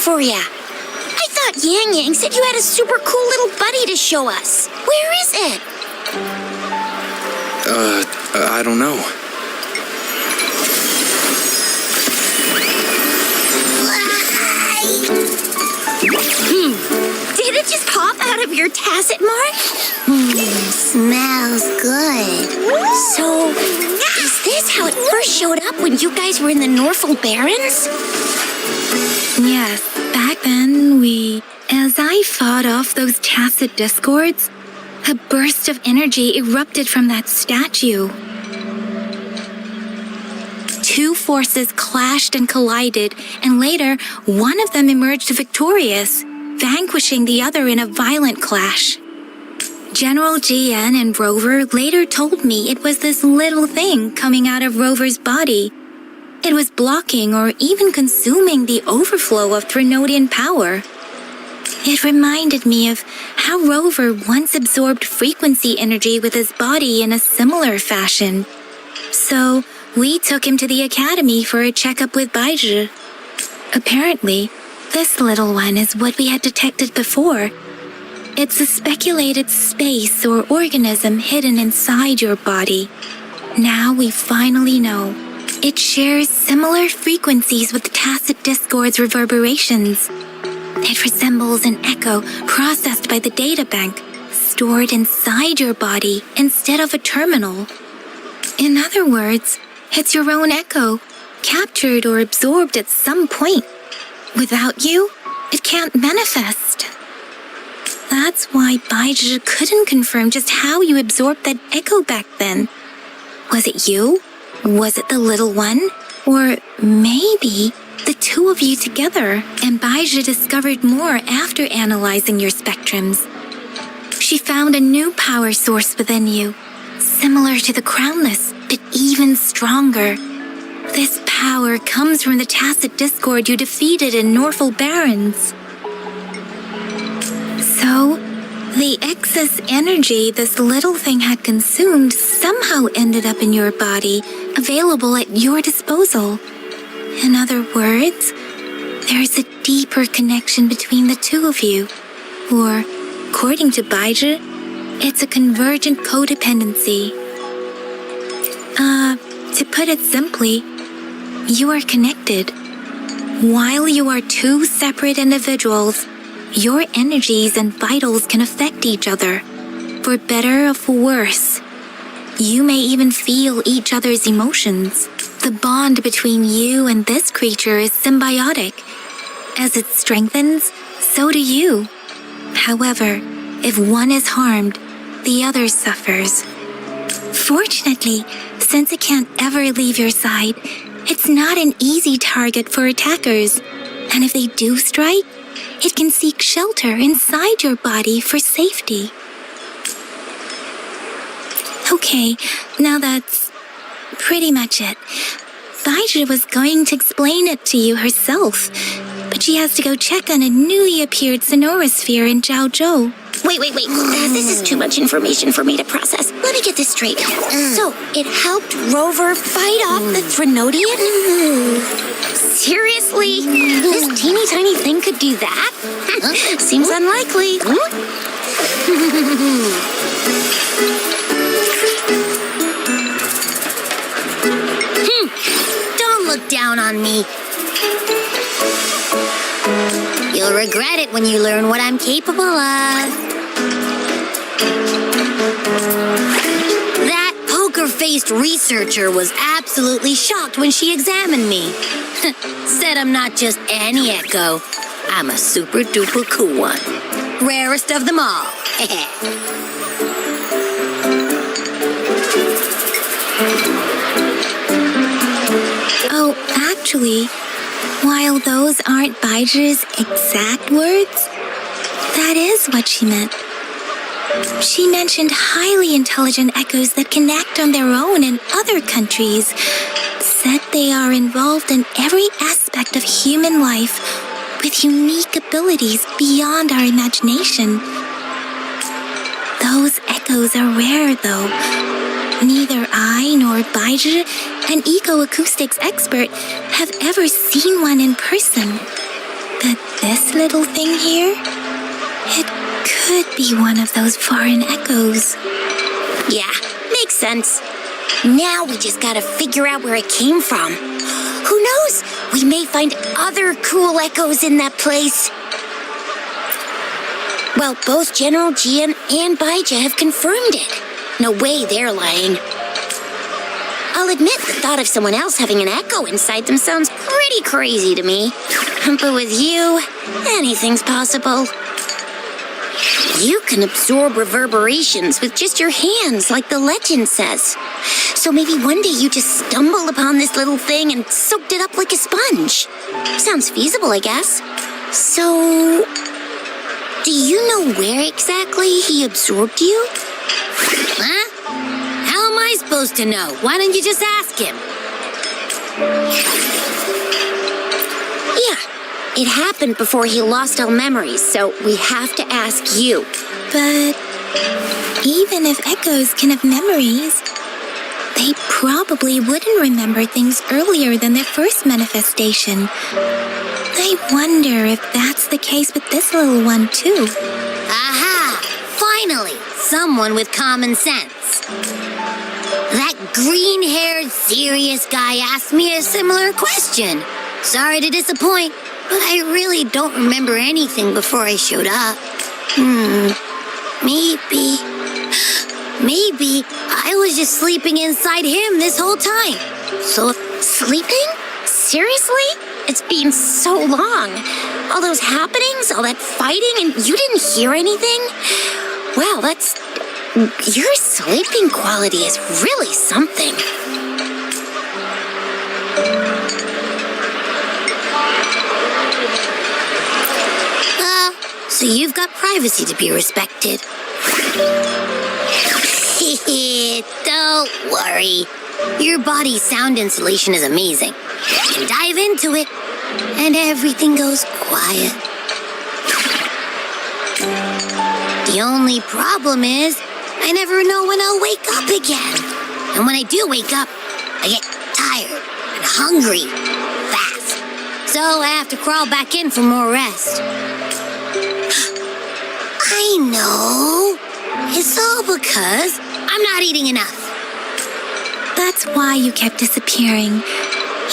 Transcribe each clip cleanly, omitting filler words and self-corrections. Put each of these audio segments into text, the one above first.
For ya. I thought Yang Yang said you had a super cool little buddy to show us. Where is it? I don't know. Did it just pop out of your tacit mark? Smells good. So, is this how it first showed up when you guys were in the Norfolk Barrens? Yes, back then as I fought off those tacit discords, a burst of energy erupted from that statue. Two forces clashed and collided, and later, one of them emerged victorious, vanquishing the other in a violent clash. General GN and Rover later told me it was this little thing coming out of Rover's body. It was blocking or even consuming the overflow of Threnodian power. It reminded me of how Rover once absorbed frequency energy with his body in a similar fashion. So, we took him to the academy for a checkup with Baizhi. Apparently, this little one is what we had detected before. It's a speculated space or organism hidden inside your body. Now we finally know. It shares similar frequencies with the tacit discord's reverberations. It resembles an echo processed by the data bank, stored inside your body instead of a terminal. In other words, it's your own echo, captured or absorbed at some point. Without you, it can't manifest. That's why Baizhi couldn't confirm just how you absorbed that echo back then. Was it you? Was it the little one? Or maybe the two of you together? And Baizhi discovered more after analyzing your spectrums. She found a new power source within you, similar to the Crownless, but even stronger. This power comes from the tacit discord you defeated in Norfolk Barrens. So, the excess energy this little thing had consumed somehow ended up in your body, available at your disposal. In other words, there's a deeper connection between the two of you. Or, according to Baizhi, it's a convergent codependency. To put it simply, you are connected. While you are two separate individuals, your energies and vitals can affect each other, for better or for worse. You may even feel each other's emotions, The bond between you and this creature is symbiotic. As it strengthens, so do you. However, if one is harmed, the other suffers. Fortunately, since it can't ever leave your side, it's not an easy target for attackers. And if they do strike, it can seek shelter inside your body for safety. Okay, now that's pretty much it. Baija was going to explain it to you herself, but she has to go check on a newly appeared sonorosphere in Zhaozhou. Wait. This is too much information for me to process. Let me get this straight. So, it helped Rover fight off the Threnodian? Seriously? This teeny tiny thing could do that? Seems unlikely. Don't look down on me. You'll regret it when you learn what I'm capable of. That poker-faced researcher was absolutely shocked when she examined me. Said I'm not just any echo. I'm a super-duper cool one. Rarest of them all. Oh, actually, while those aren't Baija's exact words, that is what she meant. She mentioned highly intelligent echoes that can act on their own in other countries. Said they are involved in every aspect of human life with unique abilities beyond our imagination. Those echoes are rare, though. Neither I nor Baija, an eco-acoustics expert, have ever seen one in person. But this little thing here, it could be one of those foreign echoes. Yeah, makes sense. Now we just gotta figure out where it came from. Who knows? We may find other cool echoes in that place. Well, both General Jian and Baija have confirmed it. No way they're lying. I'll admit the thought of someone else having an echo inside them sounds pretty crazy to me. But with you, anything's possible. You can absorb reverberations with just your hands, like the legend says. So maybe one day you just stumbled upon this little thing and soaked it up like a sponge. Sounds feasible, I guess. So, do you know where exactly he absorbed you? Huh? How am I supposed to know? Why don't you just ask him? Yeah, it happened before he lost all memories, so we have to ask you. But even if echoes can have memories, they probably wouldn't remember things earlier than their first manifestation. I wonder if that's the case with this little one, too. Aha! Finally, someone with common sense. That green-haired, serious guy asked me a similar question. Sorry to disappoint, but I really don't remember anything before I showed up. Maybe I was just sleeping inside him this whole time. So, sleeping? Seriously? It's been so long. All those happenings, all that fighting, and you didn't hear anything? Wow, your sleeping quality is really something. So you've got privacy to be respected. Don't worry. Your body's sound insulation is amazing. You can dive into it, and everything goes quiet. The only problem is, I never know when I'll wake up again. And when I do wake up, I get tired and hungry fast. So I have to crawl back in for more rest. I know. It's all because I'm not eating enough. That's why you kept disappearing.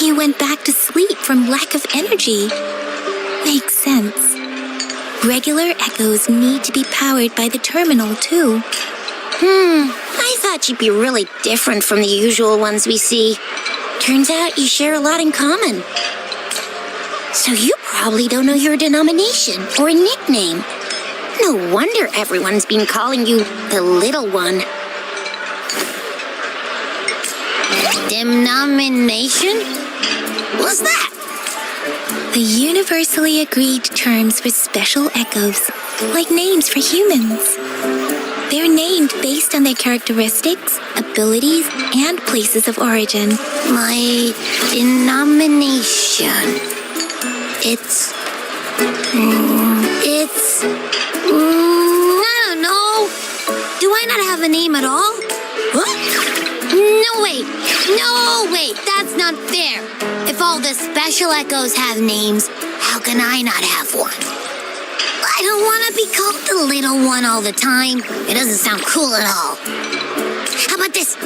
You went back to sleep from lack of energy. Makes sense. Regular echoes need to be powered by the terminal, too. I thought you'd be really different from the usual ones we see. Turns out you share a lot in common. So you probably don't know your denomination or a nickname. No wonder everyone's been calling you the little one. Denomination? What's that? The universally agreed terms for special echoes, like names for humans. They're named based on their characteristics, abilities, and places of origin. My denomination. I don't know. Do I not have a name at all? What? No, wait, that's not fair. If all the special echoes have names, how can I not have one? I don't want to be called the little one all the time. It doesn't sound cool at all. How about this?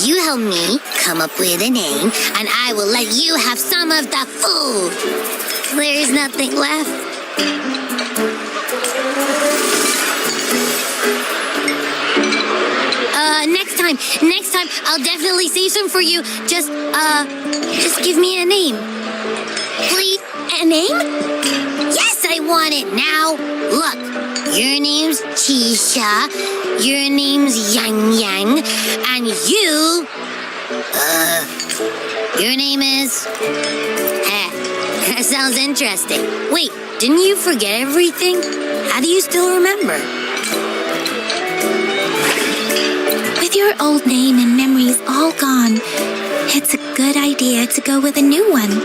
You help me come up with a name, and I will let you have some of the food. There's nothing left. Next time, I'll definitely save some for you. Just give me a name. Please? A name? Yes, I want it now. Look, your name's Tisha, your name's Yang Yang, and your name is... That sounds interesting. Wait, didn't you forget everything? How do you still remember? With your old name and memories all gone, it's a good idea to go with a new one.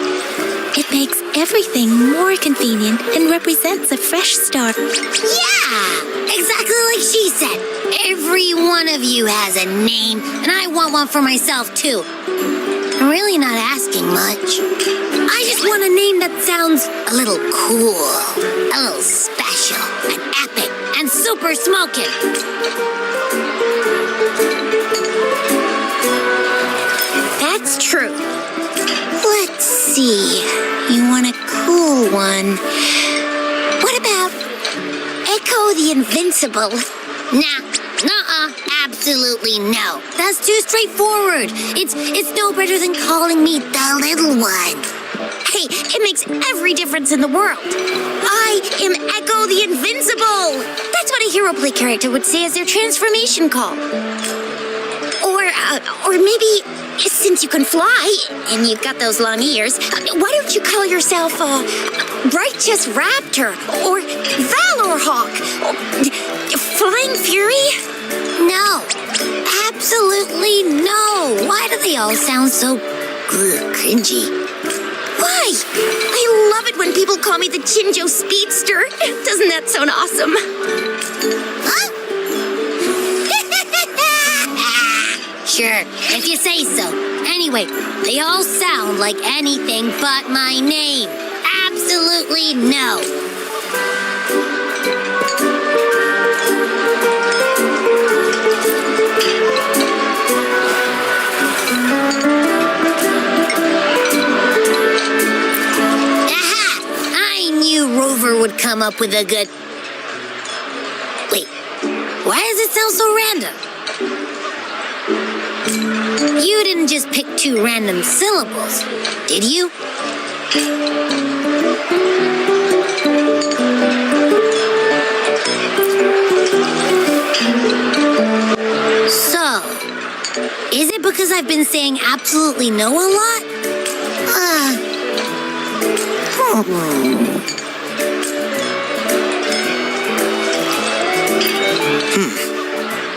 It makes everything more convenient and represents a fresh start. Yeah, exactly like she said. Every one of you has a name, and I want one for myself, too. I'm really not asking much. I just want a name that sounds a little cool, a little special, and epic, and super smoking. That's true. Let's see. You want a cool one. What about Echo the Invincible? Nuh-uh, absolutely no. That's too straightforward. It's no better than calling me the little one. Hey, it makes every difference in the world. I am Echo the Invincible. That's what a hero play character would say as their transformation call. Or maybe, since you can fly, and you've got those long ears, why don't you call yourself, Righteous Raptor, or Valor Hawk, or Flying Fury? No, absolutely no. Why do they all sound so cringy? Why? I love it when people call me the Chinjo Speedster. Doesn't that sound awesome? Huh? Sure, if you say so. Anyway, they all sound like anything but my name. Absolutely no. Aha! I knew Rover would come up with a good... Wait, why does it sound so random? You didn't just pick two random syllables, did you? So, is it because I've been saying absolutely no a lot?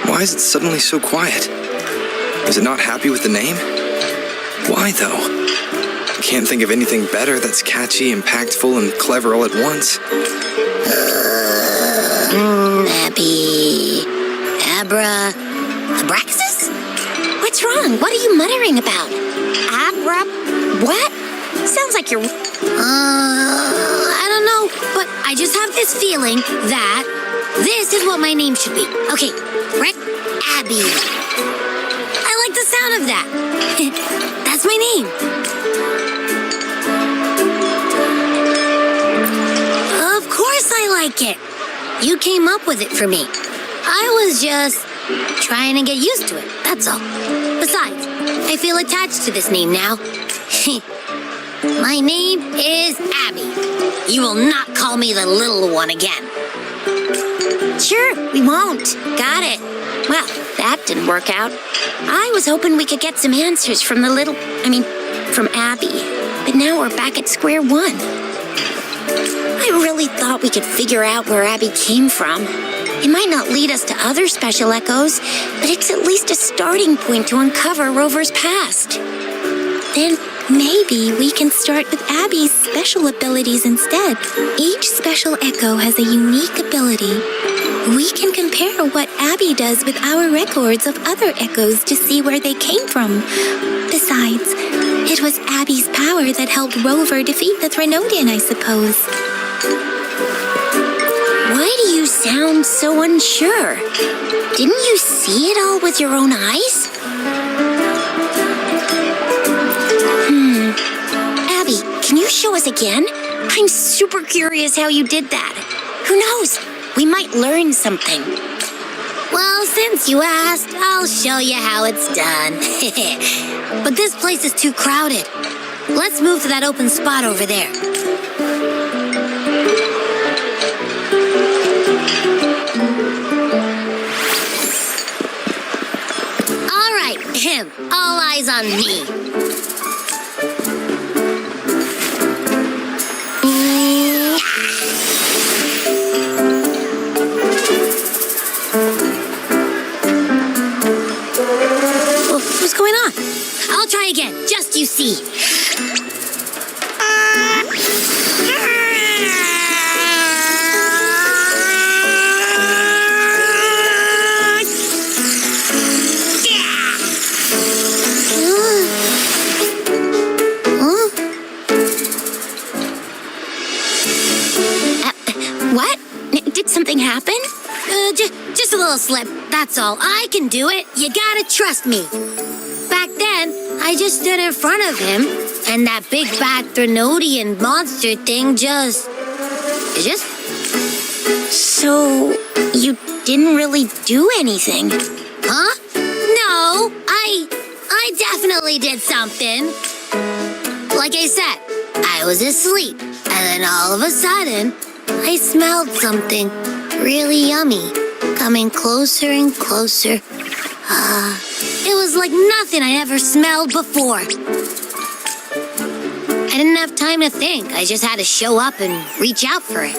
Why is it suddenly so quiet? Is it not happy with the name? Why, though? I can't think of anything better that's catchy, impactful, and clever all at once. Happy... Abraxas? What's wrong? What are you muttering about? What? Sounds like you're... I don't know, but I just have this feeling that this is what my name should be. Okay, Rick Abby. I like the sound of that. That's my name. Of course I like it. You came up with it for me. I was just trying to get used to it, that's all. Besides, I I feel attached to this name now. My name is Abby. You will not call me the little one again. Sure, we won't. Got it. Well, that didn't work out. I was hoping we could get some answers from from Abby. But now we're back at square one. I really thought we could figure out where Abby came from. It might not lead us to other special echoes, but it's at least a starting point to uncover Rover's past. Then maybe we can start with Abby's special abilities instead. Each special echo has a unique ability. We can compare what Abby does with our records of other echoes to see where they came from. Besides, it was Abby's power that helped Rover defeat the Threnodian, I suppose. Why do you sound so unsure? Didn't you see it all with your own eyes? Abby, can you show us again? I'm super curious how you did that. Who knows? We might learn something. Well, since you asked, I'll show you how it's done. But this place is too crowded. Let's move to that open spot over there. All right, all eyes on me. What's going on? I'll try again, just you see. What? Did something happen? Just a little slip, that's all. I can do it. You gotta trust me. Back then, I just stood in front of him, and that big bad Threnodian monster thing just... So, you didn't really do anything? Huh? No, I definitely did something. Like I said, I was asleep, and then all of a sudden, I smelled something really yummy, coming closer and closer. It was like nothing I ever smelled before. I didn't have time to think. I just had to show up and reach out for it.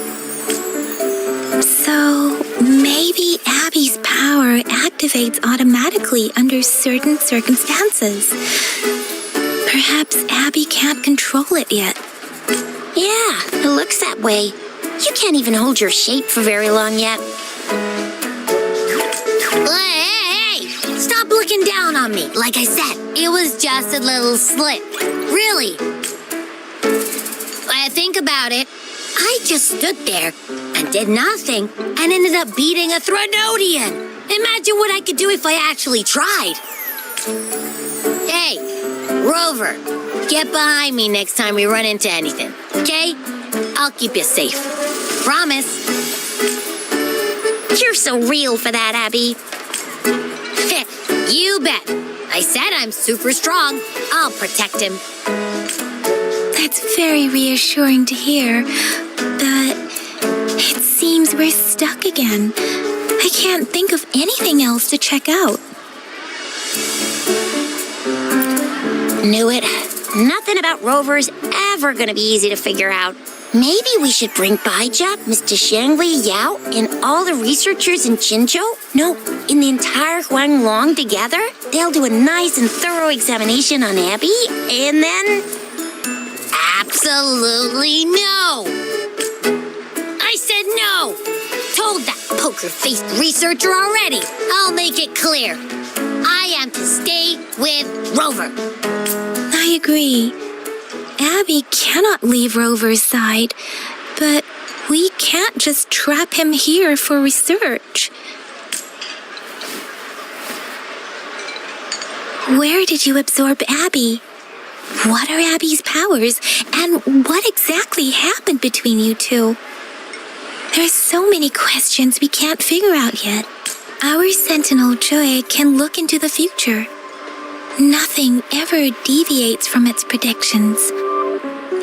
So maybe Abby's power activates automatically under certain circumstances. Perhaps Abby can't control it yet. Yeah, it looks that way. You can't even hold your shape for very long yet. Hey! Stop looking down on me. Like I said, it was just a little slip. Really. When I think about it, I just stood there and did nothing and ended up beating a Threnodian. Imagine what I could do if I actually tried. Hey, Rover, get behind me next time we run into anything, okay? I'll keep you safe. Promise. You're so real for that, Abby. You bet. I said I'm super strong. I'll protect him. That's very reassuring to hear, but it seems we're stuck again. I can't think of anything else to check out. Knew it. Nothing about Rover's ever gonna be easy to figure out. Maybe we should bring Baija, Mr. Shangli, Yao, and all the researchers in Jinzhou? No, in the entire Huanglong together? They'll do a nice and thorough examination on Abby, and then... Absolutely no! I said no! Told that poker-faced researcher already. I'll make it clear. I am to stay with Rover. I agree. Abby cannot leave Rover's side, but we can't just trap him here for research. Where did you absorb Abby? What are Abby's powers, and what exactly happened between you two? There are so many questions we can't figure out yet. Our Sentinel Joy can look into the future. Nothing ever deviates from its predictions.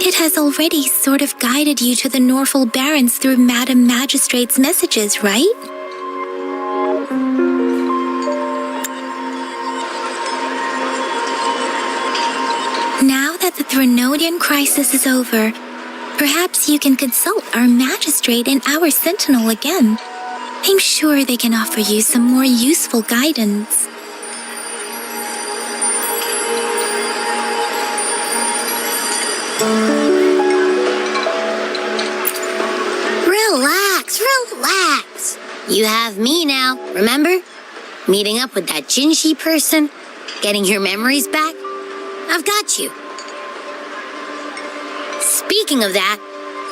It has already sort of guided you to the Norfolk Barrens through Madam Magistrate's messages, right? Now that the Threnodian crisis is over, perhaps you can consult our magistrate and our sentinel again. I'm sure they can offer you some more useful guidance. Relax. You have me now, remember? Meeting up with that Jinshi person, getting your memories back. I've got you. Speaking of that,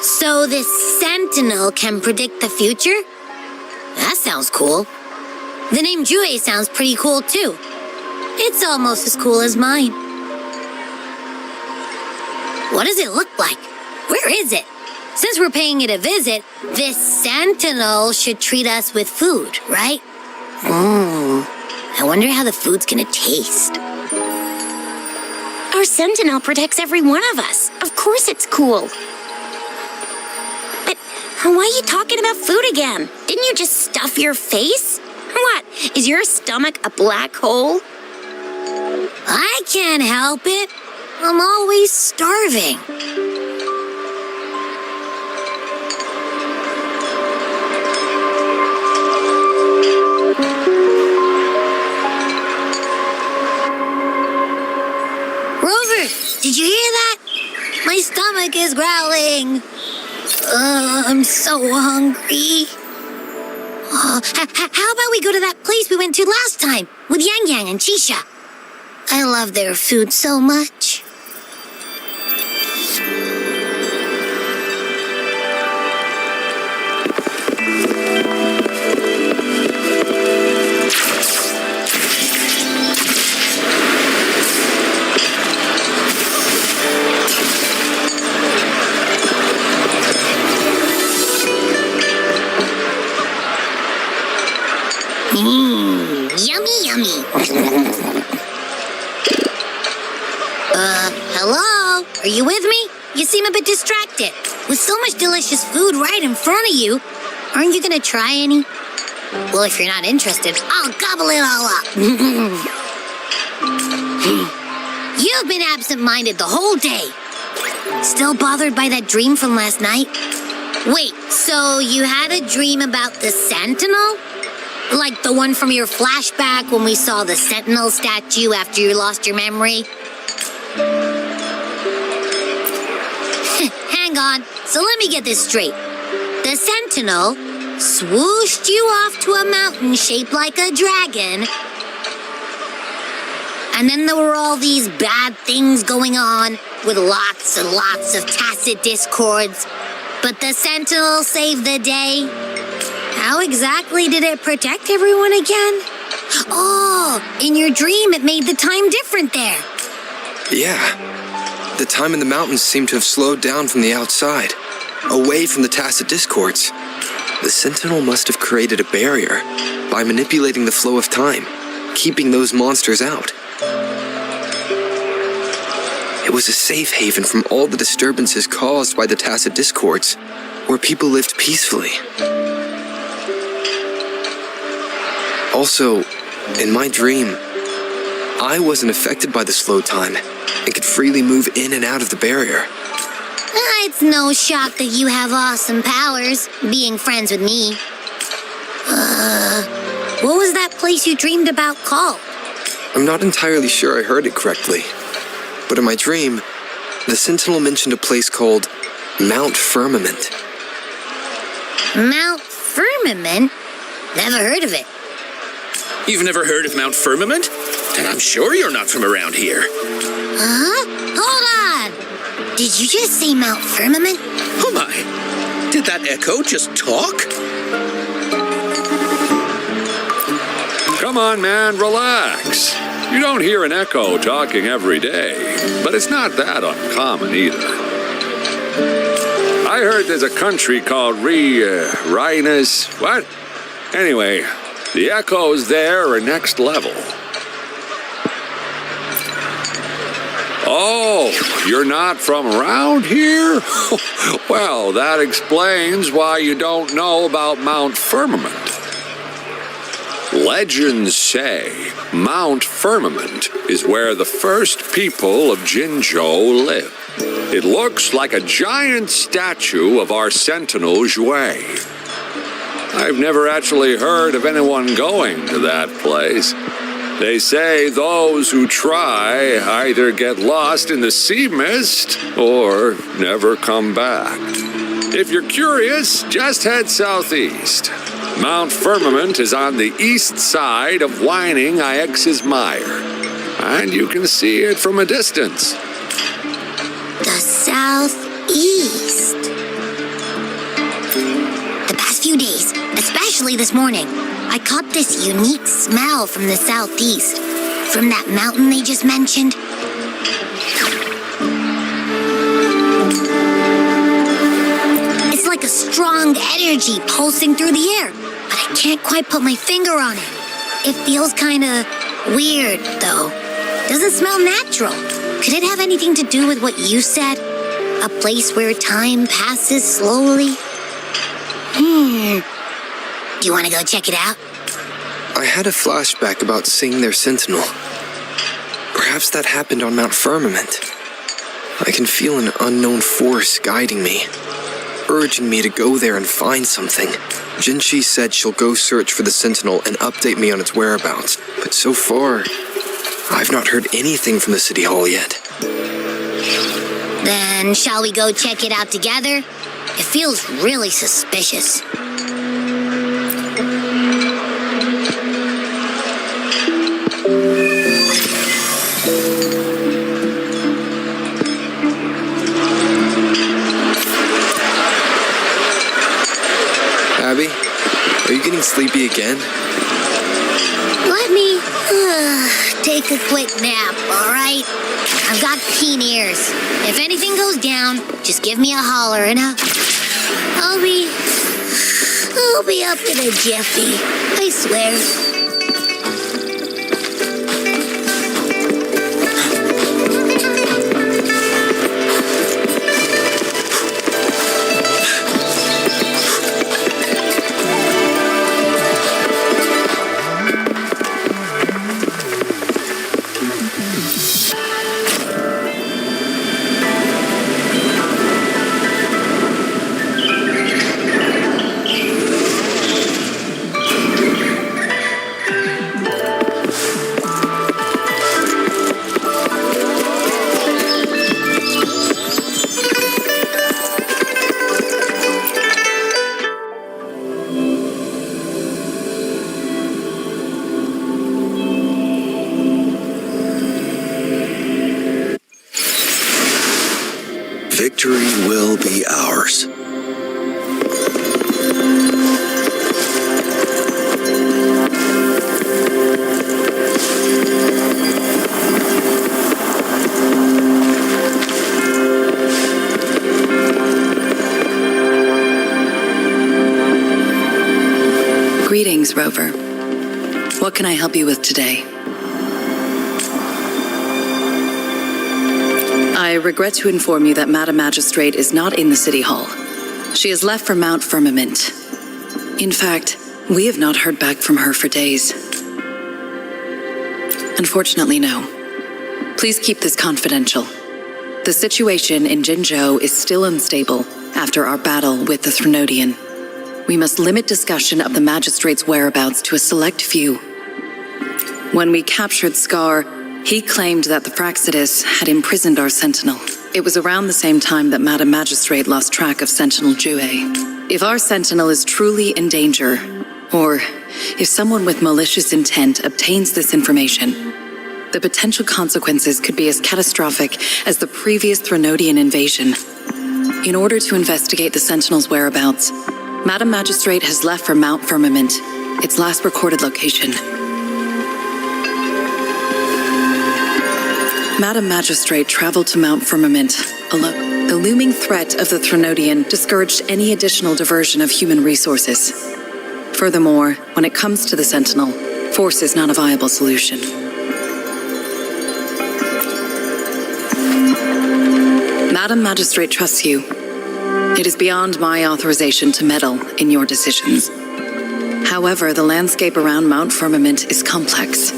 so this sentinel can predict the future? That sounds cool. The name Jue sounds pretty cool too. It's almost as cool as mine. What does it look like? Where is it? Since we're paying it a visit, this sentinel should treat us with food, right? I wonder how the food's gonna taste. Our sentinel protects every one of us. Of course it's cool. But why are you talking about food again? Didn't you just stuff your face? What, is your stomach a black hole? I can't help it. I'm always starving. Rover, did you hear that? My stomach is growling. I'm so hungry. How about we go to that place we went to last time with Yang Yang and Chisha? I love their food so much. Yummy. Hello? Are you with me? You seem a bit distracted. With so much delicious food right in front of you, aren't you gonna try any? Well, if you're not interested, I'll gobble it all up. You've been absent-minded the whole day. Still bothered by that dream from last night? Wait, so you had a dream about the Sentinel? Like the one from your flashback when we saw the Sentinel statue after you lost your memory? Hang on, so let me get this straight. The Sentinel swooshed you off to a mountain shaped like a dragon, and then there were all these bad things going on with lots and lots of tacit discords, but the Sentinel saved the day. How exactly did it protect everyone again? Oh, in your dream it made the time different there. Yeah. The time in the mountains seemed to have slowed down from the outside, away from the tacit discords. The Sentinel must have created a barrier by manipulating the flow of time, keeping those monsters out. It was a safe haven from all the disturbances caused by the tacit discords, where people lived peacefully. Also, in my dream, I wasn't affected by the slow time and could freely move in and out of the barrier. It's no shock that you have awesome powers, being friends with me. What was that place you dreamed about called? I'm not entirely sure I heard it correctly, but in my dream, the Sentinel mentioned a place called Mount Firmament. Mount Firmament? Never heard of it. You've never heard of Mount Firmament? Then I'm sure you're not from around here. Huh? Hold on! Did you just say Mount Firmament? Oh my! Did that echo just talk? Come on, man, relax. You don't hear an echo talking every day, but it's not that uncommon either. I heard there's a country called Rhinus. What? Anyway, the echoes there are next level. Oh, you're not from around here? Well, that explains why you don't know about Mount Firmament. Legends say Mount Firmament is where the first people of Jinzhou live. It looks like a giant statue of our sentinel Jue. I've never actually heard of anyone going to that place. They say those who try either get lost in the sea mist or never come back. If you're curious, just head southeast. Mount Firmament is on the east side of Whining Ix's Mire, and you can see it from a distance. The southeast. The past few days, especially this morning, I caught this unique smell from the southeast, from that mountain they just mentioned. It's like a strong energy pulsing through the air, but I can't quite put my finger on it. It feels kinda weird, though. Doesn't smell natural. Could it have anything to do with what you said? A place where time passes slowly? Do you want to go check it out? I had a flashback about seeing their sentinel. Perhaps that happened on Mount Firmament. I can feel an unknown force guiding me, urging me to go there and find something. Jinshi said she'll go search for the sentinel and update me on its whereabouts, but so far, I've not heard anything from the City Hall yet. Then shall we go check it out together? It feels really suspicious. Abby, are you getting sleepy again? Let me take a quick nap, all right? I've got keen ears. If anything goes down, just give me a holler and I'll be up in a jiffy. I swear. Victory will be ours. Greetings, Rover. What can I help you with today? I regret to inform you that Madam Magistrate is not in the City Hall. She has left for Mount Firmament. In fact, we have not heard back from her for days. Unfortunately, no. Please keep this confidential. The situation in Jinzhou is still unstable after our battle with the Threnodian. We must limit discussion of the Magistrate's whereabouts to a select few. When we captured Scar, he claimed that the Praxidus had imprisoned our Sentinel. It was around the same time that Madam Magistrate lost track of Sentinel Jue. If our Sentinel is truly in danger, or if someone with malicious intent obtains this information, the potential consequences could be as catastrophic as the previous Threnodian invasion. In order to investigate the Sentinel's whereabouts, Madam Magistrate has left for Mount Firmament, its last recorded location. Madam Magistrate traveled to Mount Firmament alone. The looming threat of the Threnodian discouraged any additional diversion of human resources. Furthermore, when it comes to the Sentinel, force is not a viable solution. Madam Magistrate trusts you. It is beyond my authorization to meddle in your decisions. However, the landscape around Mount Firmament is complex.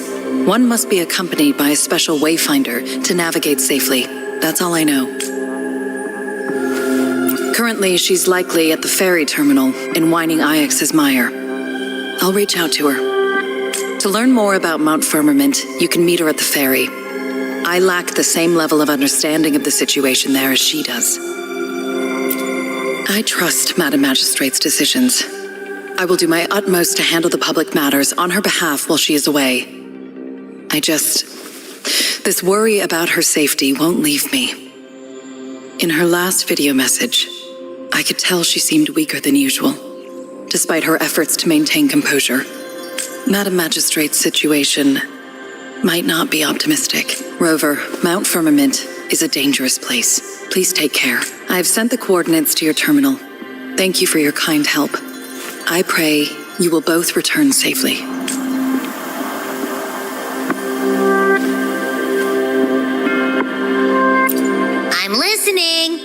One must be accompanied by a special wayfinder to navigate safely. That's all I know. Currently, she's likely at the ferry terminal in Whining Ix's Mire. I'll reach out to her. To learn more about Mount Firmament, you can meet her at the ferry. I lack the same level of understanding of the situation there as she does. I trust Madam Magistrate's decisions. I will do my utmost to handle the public matters on her behalf while she is away. This worry about her safety won't leave me. In her last video message, I could tell she seemed weaker than usual, despite her efforts to maintain composure. Madam Magistrate's situation might not be optimistic. Rover, Mount Firmament is a dangerous place. Please take care. I have sent the coordinates to your terminal. Thank you for your kind help. I pray you will both return safely. I'm listening.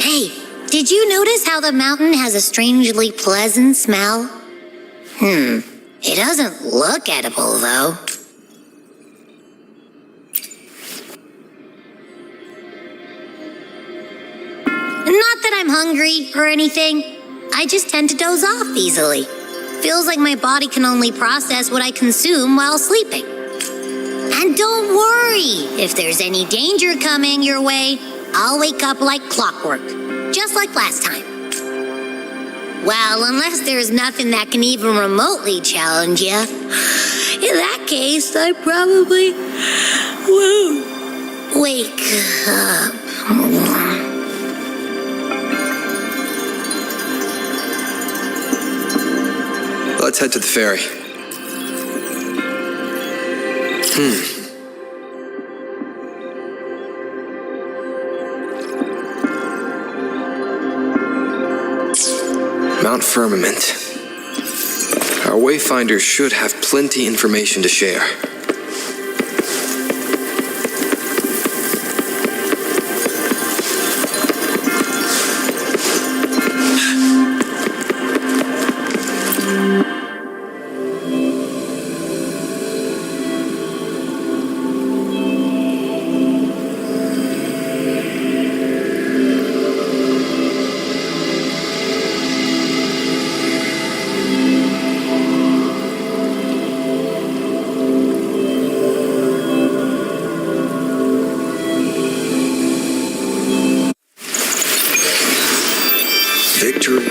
Hey, did you notice how the mountain has a strangely pleasant smell? It doesn't look edible, though. Not that I'm hungry or anything. I just tend to doze off easily. Feels like my body can only process what I consume while sleeping. And don't worry, if there's any danger coming your way, I'll wake up like clockwork, just like last time. Well, unless there's nothing that can even remotely challenge you. In that case, I probably won't wake up. Let's head to the ferry. Mount Firmament. Our wayfinder should have plenty information to share. Victory.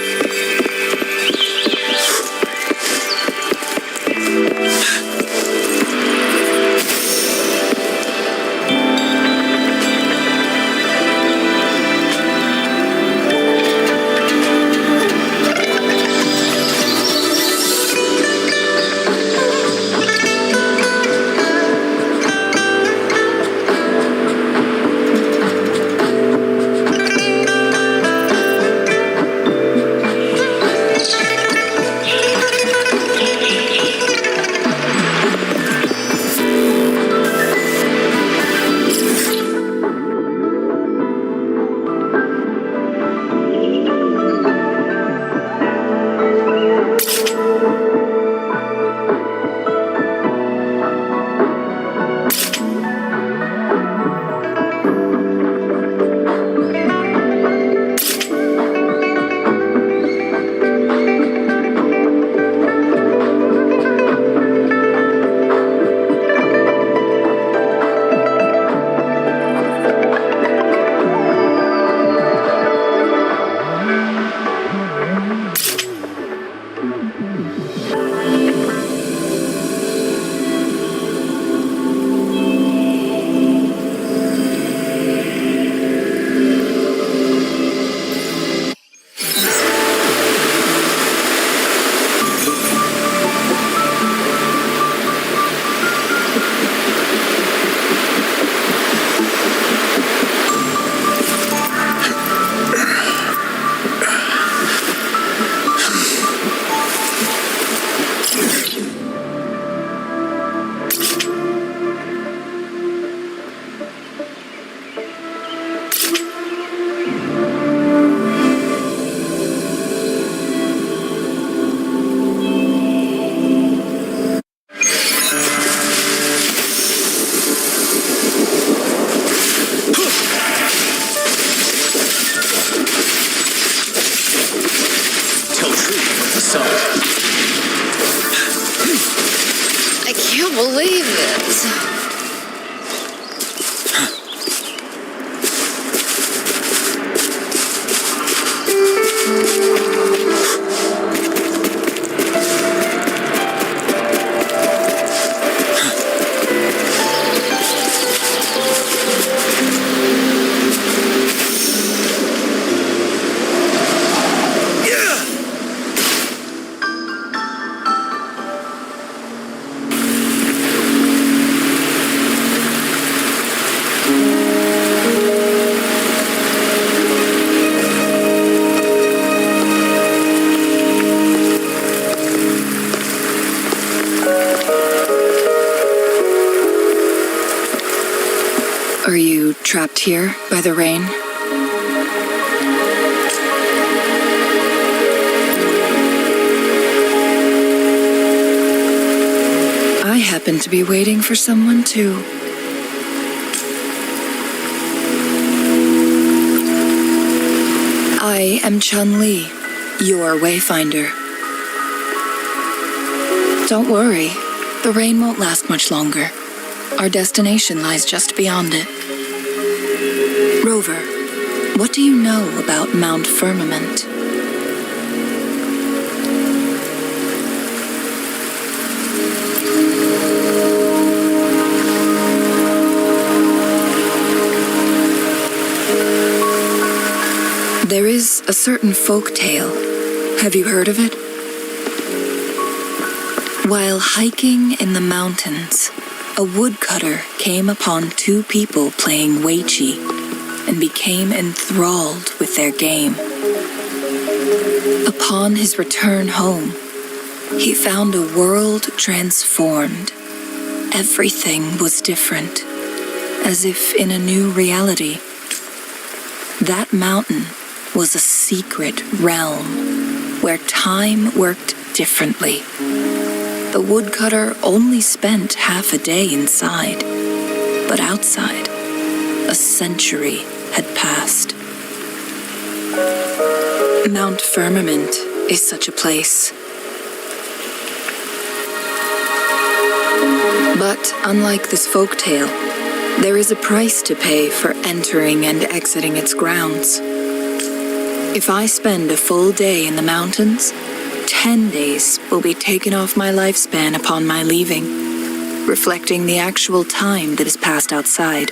believe it. Are you trapped here by the rain? I happen to be waiting for someone too. I am Chun-Li, your wayfinder. Don't worry, the rain won't last much longer. Our destination lies just beyond it. Rover, what do you know about Mount Firmament? There is a certain folk tale. Have you heard of it? While hiking in the mountains, a woodcutter came upon two people playing Weiqi and became enthralled with their game. Upon his return home, he found a world transformed. Everything was different, as if in a new reality. That mountain was a secret realm where time worked differently. The woodcutter only spent half a day inside, but outside, a century had passed. Mount Firmament is such a place. But unlike this folktale, there is a price to pay for entering and exiting its grounds. If I spend a full day in the mountains, 10 days will be taken off my lifespan upon my leaving, reflecting the actual time that has passed outside.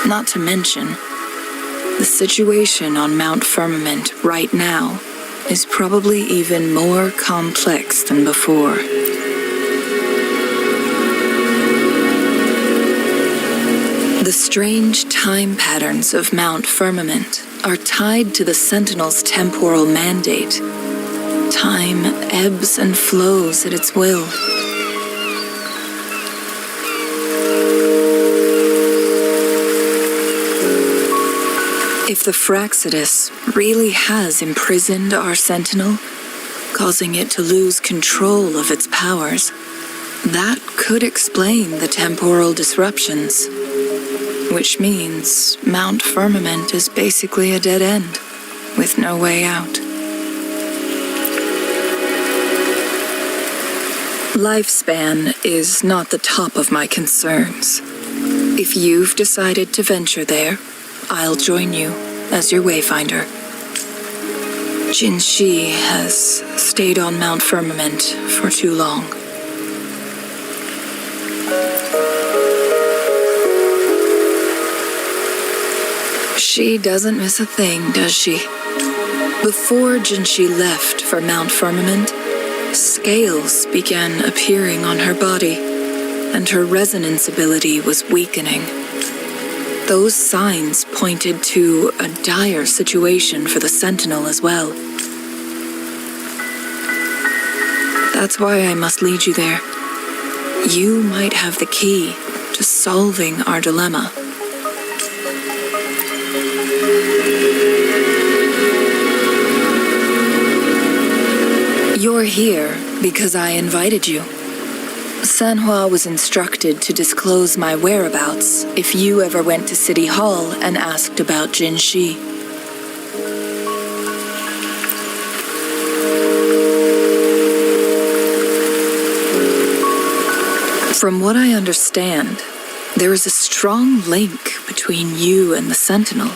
Not to mention, the situation on Mount Firmament right now is probably even more complex than before. The strange time patterns of Mount Firmament are tied to the Sentinel's temporal mandate. Time ebbs and flows at its will. If the Fraxidus really has imprisoned our Sentinel, causing it to lose control of its powers, that could explain the temporal disruptions. Which means Mount Firmament is basically a dead end, with no way out. Lifespan is not the top of my concerns. If you've decided to venture there, I'll join you as your wayfinder. Jinshi has stayed on Mount Firmament for too long. She doesn't miss a thing, does she? Before Jinshi left for Mount Firmament, scales began appearing on her body, and her resonance ability was weakening. Those signs pointed to a dire situation for the Sentinel as well. That's why I must lead you there. You might have the key to solving our dilemma. You're here because I invited you. Sanhua was instructed to disclose my whereabouts if you ever went to City Hall and asked about Jinshi. From what I understand, there is a strong link between you and the Sentinel.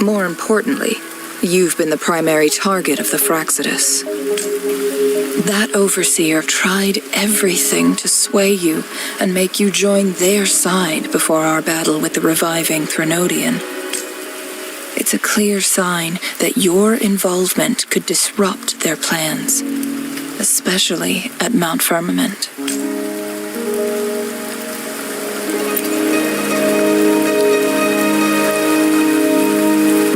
More importantly, you've been the primary target of the Fraxidus. That overseer tried everything to sway you and make you join their side before our battle with the reviving Threnodian. It's a clear sign that your involvement could disrupt their plans, especially at Mount Firmament.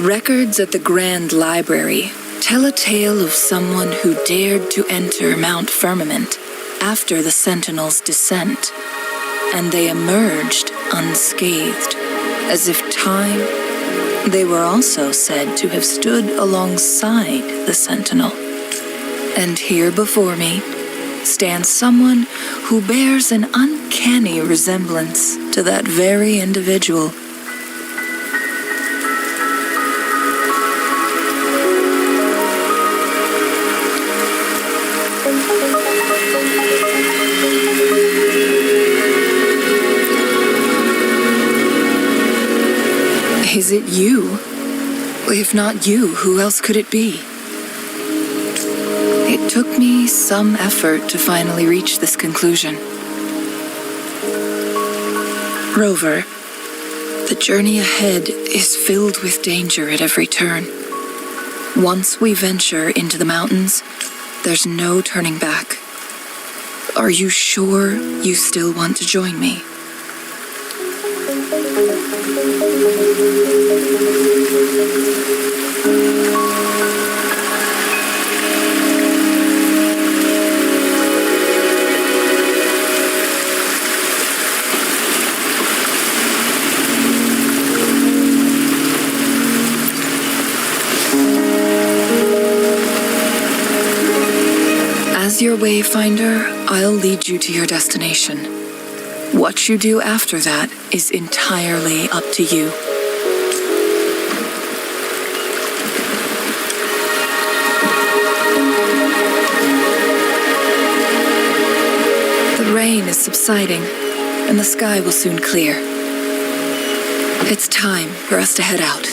Records at the Grand Library tell a tale of someone who dared to enter Mount Firmament after the Sentinel's descent, and they emerged unscathed, as if time. They were also said to have stood alongside the Sentinel. And here before me stands someone who bears an uncanny resemblance to that very individual. Is it you? If not you, who else could it be? It took me some effort to finally reach this conclusion. Rover, the journey ahead is filled with danger at every turn. Once we venture into the mountains, there's no turning back. Are you sure you still want to join me? As your wayfinder, I'll lead you to your destination. What you do after that is entirely up to you. The rain is subsiding, and the sky will soon clear. It's time for us to head out.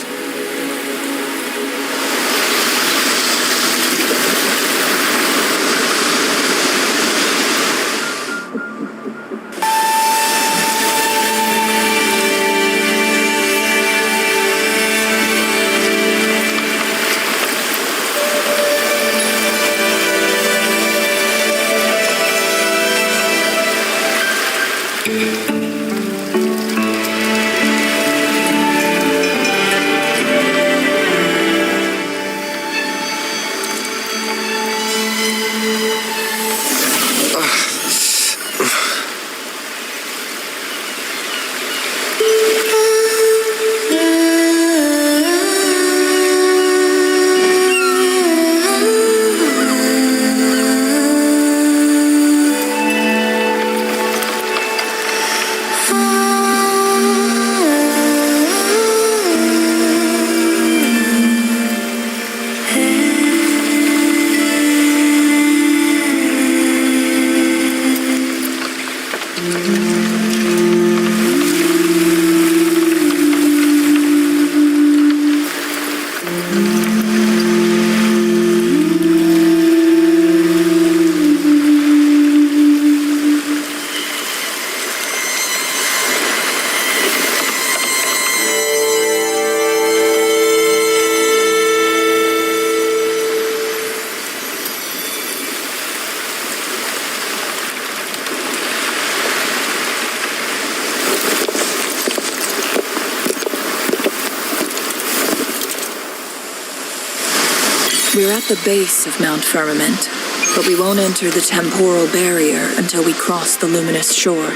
We're at the base of Mount Firmament, but we won't enter the temporal barrier until we cross the luminous shore.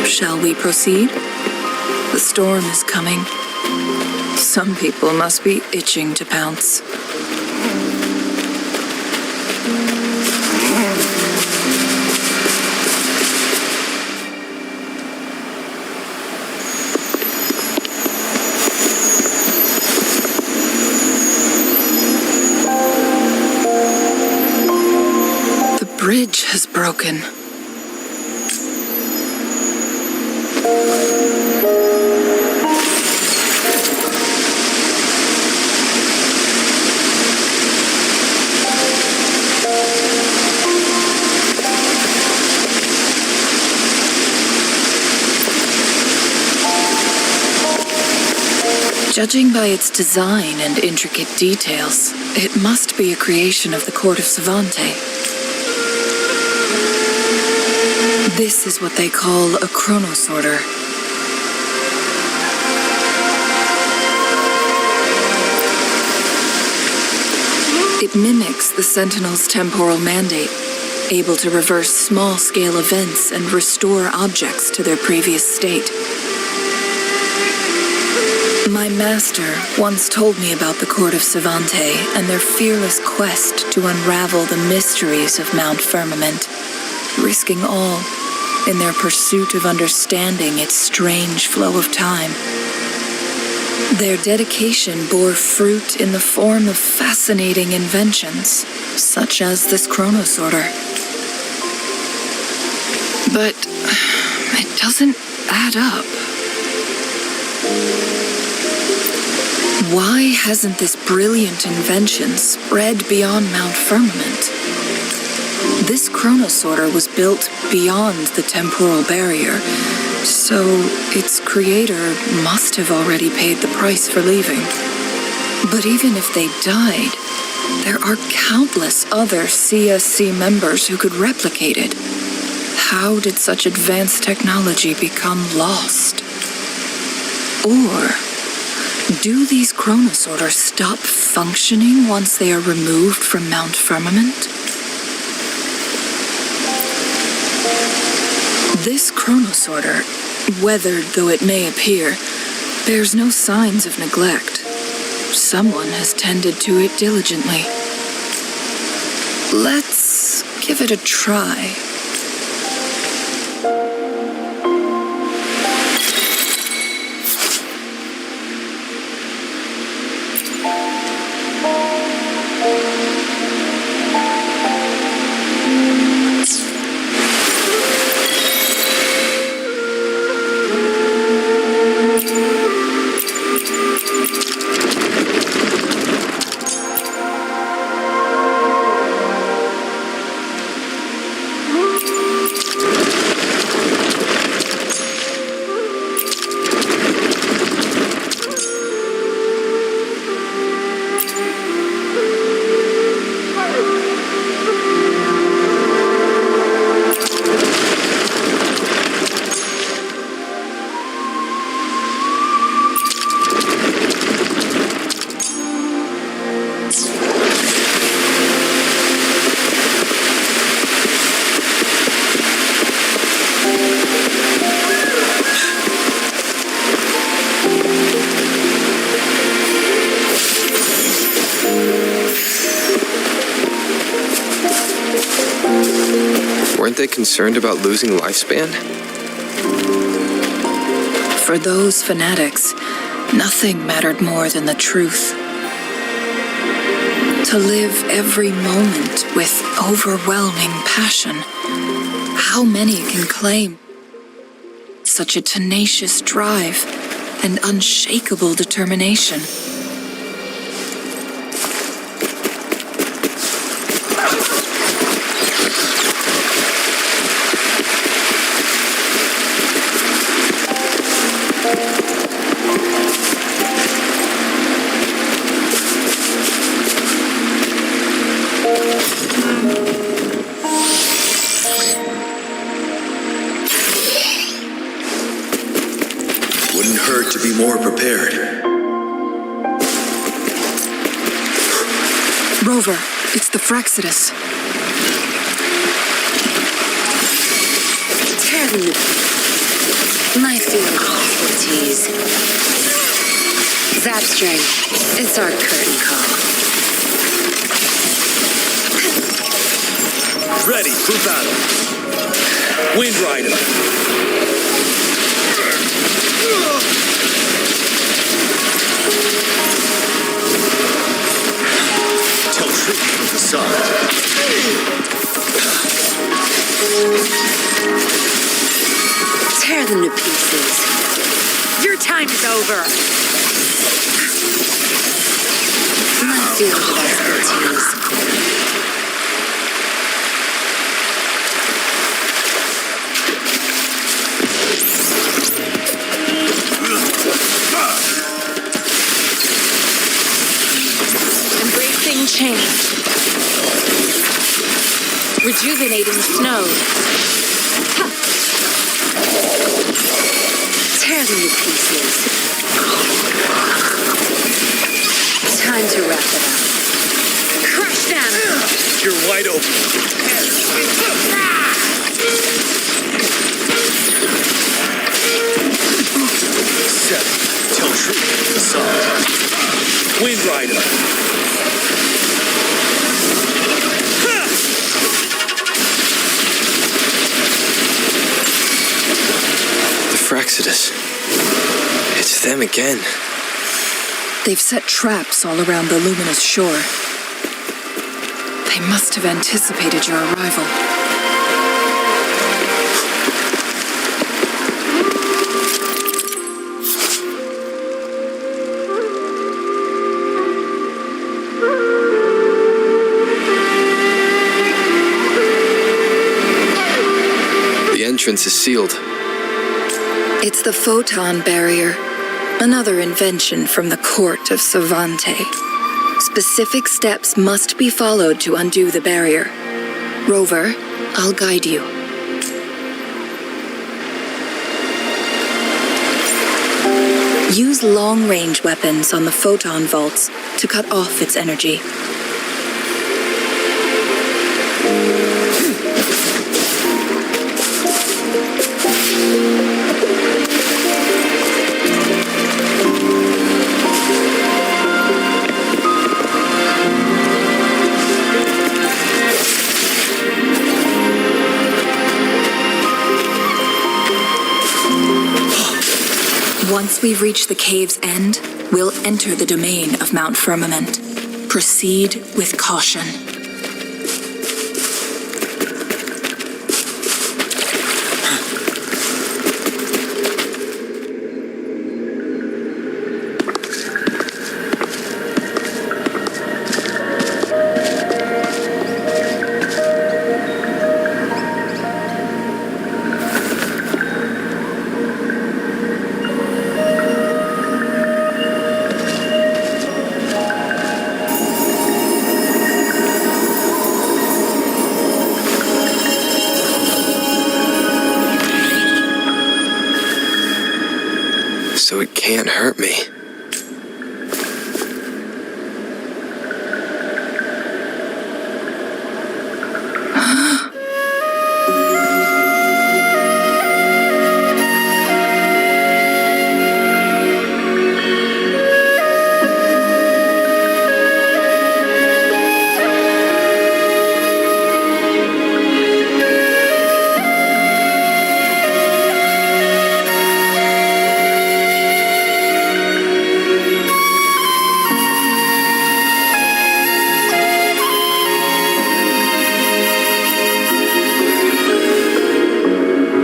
Shall we proceed? The storm is coming. Some people must be itching to pounce. The bridge has broken. Judging by its design and intricate details, it must be a creation of the court of Savante. This is what they call a chronosorter. It mimics the Sentinel's temporal mandate, able to reverse small-scale events and restore objects to their previous state. My master once told me about the court of Savante and their fearless quest to unravel the mysteries of Mount Firmament, risking all in their pursuit of understanding its strange flow of time. Their dedication bore fruit in the form of fascinating inventions, such as this chronosorter. But it doesn't add up. Why hasn't this brilliant invention spread beyond Mount Firmament? This chronosorter was built beyond the temporal barrier, so its creator must have already paid the price for leaving. But even if they died, there are countless other CSC members who could replicate it. How did such advanced technology become lost? Or do these chronosorters stop functioning once they are removed from Mount Firmament? This chronosorter, weathered though it may appear, bears no signs of neglect. Someone has tended to it diligently. Let's give it a try. Weren't they concerned about losing lifespan? For those fanatics, nothing mattered more than the truth. To live every moment with overwhelming passion. How many can claim such a tenacious drive and unshakable determination? Wouldn't hurt to be more prepared. Rover, it's the Fraxidus. Ten. My field expertise. Zapstring, it's our curtain call. Ready for battle. Wind Rider. Tell truth from the sun. Tear them to pieces. Your time is over. My field of expertise. Cleansing chain. Rejuvenating snow. Tear them to pieces. Time to wrap it up. Crush them! You're wide open. 7. Tell truth. Assault. Wind Rider. The Fraxidus. It's them again. They've set traps all around the luminous shore. They must have anticipated your arrival. The entrance is sealed. It's the photon barrier, another invention from the court of Savante. Specific steps must be followed to undo the barrier. Rover, I'll guide you. Use long-range weapons on the photon vaults to cut off its energy. Once we've reached the cave's end, we'll enter the domain of Mount Firmament. Proceed with caution. So it can't hurt me.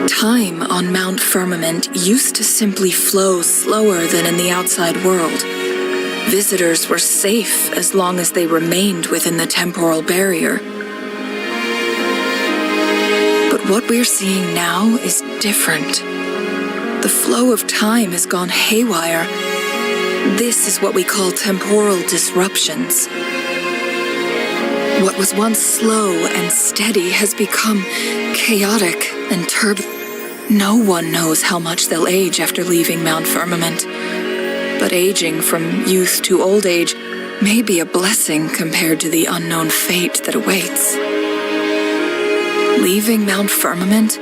Time on Mount Firmament used to simply flow slower than in the outside world. Visitors were safe as long as they remained within the temporal barrier. But what we're seeing now is different. The flow of time has gone haywire. This is what we call temporal disruptions. What was once slow and steady has become chaotic and turbulent. No one knows how much they'll age after leaving Mount Firmament. But aging from youth to old age may be a blessing compared to the unknown fate that awaits. Leaving Mount Firmament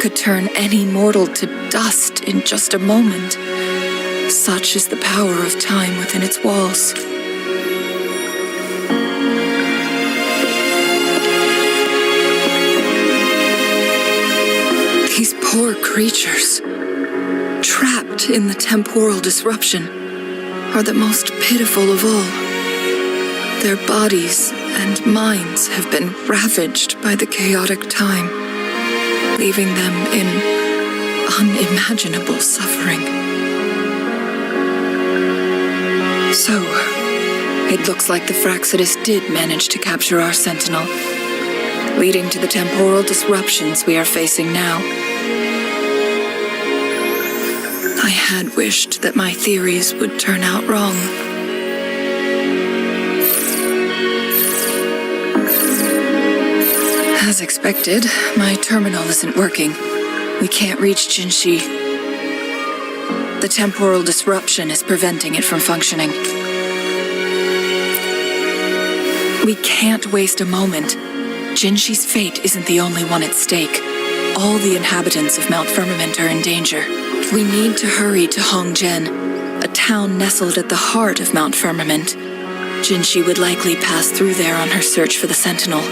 could turn any mortal to dust in just a moment. Such is the power of time within its walls. These poor creatures, trapped in the temporal disruption, are the most pitiful of all. Their bodies and minds have been ravaged by the chaotic time, leaving them in unimaginable suffering. So, it looks like the Fraxidus did manage to capture our sentinel, leading to the temporal disruptions we are facing now. I had wished that my theories would turn out wrong. As expected, my terminal isn't working. We can't reach Jinshi. The temporal disruption is preventing it from functioning. We can't waste a moment. Jinshi's fate isn't the only one at stake. All the inhabitants of Mount Firmament are in danger. We need to hurry to Hongzhen, a town nestled at the heart of Mount Firmament. Jinshi would likely pass through there on her search for the Sentinel.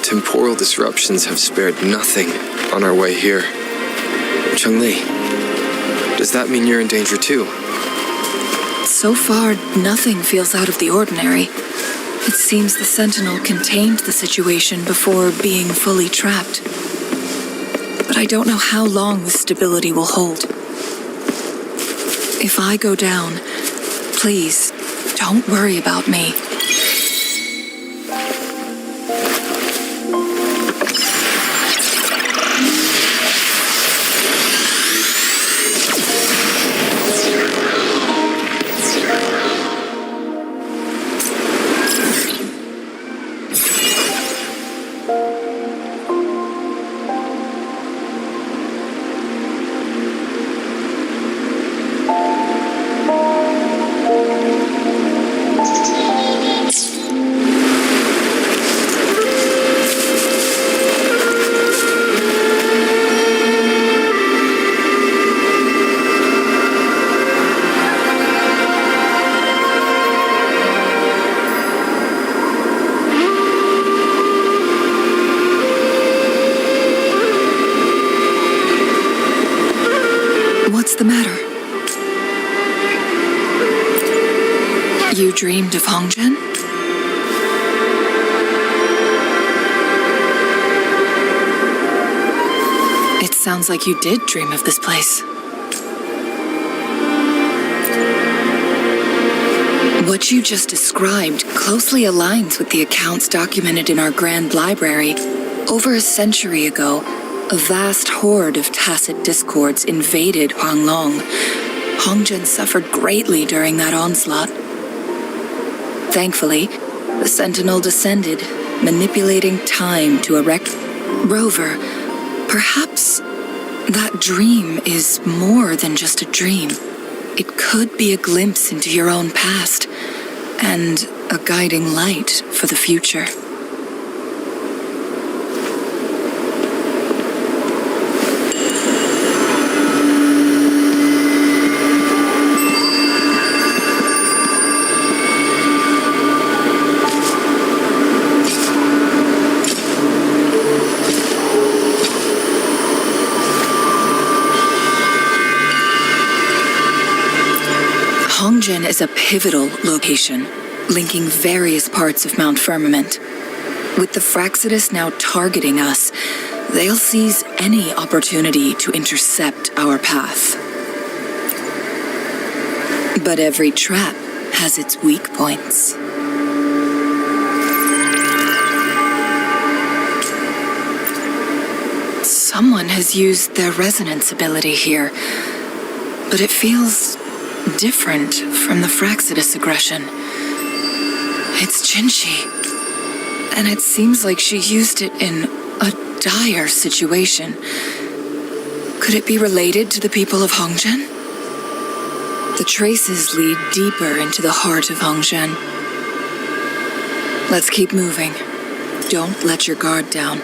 Temporal disruptions have spared nothing on our way here. Cheng-Li, does that mean you're in danger too? So far, nothing feels out of the ordinary. It seems the Sentinel contained the situation before being fully trapped. But I don't know how long this stability will hold. If I go down, please, don't worry about me. What's the matter? You dreamed of Hongzhen? It sounds like you did dream of this place. What you just described closely aligns with the accounts documented in our Grand Library. Over a century ago, a vast horde of tacit discords invaded Huanglong. Hongzhen suffered greatly during that onslaught. Thankfully, the Sentinel descended, manipulating time to erect... Rover, perhaps that dream is more than just a dream. It could be a glimpse into your own past, and a guiding light for the future. Hongzhen is a pivotal location, linking various parts of Mount Firmament. With the Fraxidus now targeting us, they'll seize any opportunity to intercept our path. But every trap has its weak points. Someone has used their resonance ability here, but it feels different from the Fraxidus aggression. It's Jinshi, and it seems like she used it in a dire situation. Could it be related to the people of Hongzhen? The traces lead deeper into the heart of Hongzhen. Let's keep moving. Don't let your guard down.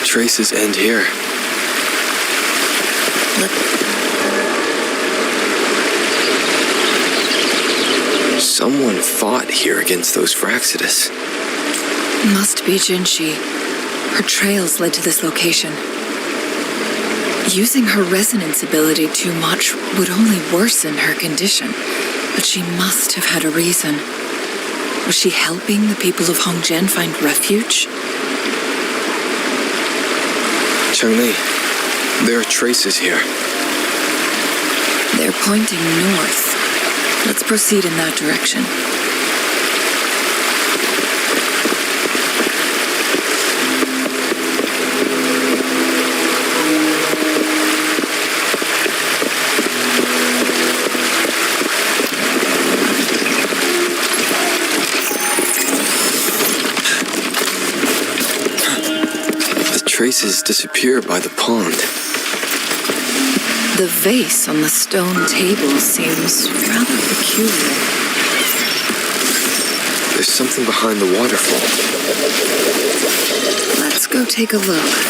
Traces end here. Someone fought here against those Fraxidus. Must be Jinshi. Her trails led to this location. Using her resonance ability too much would only worsen her condition, but she must have had a reason. Was she helping the people of Hongzhen find refuge? Changli, there are traces here. They're pointing north. Let's proceed in that direction. Traces disappear by the pond. The vase on the stone table seems rather peculiar. There's something behind the waterfall. Let's go take a look.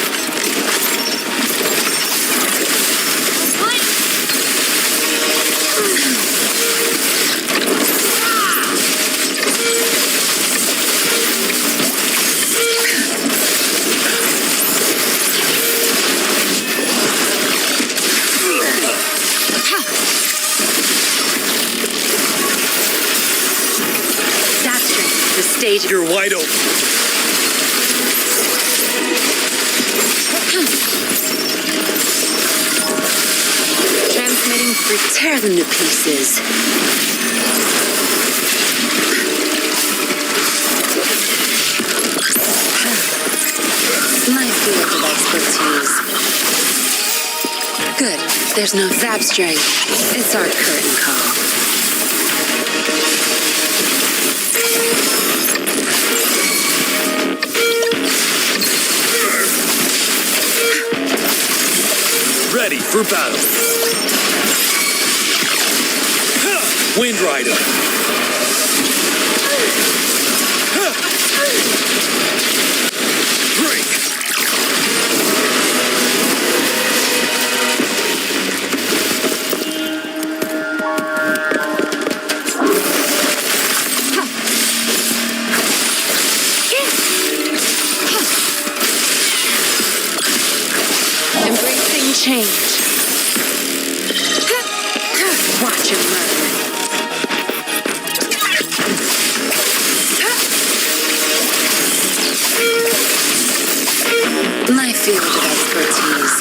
You're wide open. Transmitting free. Tear them to pieces. My field of expertise. Good. There's no zap string. It's our curtain call. Ready for battle. Wind Rider. Break. Embracing change. Watch him learn. My field of expertise.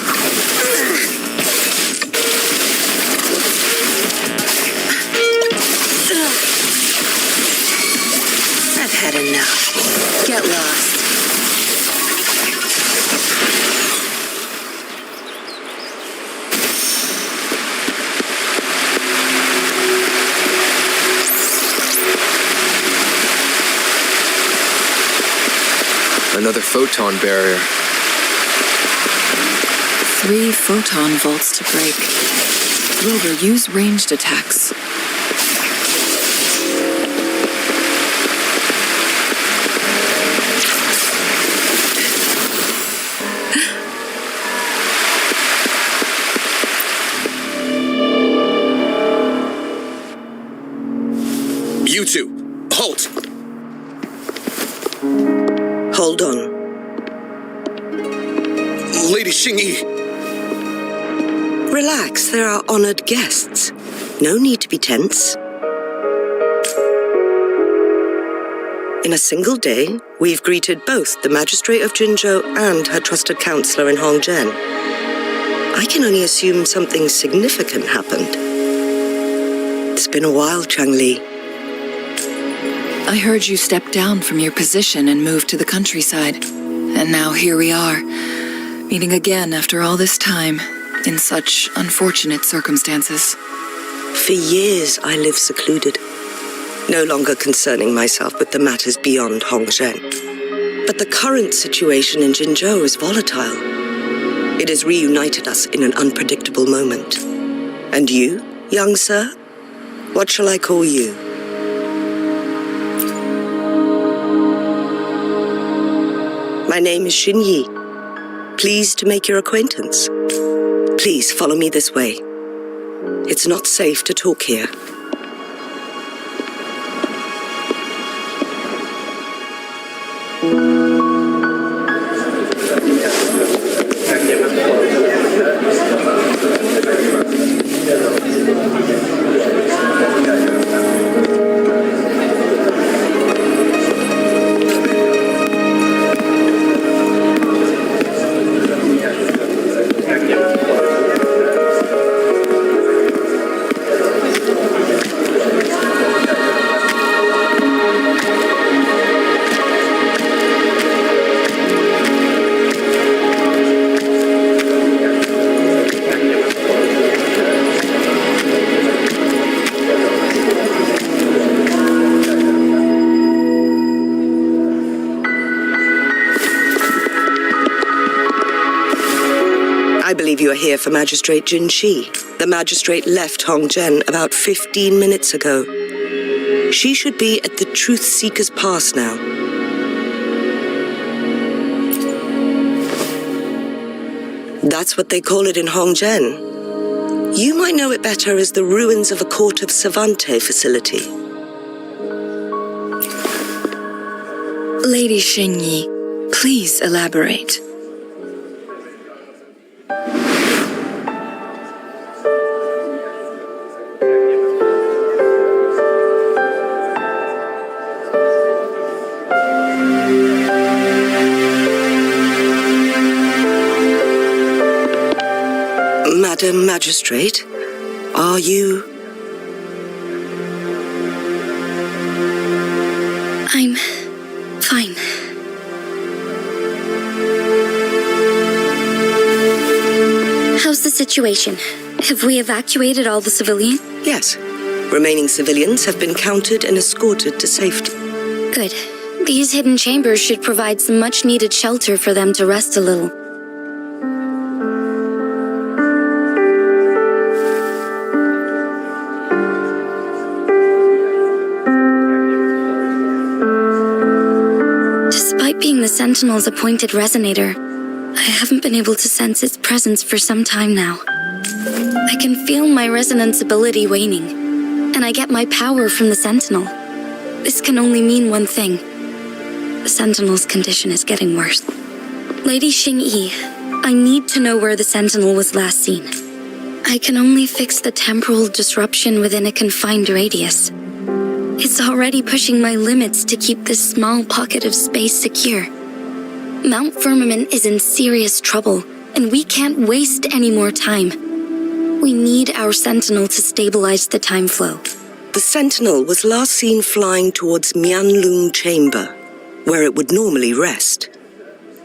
I've had enough. Get lost. Another photon barrier. 3 photon volts to break. Wilbur, use ranged attacks. You two, halt! Hold on. Lady Xingyi! Relax, there are honored guests. No need to be tense. In a single day, we've greeted both the Magistrate of Jinzhou and her trusted counselor in Hongzhen. I can only assume something significant happened. It's been a while, Changli. I heard you step down from your position and move to the countryside. And now here we are, meeting again after all this time, in such unfortunate circumstances. For years, I lived secluded, no longer concerning myself with the matters beyond Hongzhen. But the current situation in Jinzhou is volatile. It has reunited us in an unpredictable moment. And you, young sir? What shall I call you? My name is Xinyi. Pleased to make your acquaintance. Please follow me this way. It's not safe to talk here. believe you're here for Magistrate Jinshi. The magistrate left Hongzhen about 15 minutes ago. She should be at the Truth Seeker's Pass now. That's what they call it in Hongzhen. You might know it better as the ruins of a Court of Savante facility. Lady Xingyi, please elaborate. Madam Magistrate, are you... I'm fine. How's the situation? Have we evacuated all the civilians? Yes. Remaining civilians have been counted and escorted to safety. Good. These hidden chambers should provide some much-needed shelter for them to rest a little. Despite being the Sentinel's appointed resonator, I haven't been able to sense its presence for some time now. I can feel my resonance ability waning, and I get my power from the Sentinel. This can only mean one thing. The Sentinel's condition is getting worse. Lady Xingyi, I need to know where the Sentinel was last seen. I can only fix the temporal disruption within a confined radius. It's already pushing my limits to keep this small pocket of space secure. Mount Firmament is in serious trouble, and we can't waste any more time. We need our Sentinel to stabilize the time flow. The Sentinel was last seen flying towards Mianlung Chamber, where it would normally rest.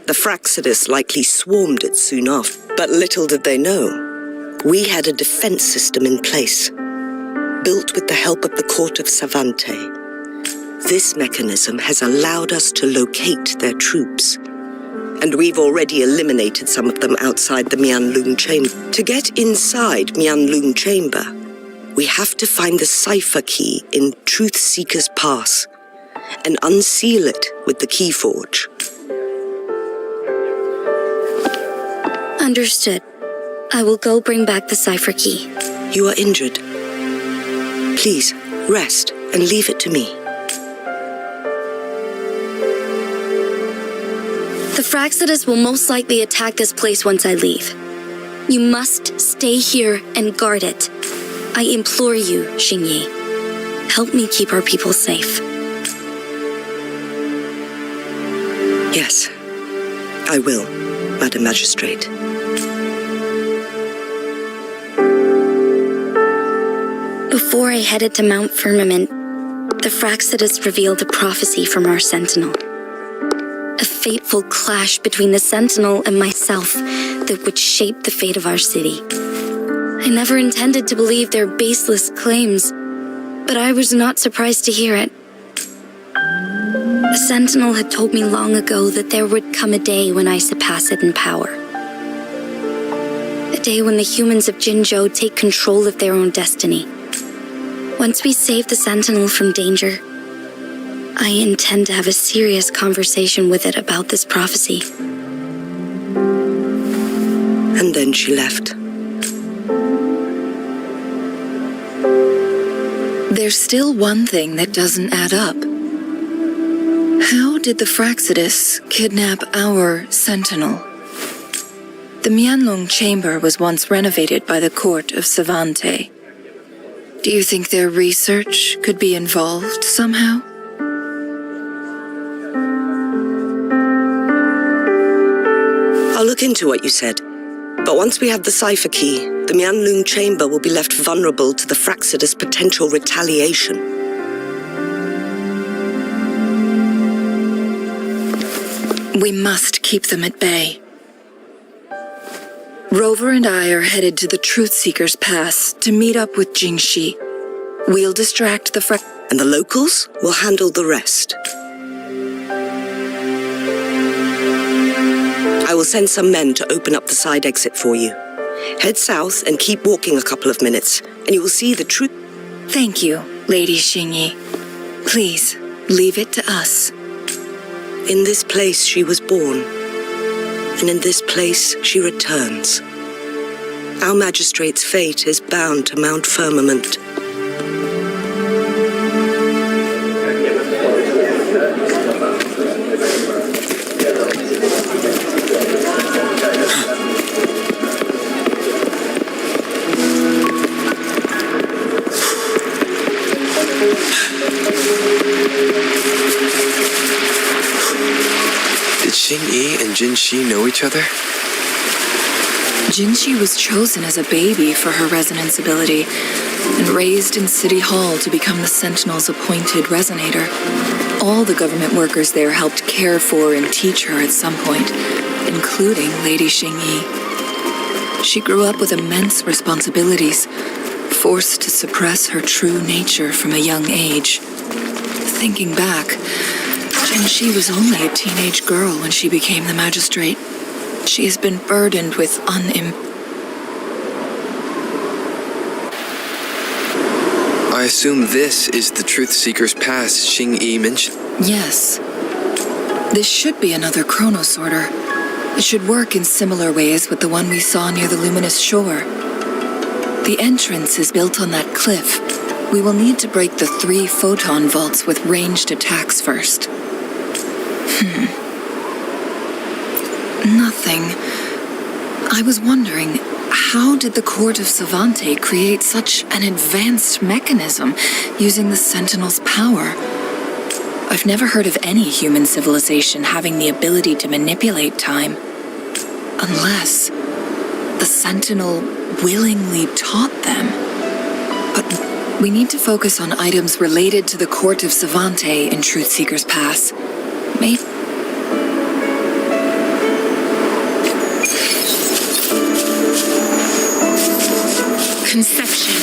The Fraxidus likely swarmed it soon after, but little did they know. We had a defense system in place, built with the help of the Court of Savante. This mechanism has allowed us to locate their troops, and we've already eliminated some of them outside the Mianlung Chamber. To get inside Mianlung Chamber, we have to find the cipher key in Truth Seeker's Pass and unseal it with the Keyforge. Understood. I will go bring back the cipher key. You are injured. Please, rest and leave it to me. The Fraxidus will most likely attack this place once I leave. You must stay here and guard it. I implore you, Xingyi. Help me keep our people safe. Yes, I will, Madam Magistrate. Before I headed to Mount Firmament, the Fraxidus revealed a prophecy from our Sentinel. A fateful clash between the Sentinel and myself that would shape the fate of our city. I never intended to believe their baseless claims, but I was not surprised to hear it. The Sentinel had told me long ago that there would come a day when I surpass it in power. A day when the humans of Jinzhou take control of their own destiny. Once we save the Sentinel from danger, I intend to have a serious conversation with it about this prophecy. And then she left. There's still one thing that doesn't add up. How did the Fraxidus kidnap our Sentinel? The Mianlung Chamber was once renovated by the Court of Savante. Do you think their research could be involved somehow? I'll look into what you said. But once we have the cipher key, the Mianlung Chamber will be left vulnerable to the Fraxidus' potential retaliation. We must keep them at bay. Rover and I are headed to the Truth Seeker's Pass to meet up with Jinshi. We'll distract the and the locals will handle the rest. I will send some men to open up the side exit for you. Head south and keep walking a couple of minutes, and you will see the truth. Thank you, Lady Xingyi. Please, leave it to us. In this place she was born, and in this place she returns. Our magistrate's fate is bound to Mount Firmament. Did Xingyi and Jinshi know each other? Jinshi was chosen as a baby for her resonance ability and raised in City Hall to become the Sentinel's appointed resonator. All the government workers there helped care for and teach her at some point, including Lady Xingyi. She grew up with immense responsibilities, forced to suppress her true nature from a young age. Thinking back, Jinshi was only a teenage girl when she became the magistrate. She has been burdened with I assume this is the Truth Seeker's Pass Xingyi mentioned. Yes. This should be another chronosorter. It should work in similar ways with the one we saw near the luminous shore. The entrance is built on that cliff. We will need to break the 3 photon vaults with ranged attacks first. Nothing. I was wondering, how did the Court of Savante create such an advanced mechanism using the Sentinel's power? I've never heard of any human civilization having the ability to manipulate time. Unless the Sentinel willingly taught them. But we need to focus on items related to the Court of Savante in Truth Seeker's Pass. Maybe. Conception.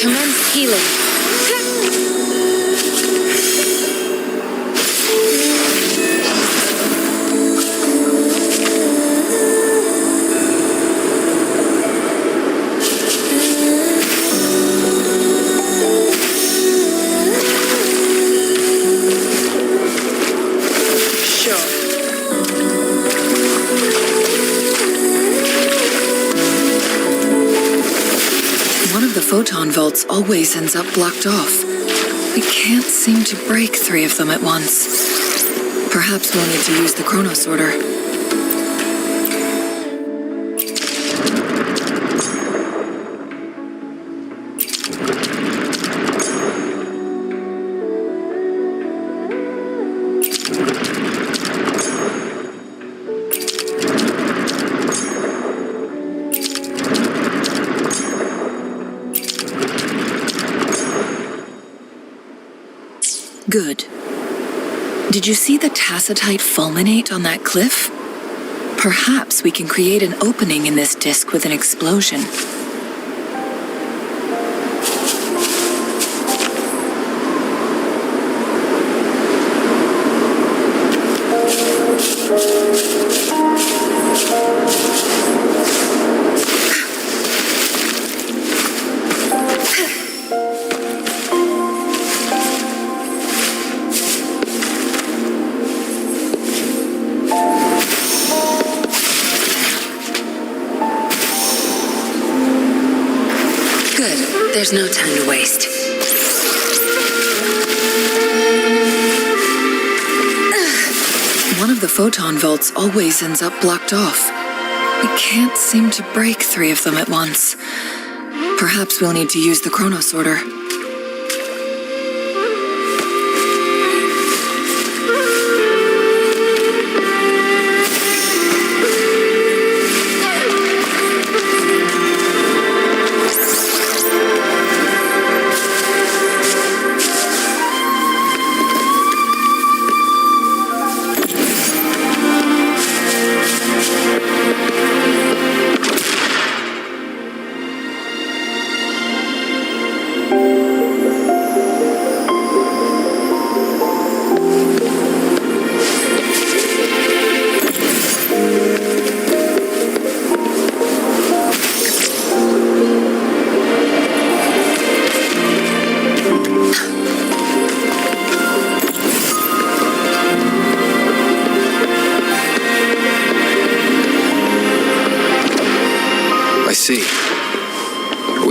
Commence healing. Photon vaults always ends up blocked off. We can't seem to break 3 of them at once. Perhaps we'll need to use the chronosorter. Good. Did you see the tacitite fulminate on that cliff? Perhaps we can create an opening in this disk with an explosion. There's no time to waste. One of the photon vaults always ends up blocked off. We can't seem to break 3 of them at once. Perhaps we'll need to use the chronosorter.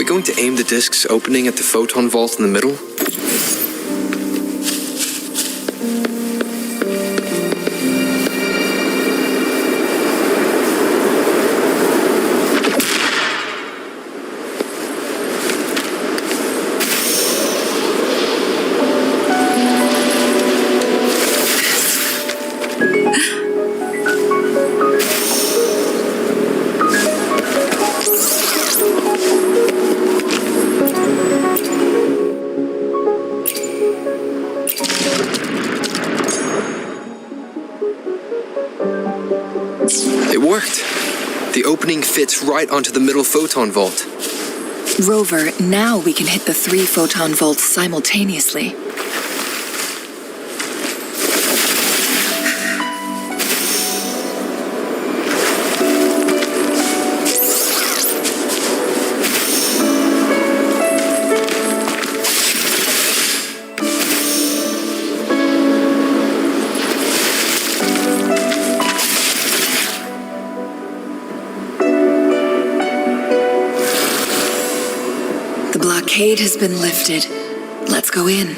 we going to aim the discs opening at the photon vault in the middle? It worked. The opening fits right onto the middle photon vault. Rover, now we can hit the 3 photon vaults simultaneously. The blockade has been lifted. Let's go in.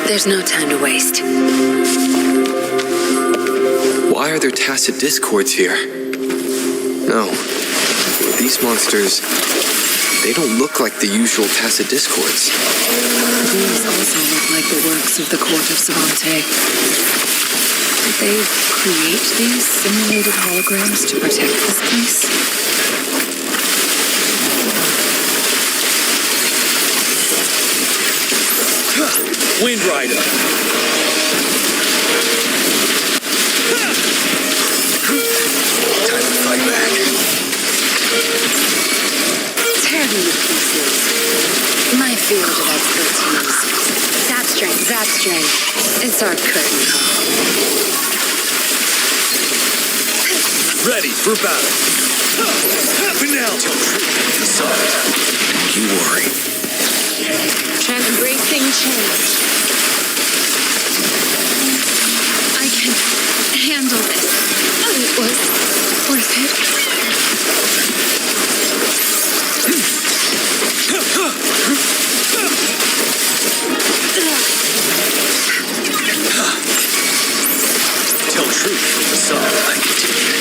There's no time to waste. Why are there tacit discords here? No. These monsters, they don't look like the usual tacit discords. These also look like the works of the court of Savante. Did they create these simulated holograms to protect this place? Wind Rider! Time to fight back. Tear them to pieces. My field of expertise. Zap string. It's our curtain call. Ready for battle. Now till truth is solid. Don't you worry. Embracing change. I can handle this. It was worth it. Till truth is solid, I continue.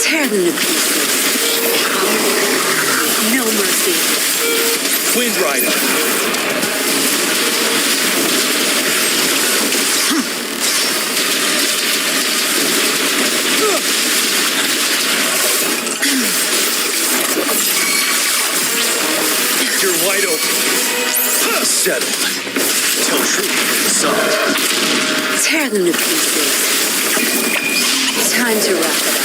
Tear them to pieces. No mercy. Wind Rider! You're wide open. Settled. Till truth is solid. Tear them to pieces. Time to wrap it up.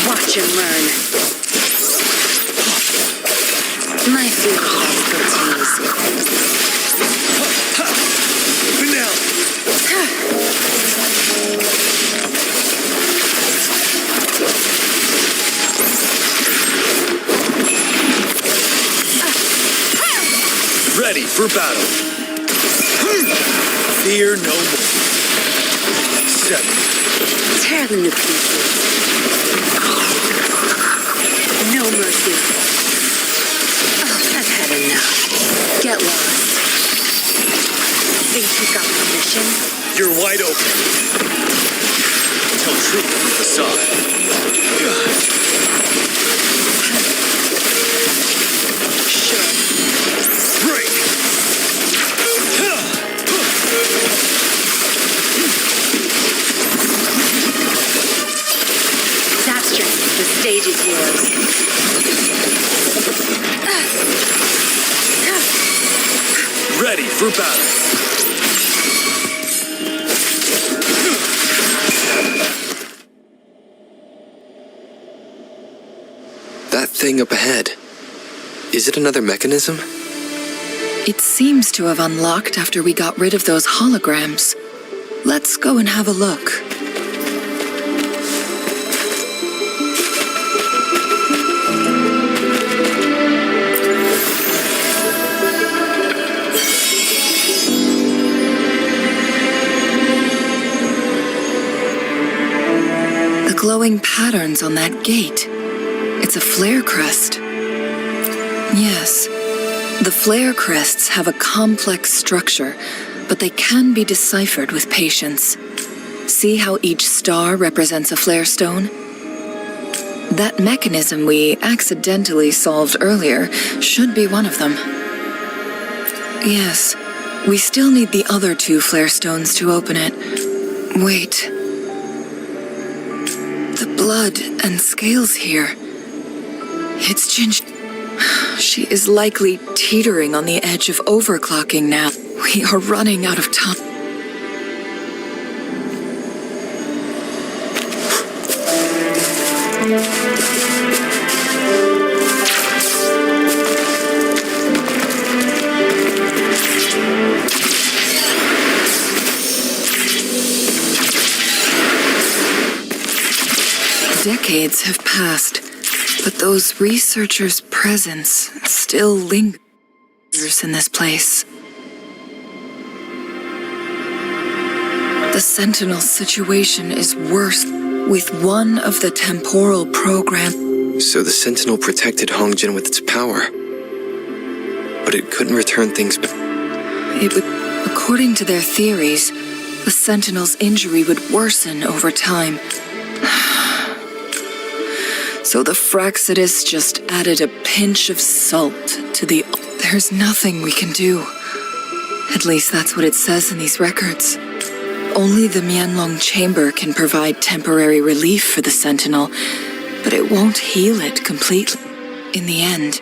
Watch and learn. My field of expertise. Now! Ready for battle. Fear no more. 7. Tear them to pieces. No mercy. I've had enough. Get lost. Think you got permission? You're wide open. Tell truth with the facade. Sure. Break! Zap strength, the stage is yours. Ready for battle. thing up ahead. Is it another mechanism? It seems to have unlocked after we got rid of those holograms. Let's go and have a look. The glowing patterns on that gate. It's a flare crest. Yes, the flare crests have a complex structure, but they can be deciphered with patience. See how each star represents a flare stone? That mechanism we accidentally solved earlier should be one of them. Yes, we still need the other 2 flare stones to open it. Wait. The blood and scales here. It's Jinshi. She is likely teetering on the edge of overclocking now. We are running out of time. Decades have passed, but those researchers' presence still lingers in this place. The Sentinel situation is worse, with one of the temporal programs. So the Sentinel protected Hongzhen with its power. But it couldn't return things back. According to their theories, the Sentinel's injury would worsen over time. So the Fraxidus just added a pinch of salt to the... There's nothing we can do. At least that's what it says in these records. Only the Mianlong Chamber can provide temporary relief for the Sentinel, but it won't heal it completely. In the end,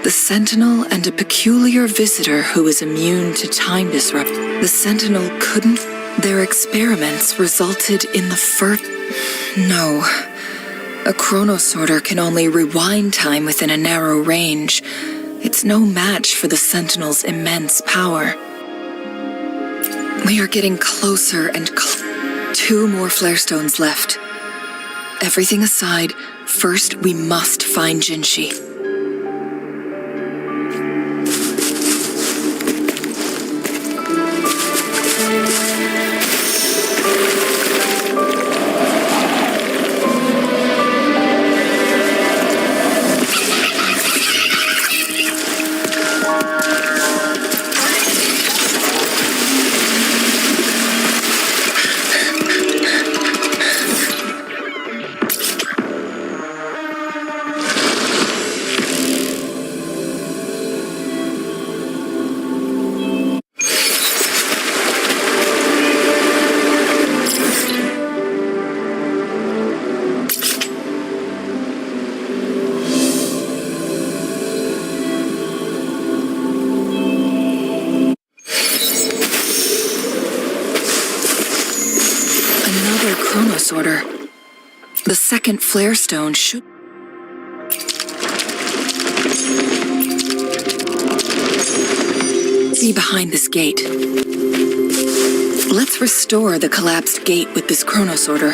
the Sentinel and a peculiar visitor who is immune to time disruption. The Sentinel couldn't... Their experiments resulted in the first... No. A chronosorter can only rewind time within a narrow range. It's no match for the Sentinel's immense power. We are getting closer and 2 more flare stones left. Everything aside, first we must find Jinshi. Chronosorter. The second flare stone should... be behind this gate. Let's restore the collapsed gate with this chronosorter.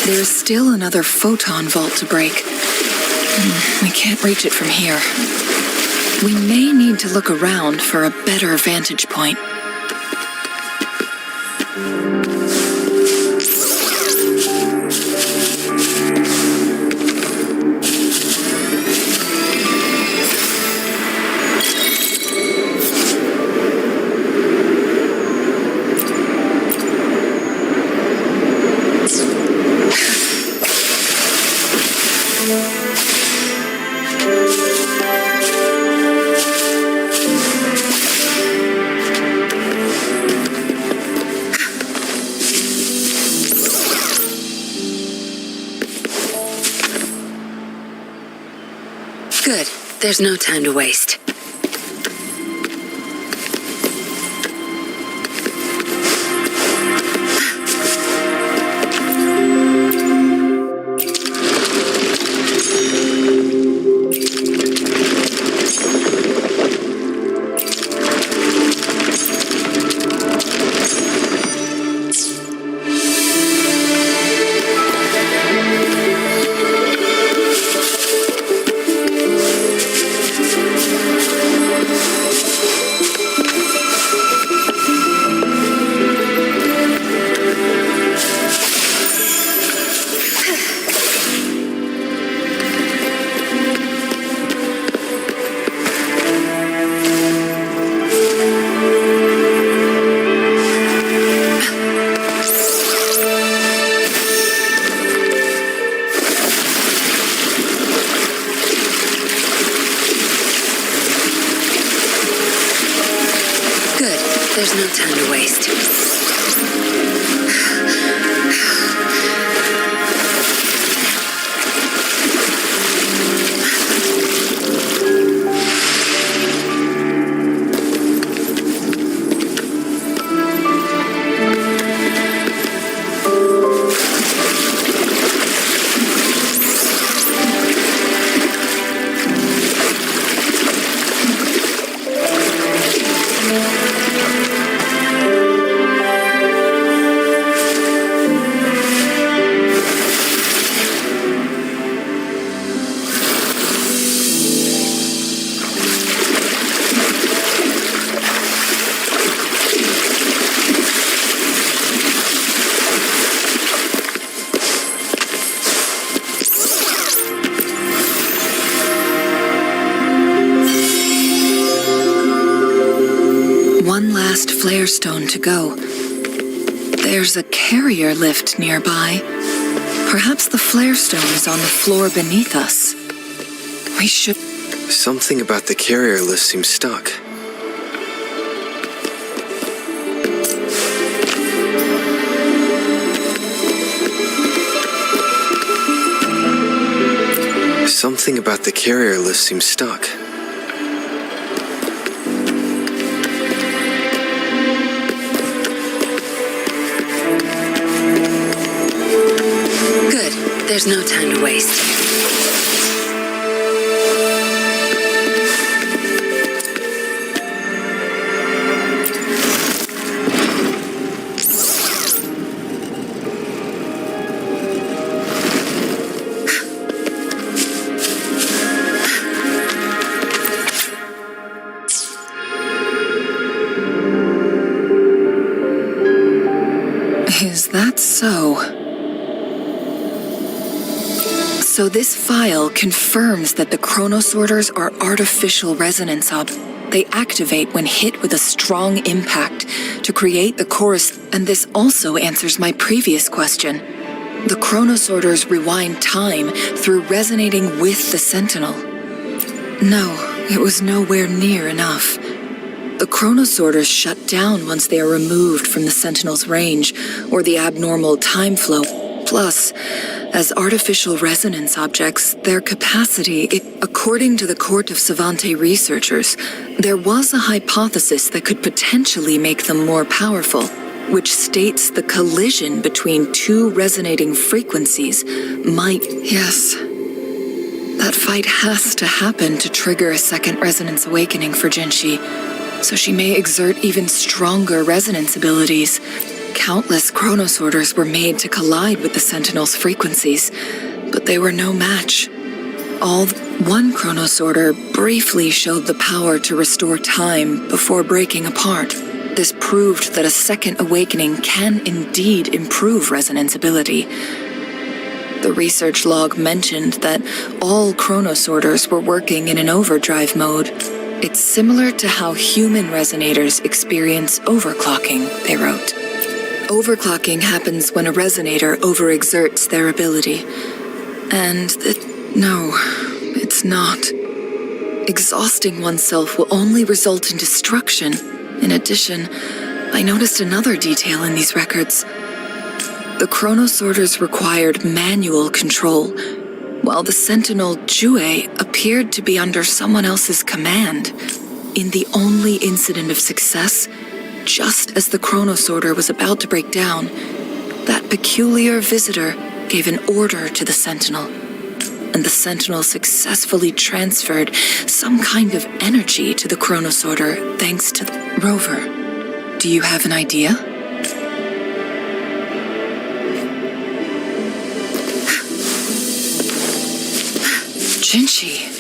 There's still another photon vault to break. We can't reach it from here. We may need to look around for a better vantage point. Good. There's no time to waste. There's no time to waste. One last flare stone to go. There's a carrier lift nearby. Perhaps the flare stone is on the floor beneath us. We should... Something about the carrier lift seems stuck. Something about the carrier lift seems stuck. Good. There's no time to waste. Is that so? So this file confirms that the chronosorters are artificial resonance objects. They activate when hit with a strong impact to create the chorus, and this also answers my previous question. The chronosorters rewind time through resonating with the Sentinel. No, it was nowhere near enough. The chronosorters shut down once they are removed from the Sentinel's range, or the abnormal time flow. Plus, as artificial resonance objects, their capacity, according to the Court of Savante researchers, there was a hypothesis that could potentially make them more powerful, which states the collision between two resonating frequencies might... Yes, that fight has to happen to trigger a second resonance awakening for Jinshi, so she may exert even stronger resonance abilities. Countless chronosorters were made to collide with the Sentinel's frequencies, but they were no match. One chronosorter briefly showed the power to restore time before breaking apart. This proved that a second awakening can indeed improve resonance ability. The research log mentioned that all chronosorters were working in an overdrive mode. It's similar to how human resonators experience overclocking, they wrote. Overclocking happens when a resonator overexerts their ability. And no, it's not. Exhausting oneself will only result in destruction. In addition, I noticed another detail in these records. The chronosorters required manual control, while the sentinel Jue appeared to be under someone else's command. In the only incident of success, just as the Chronosorter was about to break down, that peculiar visitor gave an order to the sentinel, and the sentinel successfully transferred some kind of energy to the Chronosorter thanks to the rover. Do you have an idea? Jinshi.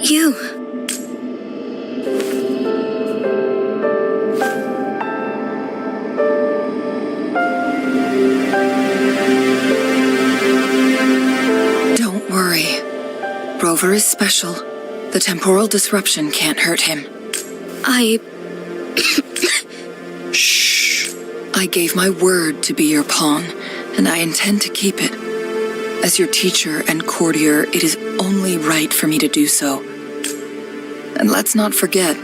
You. Don't worry. Rover is special. The temporal disruption can't hurt him. Shh. I gave my word to be your pawn, and I intend to keep it. As your teacher and courtier, it is only right for me to do so. And let's not forget,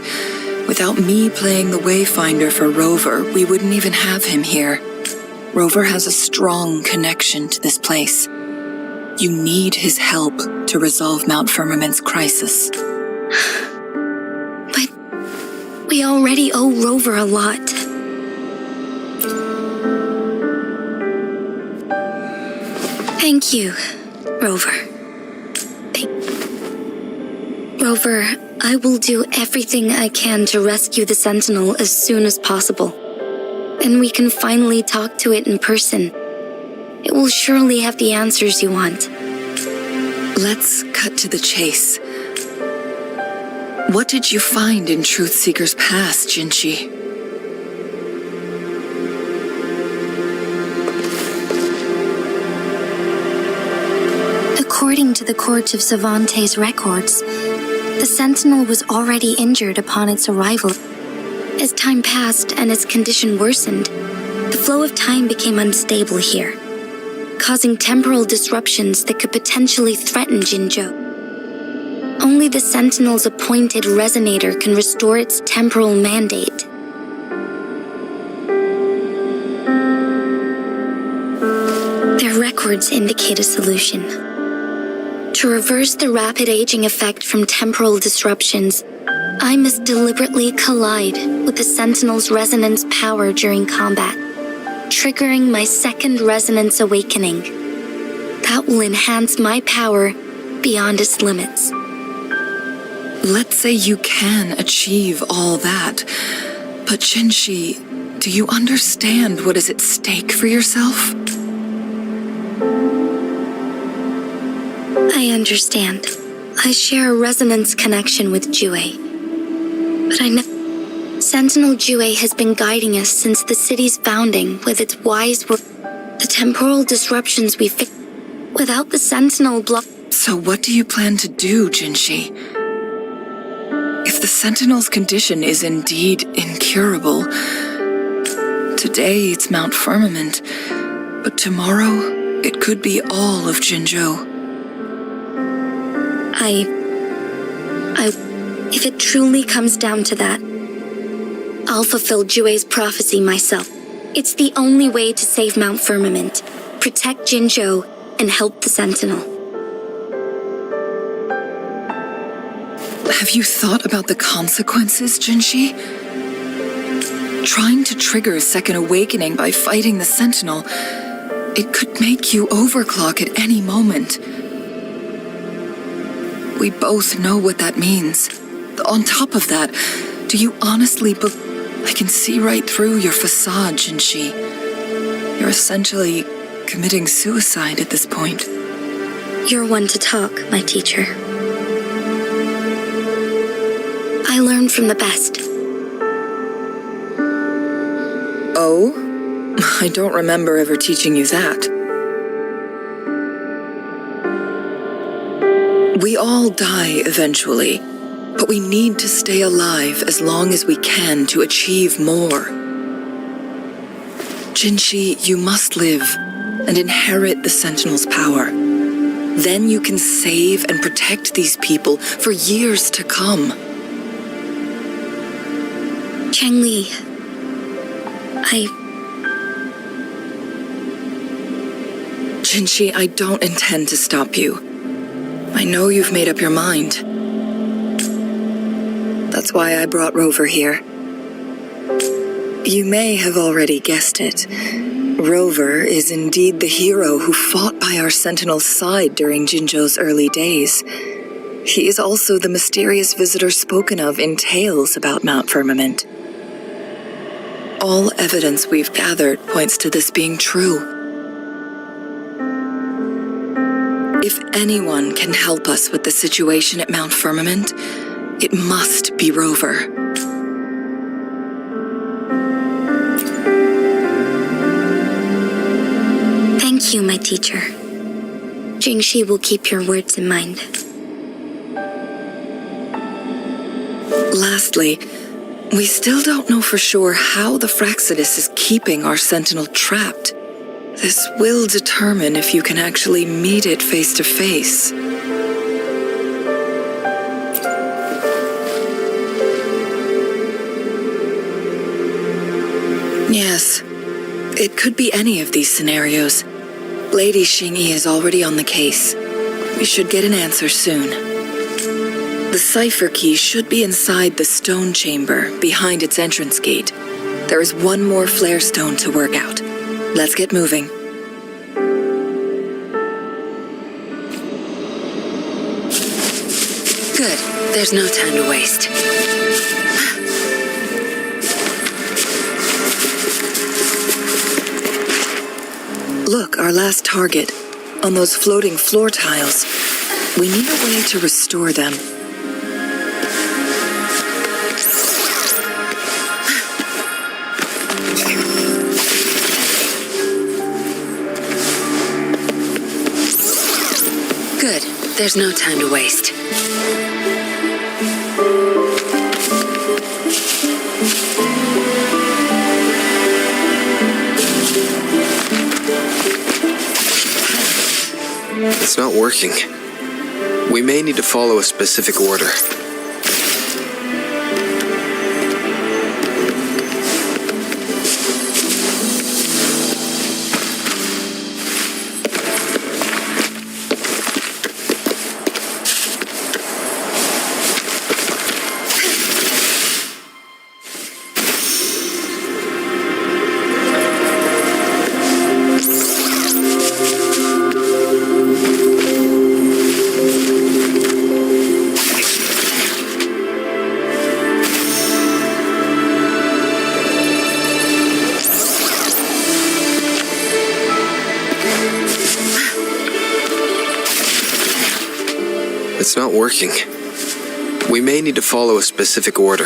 without me playing the Wayfinder for Rover, we wouldn't even have him here. Rover has a strong connection to this place. You need his help to resolve Mount Firmament's crisis. But we already owe Rover a lot. Thank you, Rover. Rover, I will do everything I can to rescue the Sentinel as soon as possible. Then we can finally talk to it in person. It will surely have the answers you want. Let's cut to the chase. What did you find in Truthseeker's past, Jinshi? According to the Court of Savante's records, the Sentinel was already injured upon its arrival. As time passed and its condition worsened, the flow of time became unstable here, causing temporal disruptions that could potentially threaten Jinzhou. Only the Sentinel's appointed resonator can restore its temporal mandate. Their records indicate a solution. To reverse the rapid aging effect from temporal disruptions, I must deliberately collide with the Sentinel's resonance power during combat, triggering my second resonance awakening. That will enhance my power beyond its limits. Let's say you can achieve all that, but Jinshi, do you understand what is at stake for yourself? I understand. I share a resonance connection with Jue. But I know Sentinel Jue has been guiding us since the city's founding with its wise words. The temporal disruptions we fixed without the Sentinel block. So what do you plan to do, Jinshi? If the Sentinel's condition is indeed incurable, today it's Mount Firmament, but tomorrow it could be all of Jinzhou. If it truly comes down to that, I'll fulfill Jue's prophecy myself. It's the only way to save Mount Firmament, protect Jinzhou, and help the Sentinel. Have you thought about the consequences, Jinshi? Trying to trigger a second awakening by fighting the Sentinel, it could make you overclock at any moment. We both know what that means. On top of that, do you honestly believe... I can see right through your facade, Jinshi. You're essentially committing suicide at this point. You're one to talk, my teacher. I learned from the best. Oh? I don't remember ever teaching you that. We all die eventually, but we need to stay alive as long as we can to achieve more. Jinshi, you must live and inherit the Sentinel's power. Then you can save and protect these people for years to come. Changli, Jinshi, I don't intend to stop you. I know you've made up your mind. That's why I brought Rover here. You may have already guessed it. Rover is indeed the hero who fought by our Sentinel's side during Jinzhou's early days. He is also the mysterious visitor spoken of in tales about Mount Firmament. All evidence we've gathered points to this being true. If anyone can help us with the situation at Mount Firmament, it must be Rover. thank you, my teacher. Jinshi will keep your words in mind. Lastly, we still don't know for sure how the Fraxidus is keeping our Sentinel trapped. This will determine if you can actually meet it face to face. Yes, it could be any of these scenarios. Lady Xingyi is already on the case. We should get an answer soon. The cipher key should be inside the stone chamber, behind its entrance gate. There is one more flare stone to work out. Let's get moving. Good. There's no time to waste. Look, our last target. On those floating floor tiles. We need a way to restore them. Good. There's no time to waste. It's not working. We may need to follow a specific order. It's not working. We may need to follow a specific order.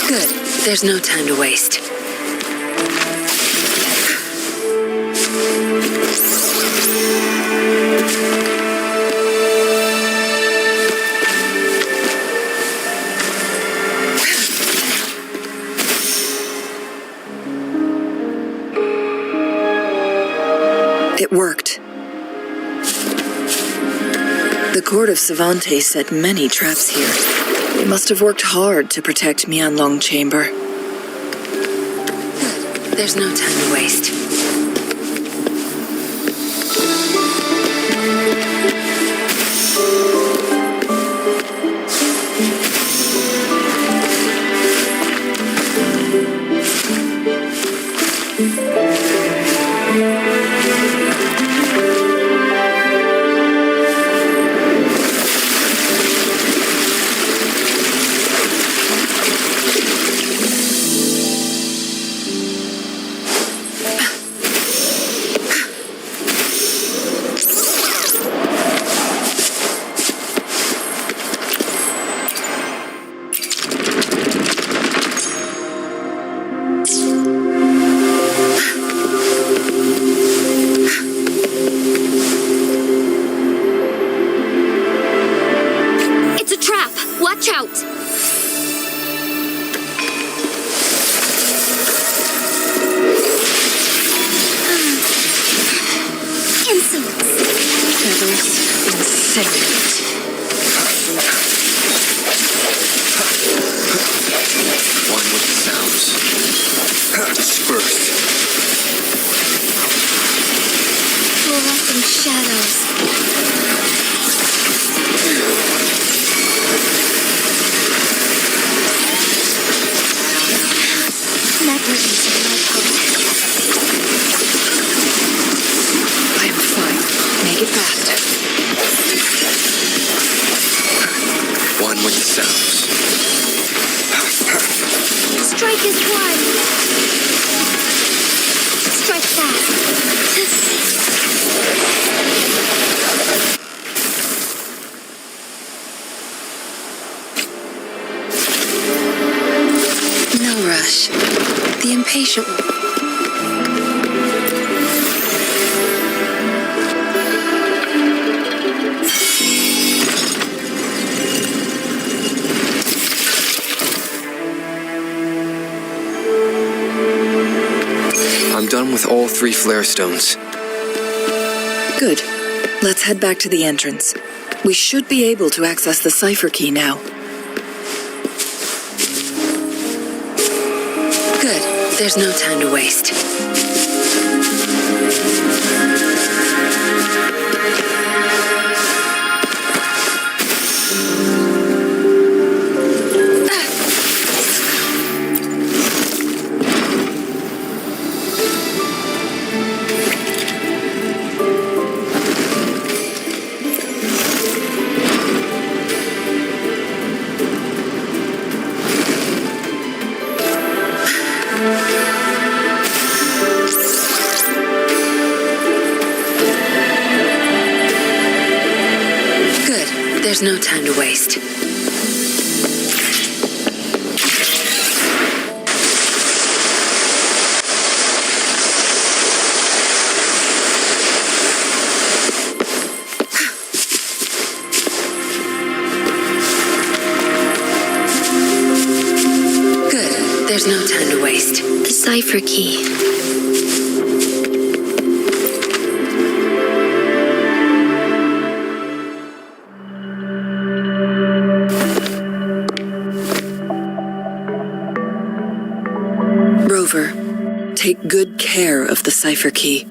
Good. There's no time to waste. It worked. The court of Savante set many traps here. They must have worked hard to protect Mianlong Chamber. Good. There's no time to waste. Feathers incinerate. One with the sounds. Dispersed. Fluorescent shadows. Mechanisms in my pulse. I am fine. Make it fast. One with the sounds. Strike is one. Strike fast. No rush. The impatient will. I'm done with all 3 flare stones. Good. Let's head back to the entrance. We should be able to access the cipher key now. Good. There's no time to waste. There's no time to waste. Good. There's no time to waste. The cipher key. Take good care of the cipher key.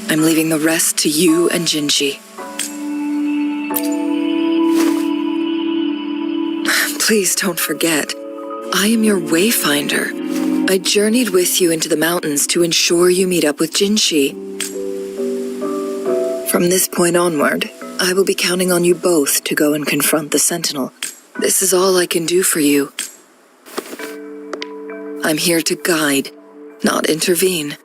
I'm leaving the rest to you and Jinshi. Please don't forget, I am your wayfinder. I journeyed with you into the mountains to ensure you meet up with Jinshi. From this point onward, I will be counting on you both to go and confront the Sentinel. This is all I can do for you. I'm here to guide, not intervene.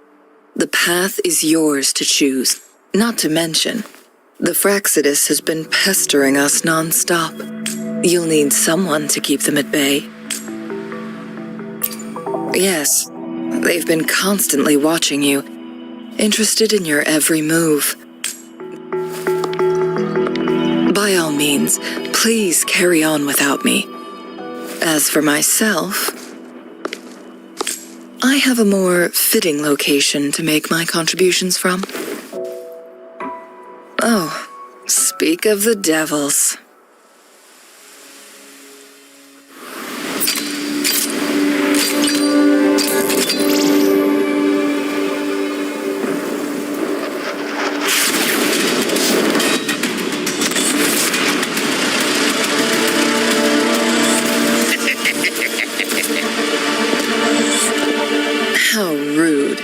The path is yours to choose. Not to mention, the Fraxidus has been pestering us non-stop. You'll need someone to keep them at bay. Yes, they've been constantly watching you, interested in your every move. By all means, please carry on without me. As for myself, I have a more fitting location to make my contributions from. Oh, speak of the devils. How rude.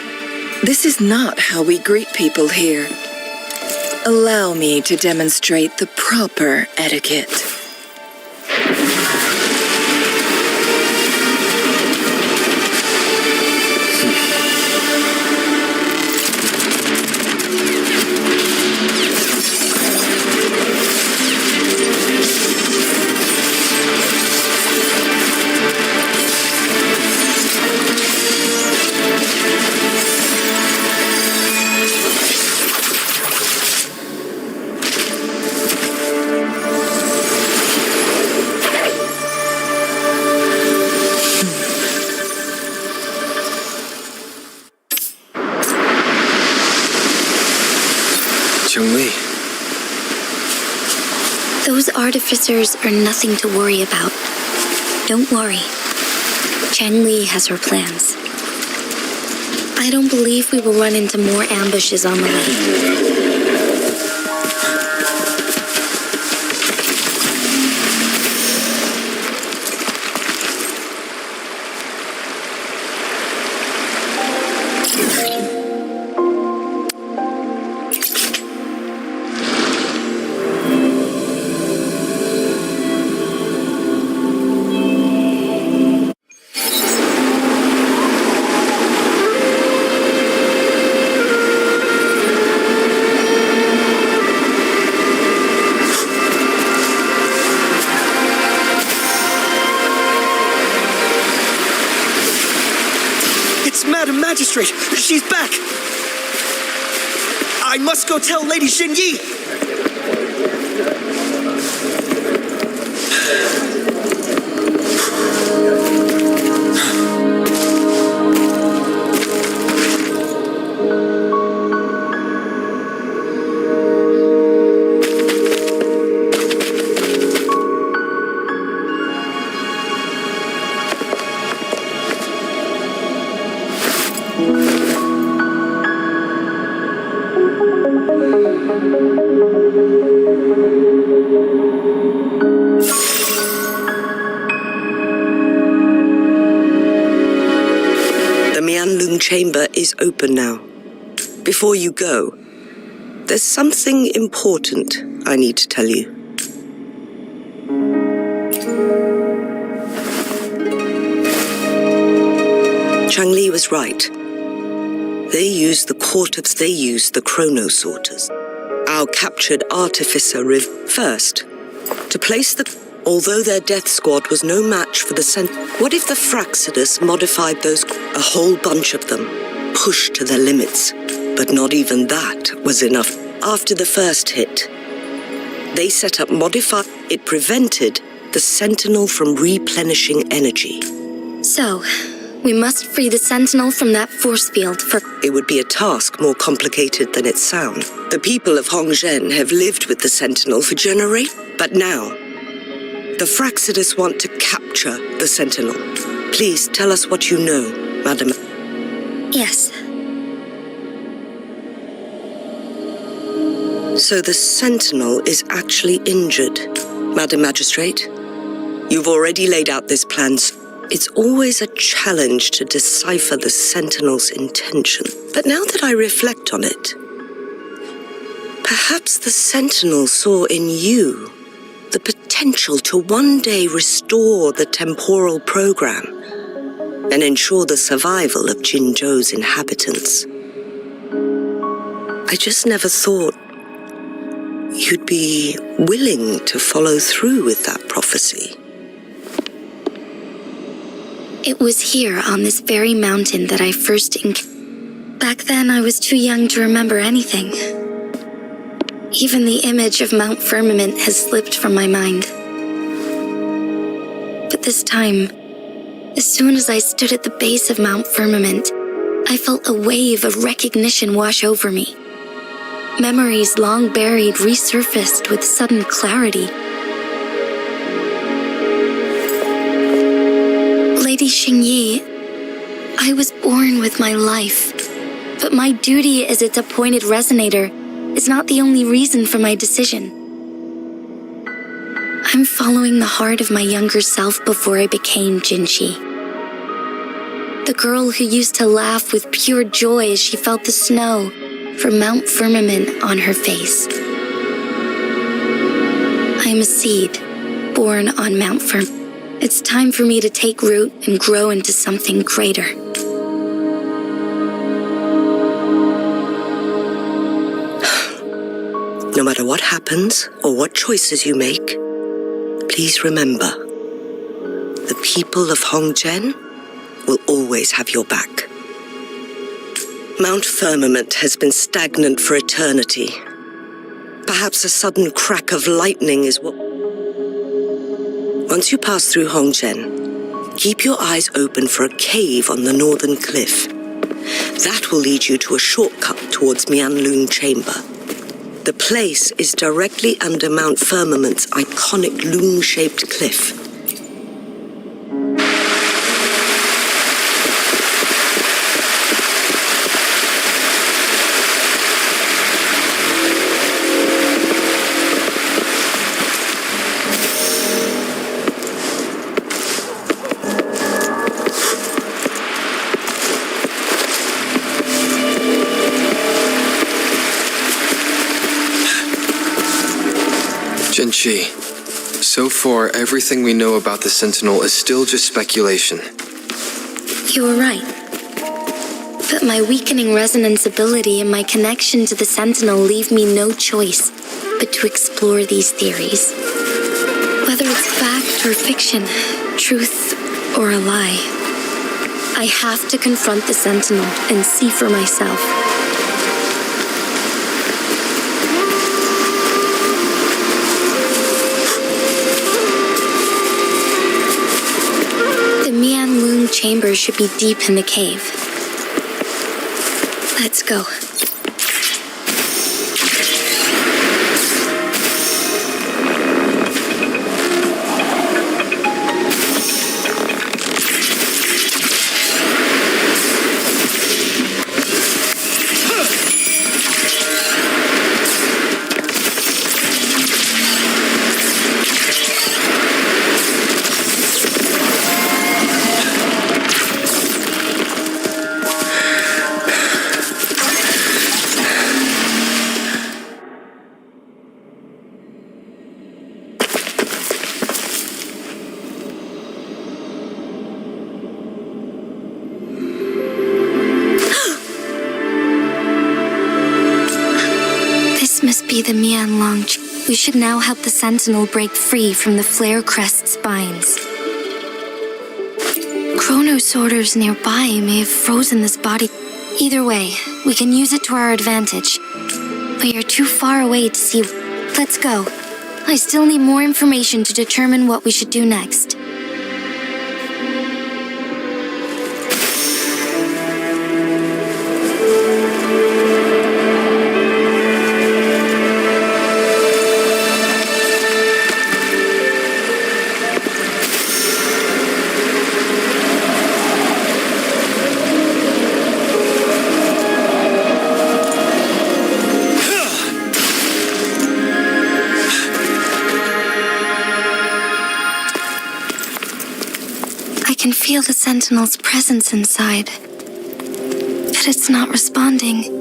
This is not how we greet people here. Allow me to demonstrate the proper etiquette. artificers are nothing to worry about. Don't worry. Chang Li has her plans. I don't believe we will run into more ambushes on the way. Madam Magistrate, she's back! I must go tell Lady Jinshi! Chamber is open now. Before you go, there's something important I need to tell you. Chang Li was right. They used the chrono sorters. Our captured artificer first to place although their death squad was no match for the what if the Fraxidus modified those, a whole bunch of them, pushed to their limits? But not even that was enough. After the first hit, they set up it prevented the Sentinel from replenishing energy. So, we must free the Sentinel from that force field for... It would be a task more complicated than it sounds. The people of Hongzhen have lived with the Sentinel for generations, but now, the Fraxidus want to capture the Sentinel. Please tell us what you know, Madam. Yes. So the Sentinel is actually injured. Madam Magistrate, you've already laid out this plan. It's always a challenge to decipher the Sentinel's intention. But now that I reflect on it, perhaps the Sentinel saw in you the potential to one day restore the temporal program and ensure the survival of Jinzhou's inhabitants. I just never thought you'd be willing to follow through with that prophecy. It was here on this very mountain that I first Back then I was too young to remember anything. Even the image of Mount Firmament has slipped from my mind. But this time, as soon as I stood at the base of Mount Firmament, I felt a wave of recognition wash over me. Memories long buried resurfaced with sudden clarity. Lady Xingyi, I was born with my life, but my duty as its appointed resonator is not the only reason for my decision. I'm following the heart of my younger self before I became Jinshi. The girl who used to laugh with pure joy as she felt the snow from Mount Firmament on her face. I am a seed born on Mount Firmament. It's time for me to take root and grow into something greater. No matter what happens or what choices you make, please remember, the people of Hongzhen will always have your back. Mount Firmament has been stagnant for eternity. Perhaps a sudden crack of lightning is what... Once you pass through Hongzhen, keep your eyes open for a cave on the northern cliff. That will lead you to a shortcut towards Mianlun Chamber. The place is directly under Mount Firmament's iconic loom-shaped cliff. Jinshi, so far everything we know about the Sentinel is still just speculation. You were right. But my weakening resonance ability and my connection to the Sentinel leave me no choice but to explore these theories. Whether it's fact or fiction, truth or a lie, I have to confront the Sentinel and see for myself. The Mian Loom chamber should be deep in the cave. Let's go. Must be the Mian Long. We should now help the Sentinel break free from the Flare Crest spines. Chronos orders nearby may have frozen this body. Either way, we can use it to our advantage. But you're too far away to see. Let's go. I still need more information to determine what we should do next. I can feel the Sentinel's presence inside, but it's not responding.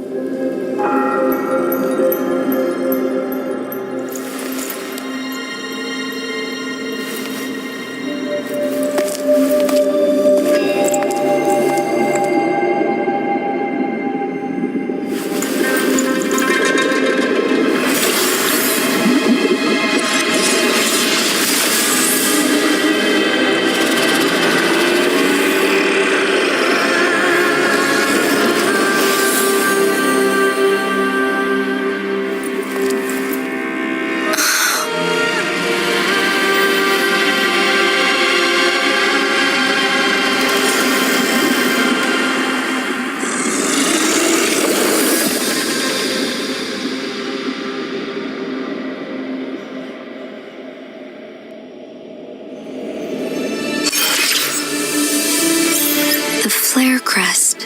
The Flare Crest.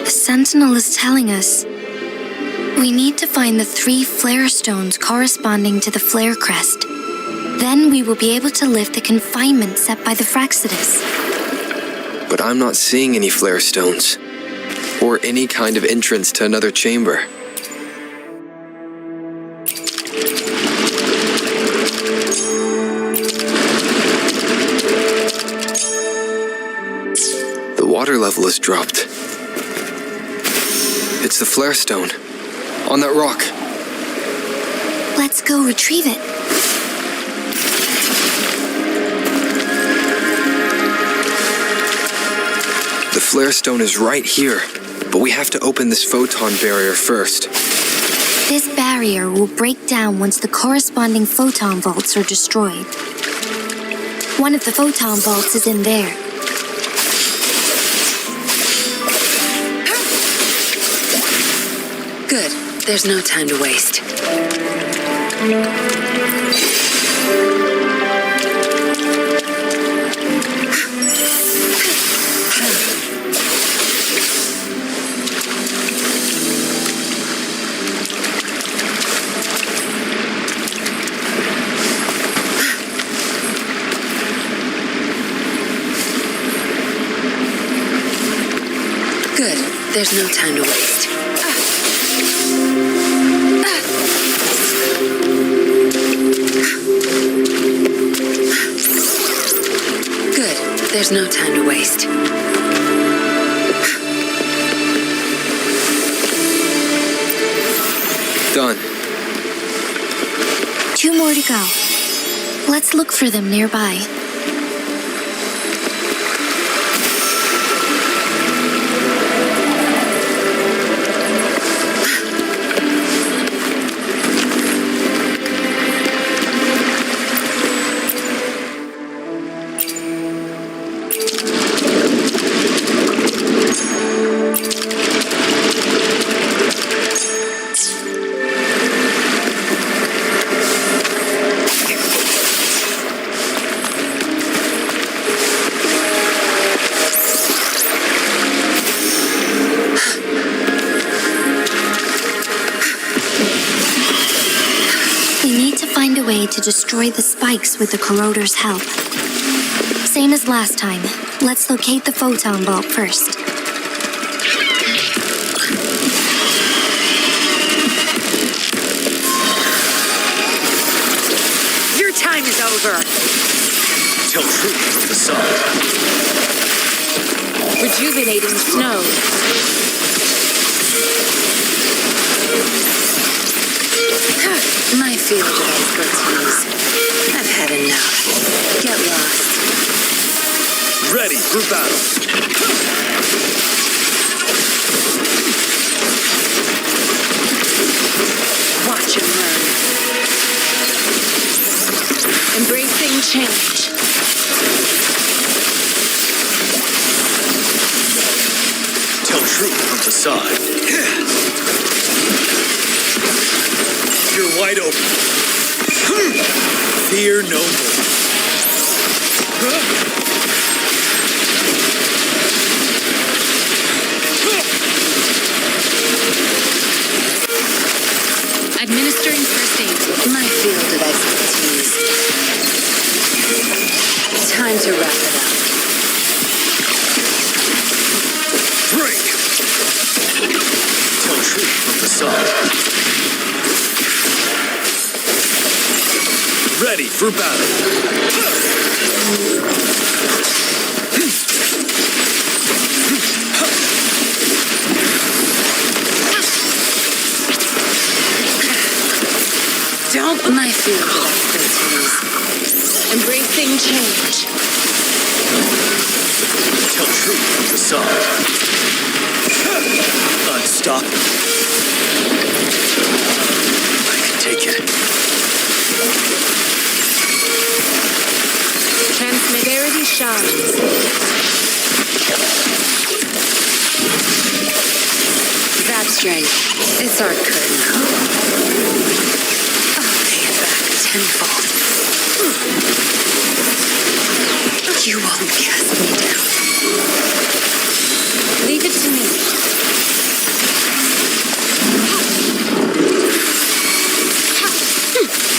The Sentinel is telling us we need to find the 3 flare stones corresponding to the Flare Crest. Then we will be able to lift the confinement set by the Fraxidus. But I'm not seeing any flare stones, or any kind of entrance to another chamber. The water level has dropped. It's the flare stone, on that rock. Let's go retrieve it. The flare stone is right here, but we have to open this photon barrier first. This barrier will break down once the corresponding photon vaults are destroyed. One of the photon vaults is in there. Good. There's no time to waste. Good. There's no time to waste. Good. There's no time to waste. Done. 2 more to go. Let's look for them nearby. To destroy the spikes with the corroder's help. Same as last time. Let's locate the photon bolt first. Your time is over. Tell truth from the sun. Rejuvenating snow. My field of expertise. I've had enough. Get lost. Ready for battle. Watch and learn. Embracing change. Tell truth from the side. You're wide open. Fear no more. Administering first aid. My field of expertise. Time to wrap it up. Break! Tell truth from the sun. Ready for battle. Don't my field of expertise. Embracing change. Tell truth from the sun. Unstoppable. I can take it. Transmigarity shines. That strength. It's our curtain. I'll pay it back tenfold. You won't cast me down. Leave it to me.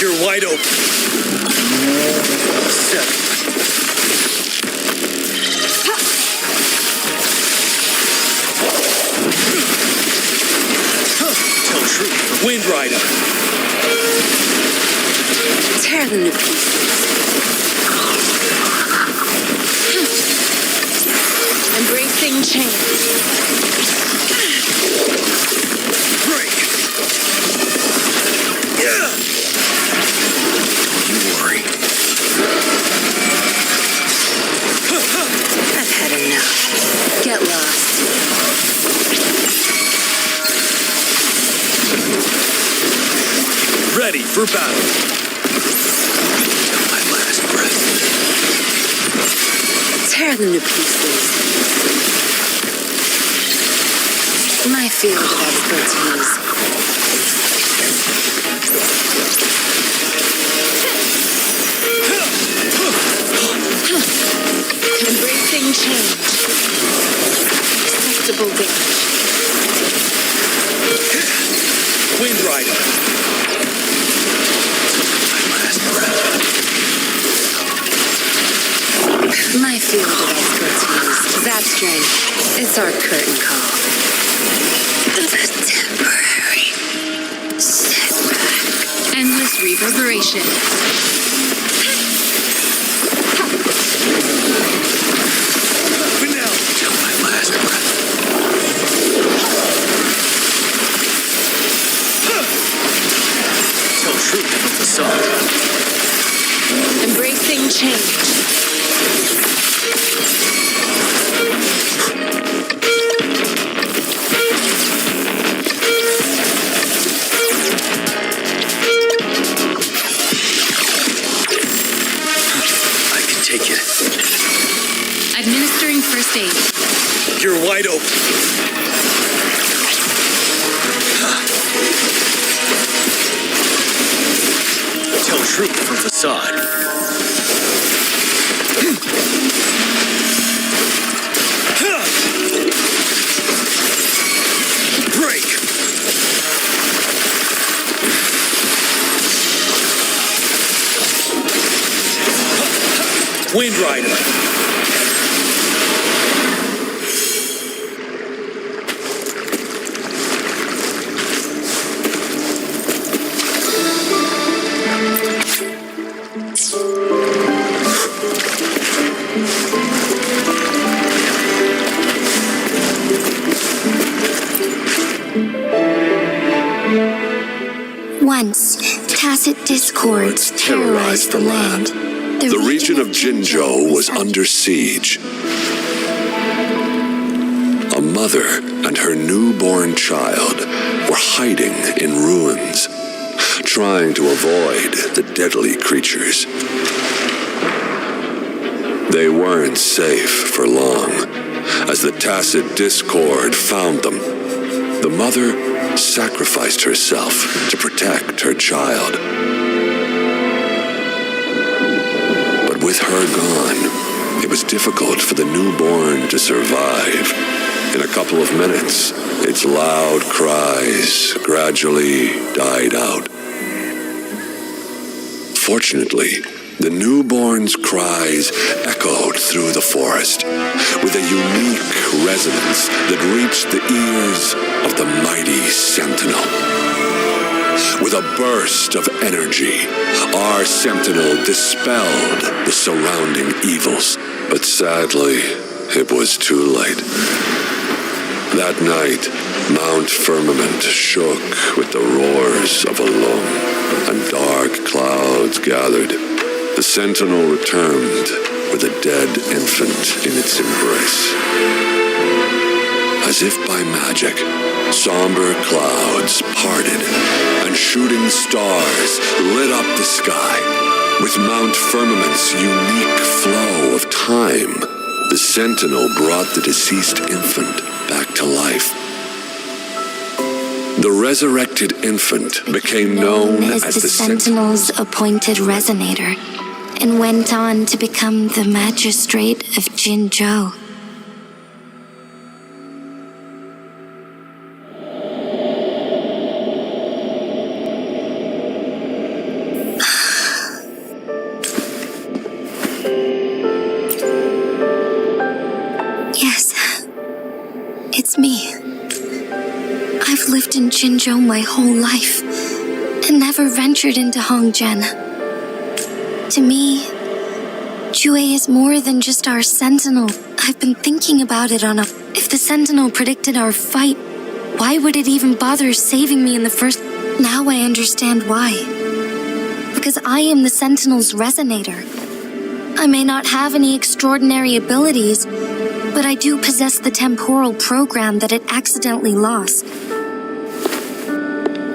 You're wide open. 7. Tell truth. Wind Rider. Tear them to pieces. Embracing change. Break. Yeah. Don't you worry. I've had enough. Get lost. Ready for battle. Till my last breath. Tear them to pieces. My field of expertise. change. Acceptable damage. Wind Rider. My last breath. My field of expertise. Zap string. It's our curtain call. The temporary setback. Endless reverberation. Finale till my last breath. Tell truth from the sun. Embracing change. I can take it. Administering first aid. You're wide open. Tell truth from facade. Break. Wind Rider. Once, tacit discords terrorized the land. The region of Jinzhou was under siege. A mother and her newborn child were hiding in ruins, trying to avoid the deadly creatures. They weren't safe for long, as the tacit discord found them. The mother sacrificed herself to protect her child. But with her gone, it was difficult for the newborn to survive. In a couple of minutes, its loud cries gradually died out. Fortunately, the newborn's cries echoed through the forest with a unique resonance that reached the ears of the mighty sentinel. With a burst of energy, our sentinel dispelled the surrounding evils. But sadly, it was too late. That night, Mount Firmament shook with the roars of a loom, and dark clouds gathered. The sentinel returned with a dead infant in its embrace. As if by magic, somber clouds parted, and shooting stars lit up the sky. With Mount Firmament's unique flow of time, the sentinel brought the deceased infant back to life. The resurrected infant became known as the Sentinel's appointed resonator, and went on to become the magistrate of Jinzhou. Yes, it's me. I've lived in Jinzhou my whole life, and never ventured into Hongzhen. To me, Jue is more than just our sentinel. I've been thinking about it If the sentinel predicted our fight, why would it even bother saving me in the first... Now I understand why. Because I am the sentinel's resonator. I may not have any extraordinary abilities, but I do possess the temporal program that it accidentally lost.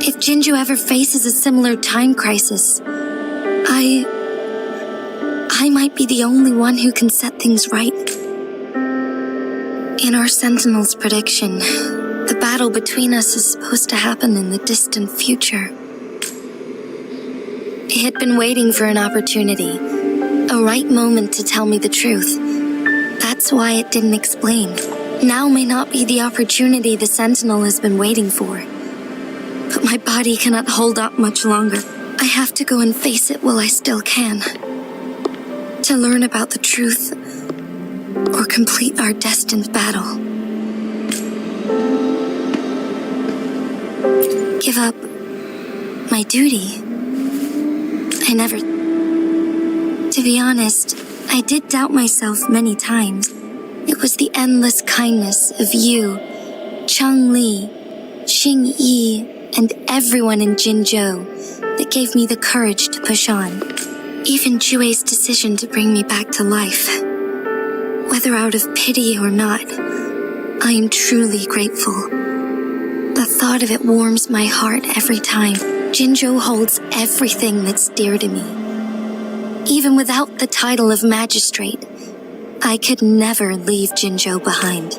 If Jinzhou ever faces a similar time crisis, I might be the only one who can set things right. In our Sentinel's prediction, the battle between us is supposed to happen in the distant future. It had been waiting for an opportunity, a right moment to tell me the truth. That That's why it didn't explain. Now may not be the opportunity the Sentinel has been waiting for. But my body cannot hold up much longer. I have to go and face it while I still can. To learn about the truth, or complete our destined battle. Give up my duty. I never... To be honest, I did doubt myself many times. It was the endless kindness of you, Chang-Li, Xing-Yi, and everyone in Jinzhou that gave me the courage to push on. Even Jue's decision to bring me back to life. Whether out of pity or not, I am truly grateful. The thought of it warms my heart every time. Jinzhou holds everything that's dear to me. Even without the title of magistrate, I could never leave Jinzhou behind.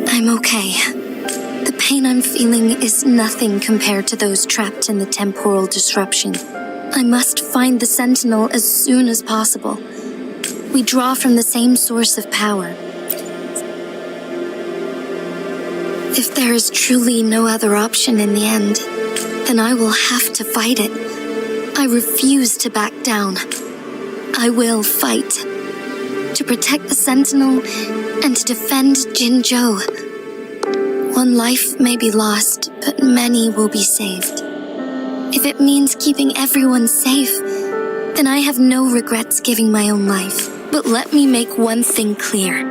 I'm okay. The pain I'm feeling is nothing compared to those trapped in the temporal disruption. I must find the Sentinel as soon as possible. We draw from the same source of power. If there is truly no other option in the end, then I will have to fight it. I refuse to back down. I will fight. To protect the Sentinel and to defend Jinzhou. One life may be lost, but many will be saved. If it means keeping everyone safe, then I have no regrets giving my own life. But let me make one thing clear.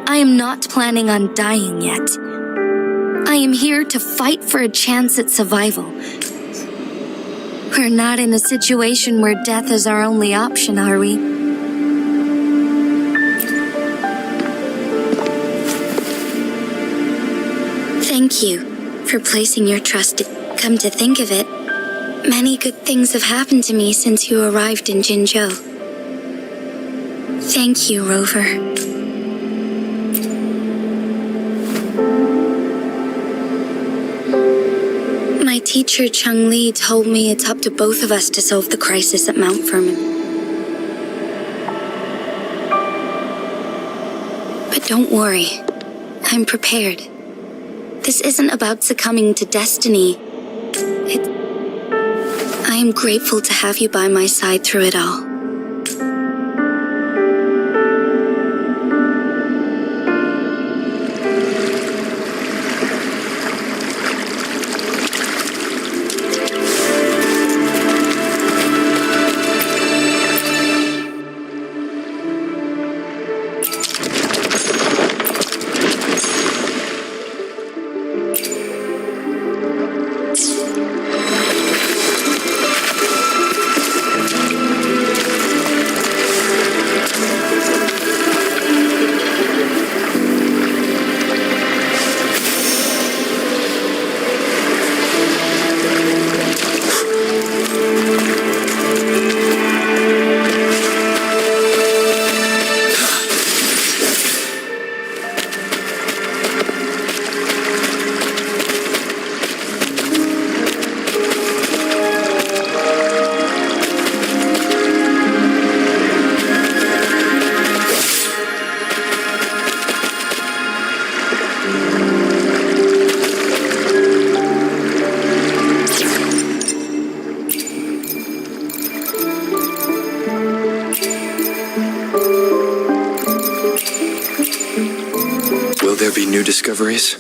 I am not planning on dying yet. I am here to fight for a chance at survival. We're not in a situation where death is our only option, are we? Thank you for placing your trust. Come to think of it, many good things have happened to me since you arrived in Jinzhou. Thank you, Rover. My teacher, Chang-Li, told me it's up to both of us to solve the crisis at Mount Firmin. But don't worry, I'm prepared. This isn't about succumbing to destiny. I am grateful to have you by my side through it all. Will there be new discoveries?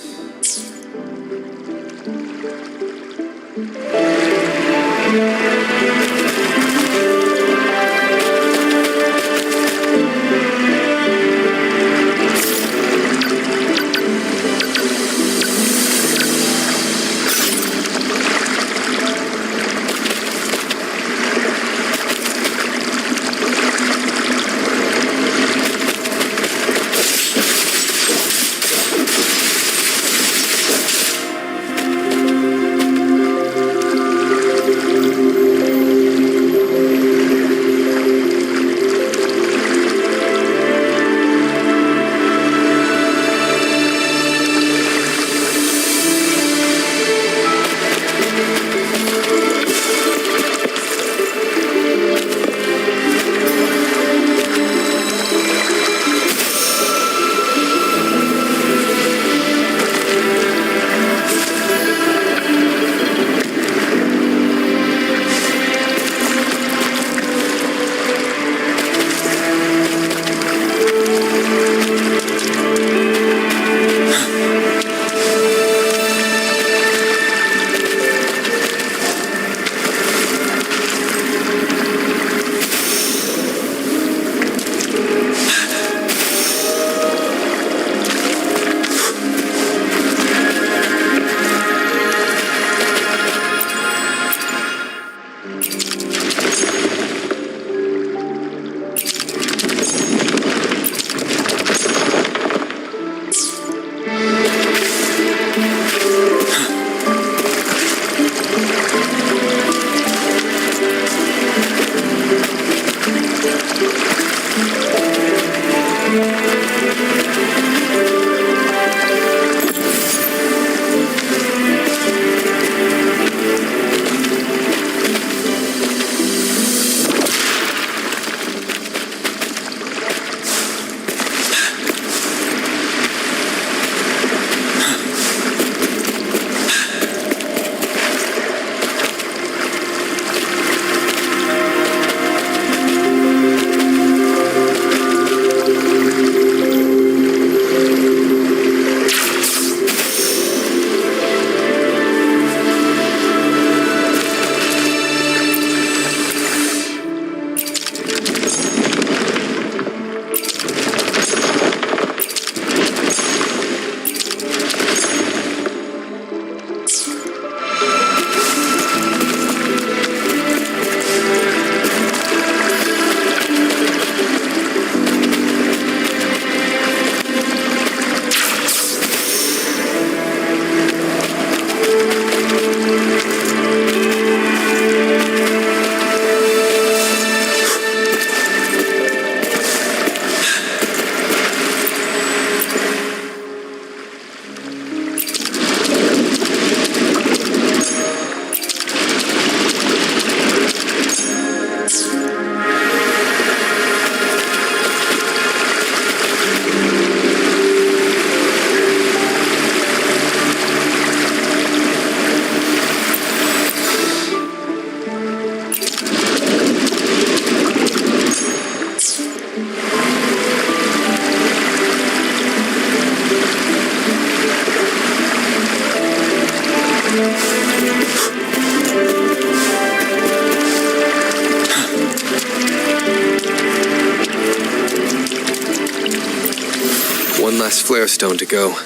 One last flare stone to go.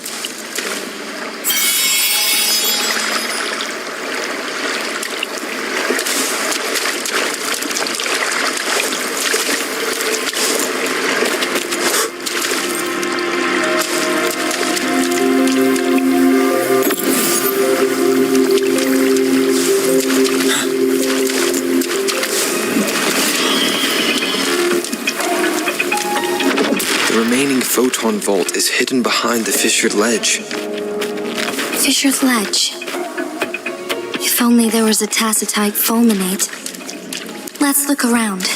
The remaining photon vault is hidden behind the fissured ledge. Fissured ledge. If only there was a tacitite fulminate. Let's look around.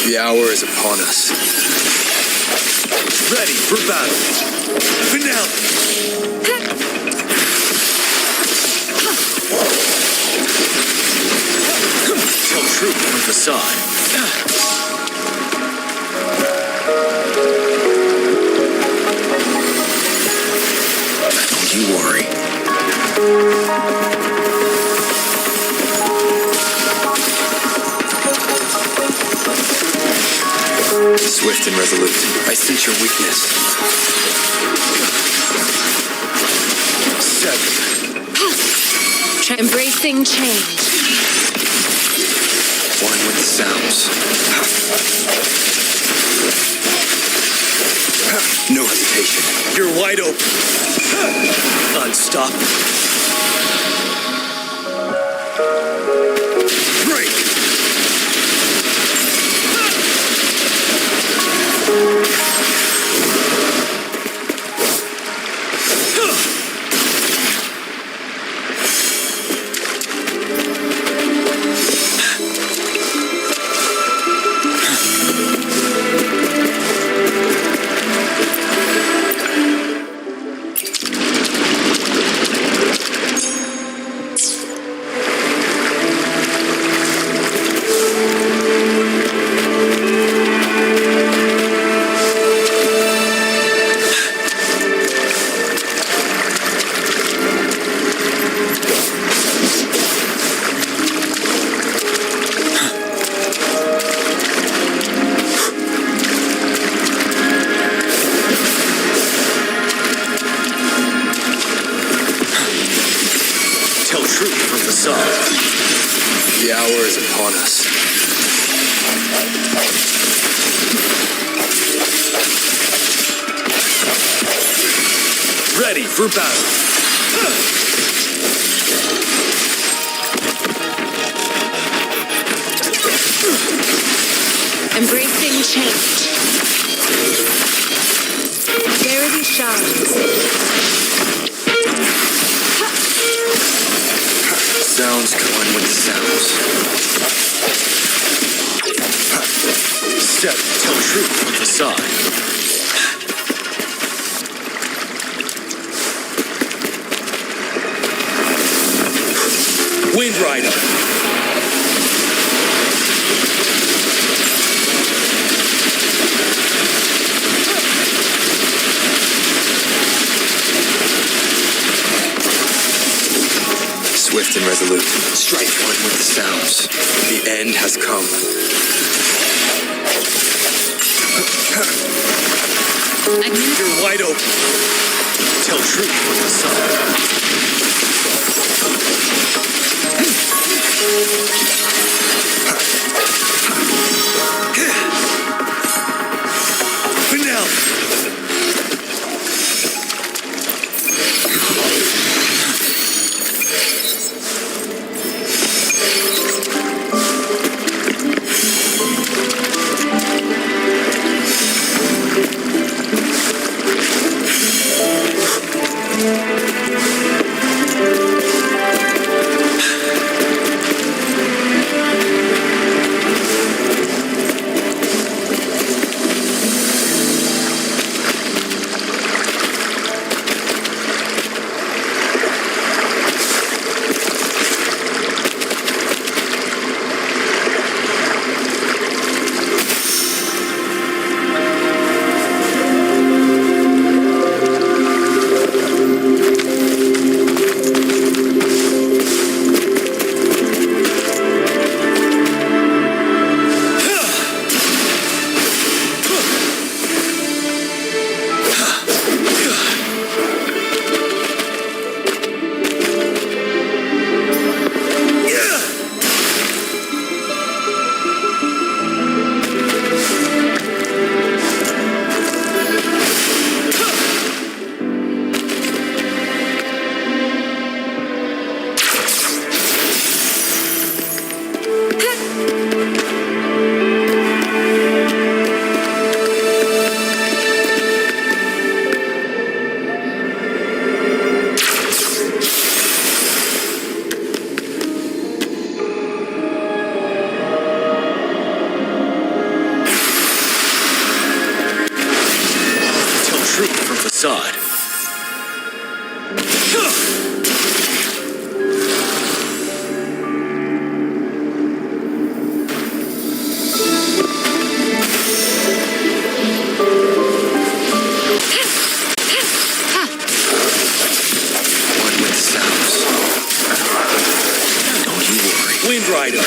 The hour is upon us. Ready for battle. Finale. Tell truth from facade. Don't you worry. Swift and resolute. I sense your weakness. 7. Embracing change. One with the sounds. No hesitation. You're wide open. Unstoppable. Break. The hour is upon us. Ready for battle. Embracing change. Verity shines. Sounds going with the sounds. Step, tell truth from the side. Wind Rider. Swift and resolute. Strike one with the sounds. The end has come. You're wide open. Tell truth from the side. Finale. facade. One with the sounds. Don't you worry. Wind Rider.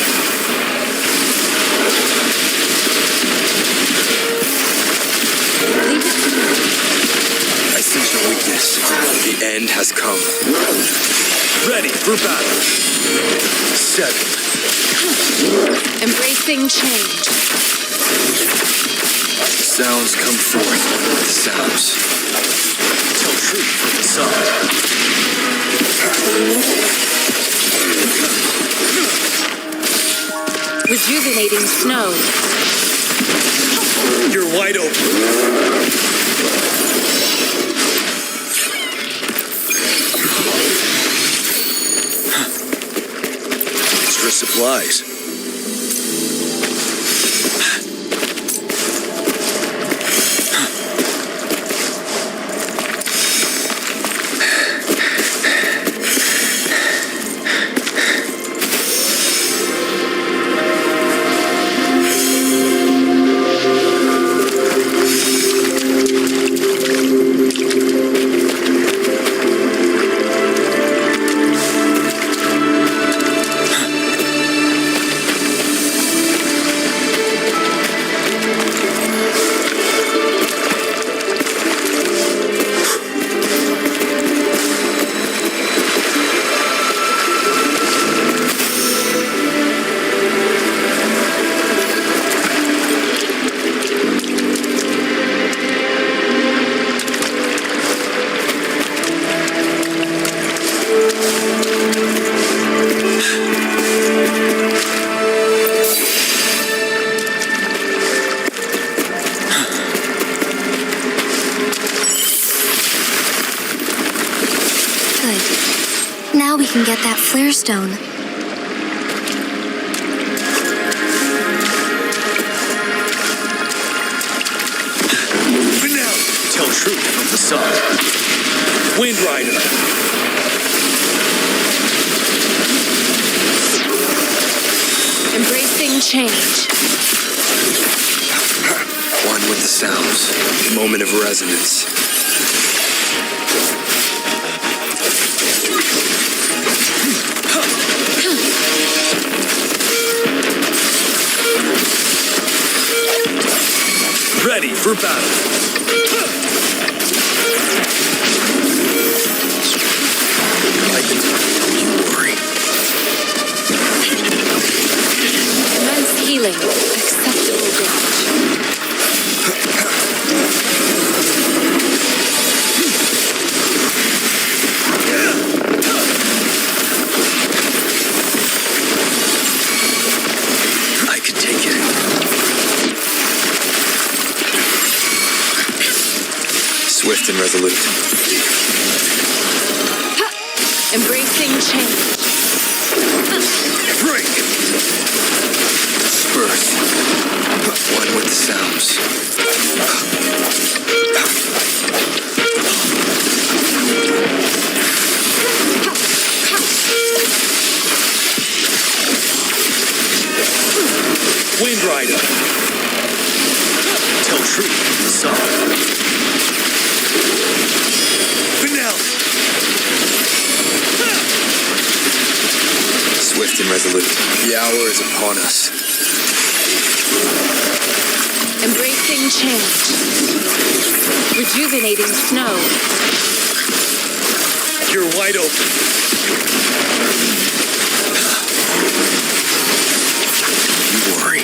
I sense your weakness. The end has come. Ready for battle. 7. Embracing change. Sounds come forth. Sounds. Tell truth from the side. Rejuvenating snow. You're wide open. Extra supplies. Now we can get that flare stone. But now, tell truth from the side. Wind Rider. Embracing change. One with the sounds. Moment of resonance. Ready for battle. Don't you worry. Immense healing. Acceptable damage. I can take it. Swift and resolute. Embracing change. Break. Disperse. One with the sounds. Wind Rider. Tell truth from the side. Finale. Swift and resolute. The hour is upon us. Embracing change. Rejuvenating snow. You're wide open. Don't you worry.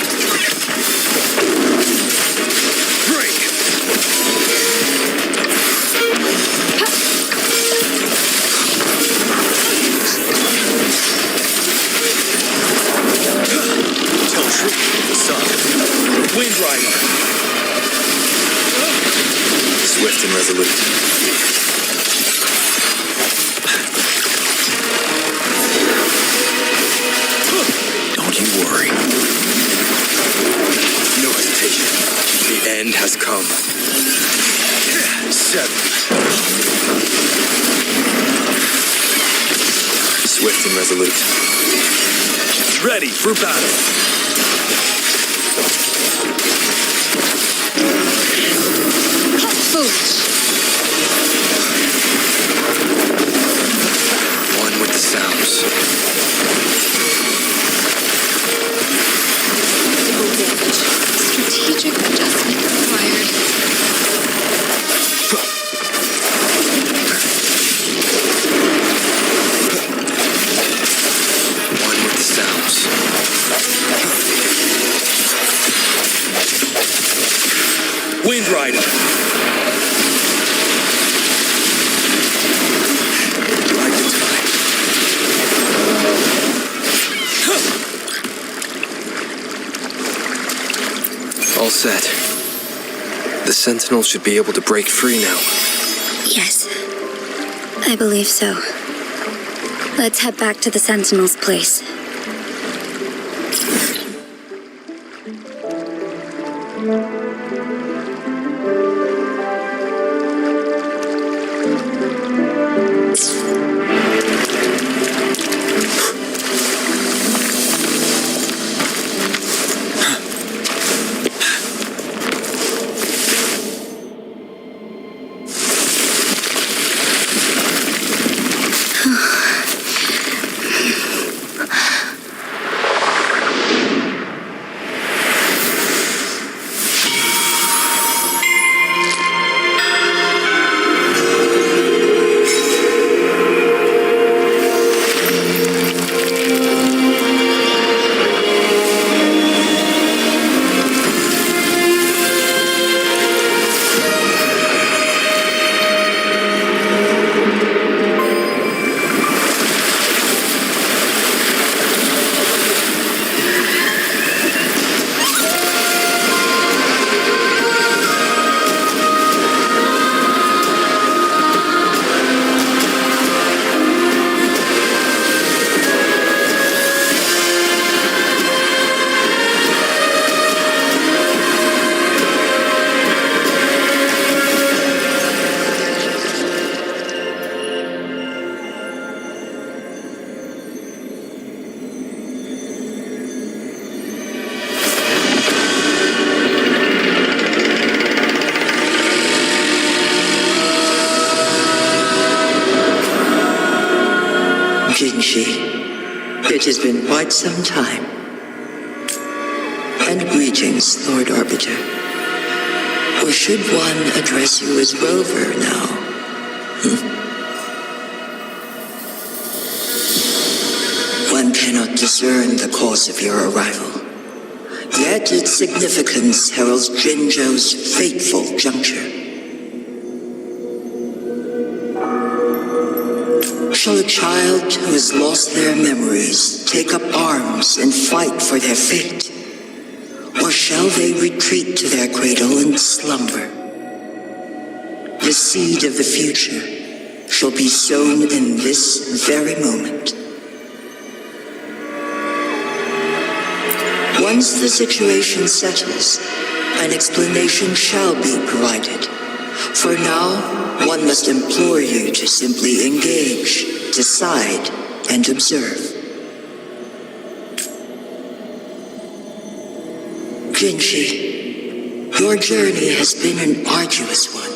Break. Tell truth from the side. Wind Rider. Swift and resolute. Don't you worry. No hesitation. The end has come. 7. Swift and resolute. Ready for battle. Foolish. One with the sounds. Visible damage. Strategic adjustment required. One with the sounds. Wind Rider. Ride the tide. All set. The Sentinel should be able to break free now. Yes, I believe so. Let's head back to the Sentinel's place. Jinshi, it has been quite some time. And greetings, Lord Arbiter. Or should one address you as Rover now? One cannot discern the cause of your arrival. Yet its significance heralds Jinzhou's fateful juncture. Shall a child who has lost their memories take up arms and fight for their fate? Or shall they retreat to their cradle and slumber? The seed of the future shall be sown in this very moment. Once the situation settles, an explanation shall be provided. For now, one must implore you to simply engage, decide, and observe. Jinshi, your journey has been an arduous one.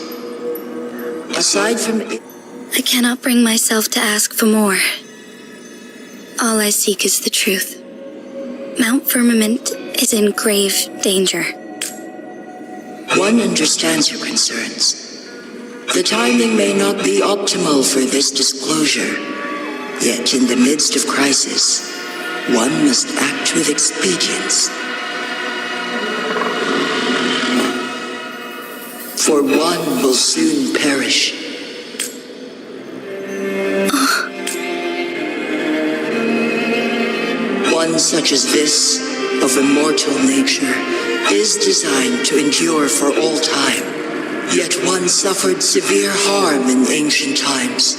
Aside from it, I cannot bring myself to ask for more. All I seek is the truth. Mount Firmament is in grave danger. one understands your concerns. The timing may not be optimal for this disclosure, yet in the midst of crisis, one must act with expedience. For one will soon perish. One such as this, of immortal nature, is designed to endure for all time. Yet one suffered severe harm in ancient times,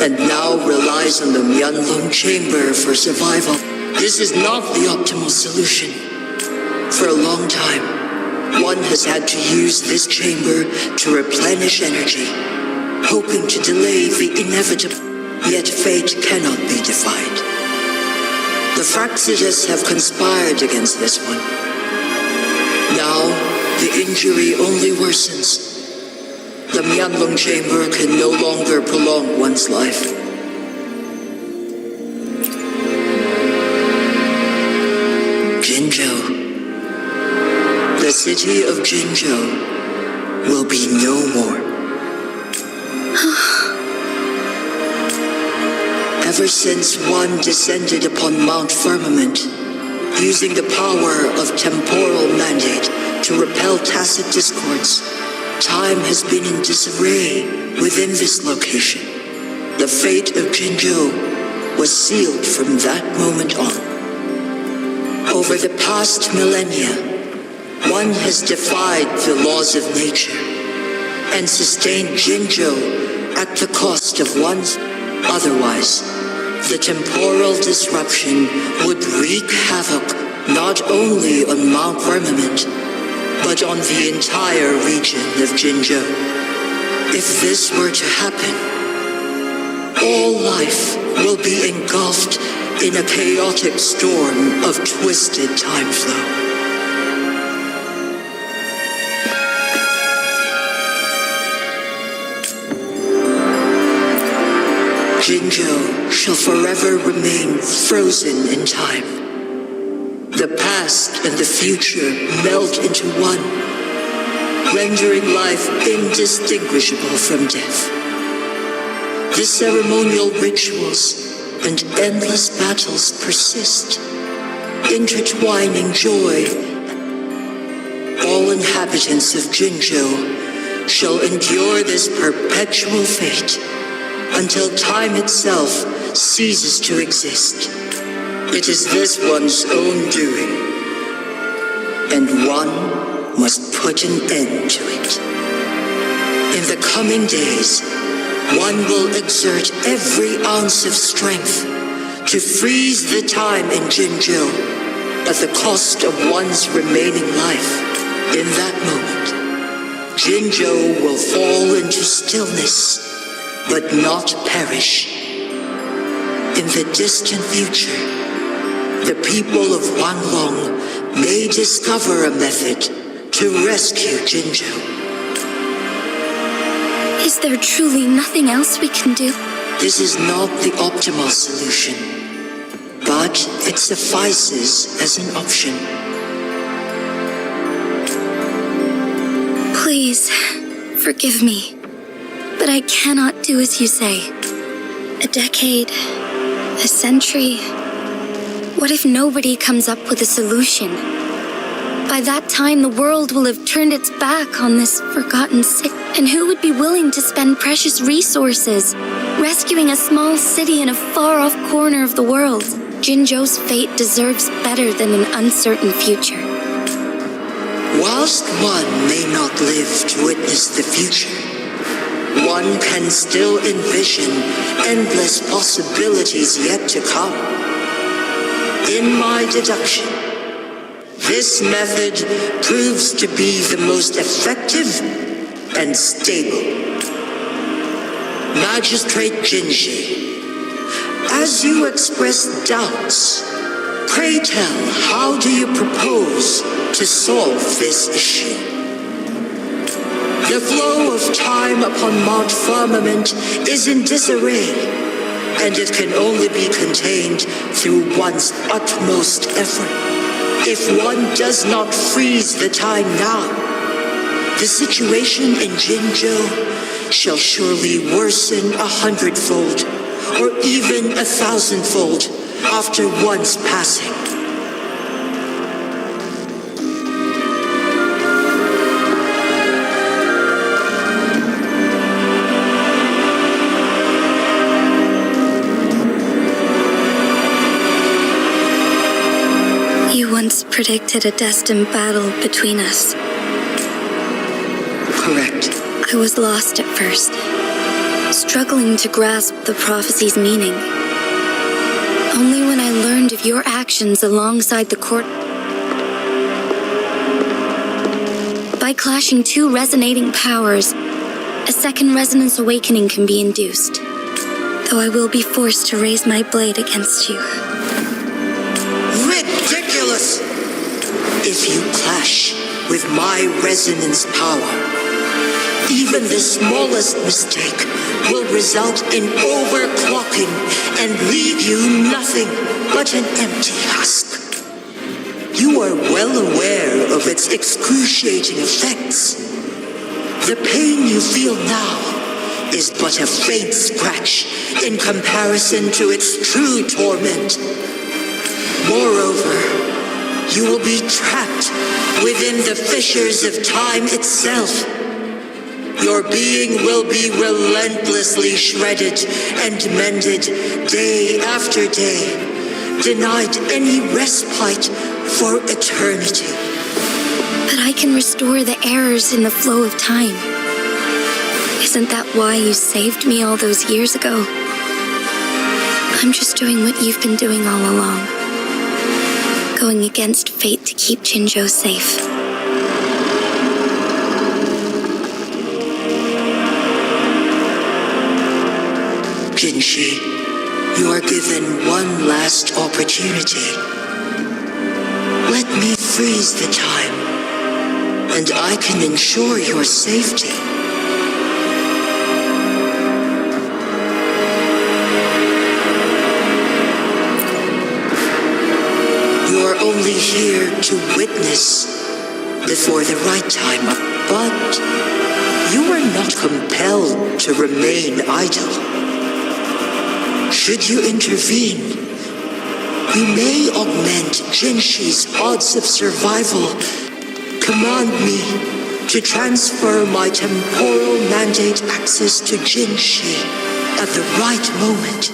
and now relies on the Myeonlong chamber for survival. This is not the optimal solution. For a long time, one has had to use this chamber to replenish energy, hoping to delay the inevitable. Yet fate cannot be defied. The Fraxidus have conspired against this one. Now, the injury only worsens. The Myanlong chamber can no longer prolong one's life. Jinzhou. The city of Jinzhou will be no more. Ever since one descended upon Mount Firmament, using the power of temporal mandate to repel tacit discords, time has been in disarray within this location. The fate of Jinzhou was sealed from that moment on. Over the past millennia, one has defied the laws of nature and sustained Jinzhou at the cost of one's. Otherwise, the temporal disruption would wreak havoc not only on Mount Firmament, but on the entire region of Jinzhou. If this were to happen, all life will be engulfed in a chaotic storm of twisted time flow. Jinzhou shall forever remain frozen in time. The past and the future melt into one, rendering life indistinguishable from death. The ceremonial rituals and endless battles persist, intertwining joy. All inhabitants of Jinzhou shall endure this perpetual fate until time itself ceases to exist. It is this one's own doing, and one must put an end to it. In the coming days, one will exert every ounce of strength to freeze the time in Jinzhou at the cost of one's remaining life. In that moment, Jinzhou will fall into stillness, but not perish. In the distant future, the people of Wanglong may discover a method to rescue Jinzhou. Is there truly nothing else we can do? This is not the optimal solution, but it suffices as an option. Please, forgive me, but I cannot do as you say. A decade, a century. What if nobody comes up with a solution? By that time, the world will have turned its back on this forgotten city. And who would be willing to spend precious resources rescuing a small city in a far-off corner of the world? Jinzhou's fate deserves better than an uncertain future. Whilst one may not live to witness the future, one can still envision endless possibilities yet to come. In my deduction, this method proves to be the most effective and stable. Magistrate Jinshi, as you express doubts, pray tell, how do you propose to solve this issue? The flow of time upon Mount Firmament is in disarray, and it can only be contained through one's utmost effort. If one does not freeze the time now, the situation in Jinzhou shall surely worsen 100-fold, or even 1,000-fold after one's passing. You once predicted a destined battle between us. Correct. I was lost at first, struggling to grasp the prophecy's meaning. Only when I learned of your actions alongside the court... By clashing two resonating powers, a second resonance awakening can be induced. Though I will be forced to raise my blade against you. Ridiculous! If you clash with my resonance power, even the smallest mistake will result in overclocking and leave you nothing but an empty husk. You are well aware of its excruciating effects. The pain you feel now is but a faint scratch in comparison to its true torment. Moreover, you will be trapped within the fissures of time itself. Your being will be relentlessly shredded and mended day after day, denied any respite for eternity. But I can restore the errors in the flow of time. Isn't that why you saved me all those years ago? I'm just doing what you've been doing all along. Going against fate to keep Jinzhou safe. Jinshi, you are given one last opportunity. Let me freeze the time, and I can ensure your safety. You are only here to witness before the right time, but you are not compelled to remain idle. Should you intervene, you may augment Jinshi's odds of survival. Command me to transfer my temporal mandate access to Jinshi at the right moment.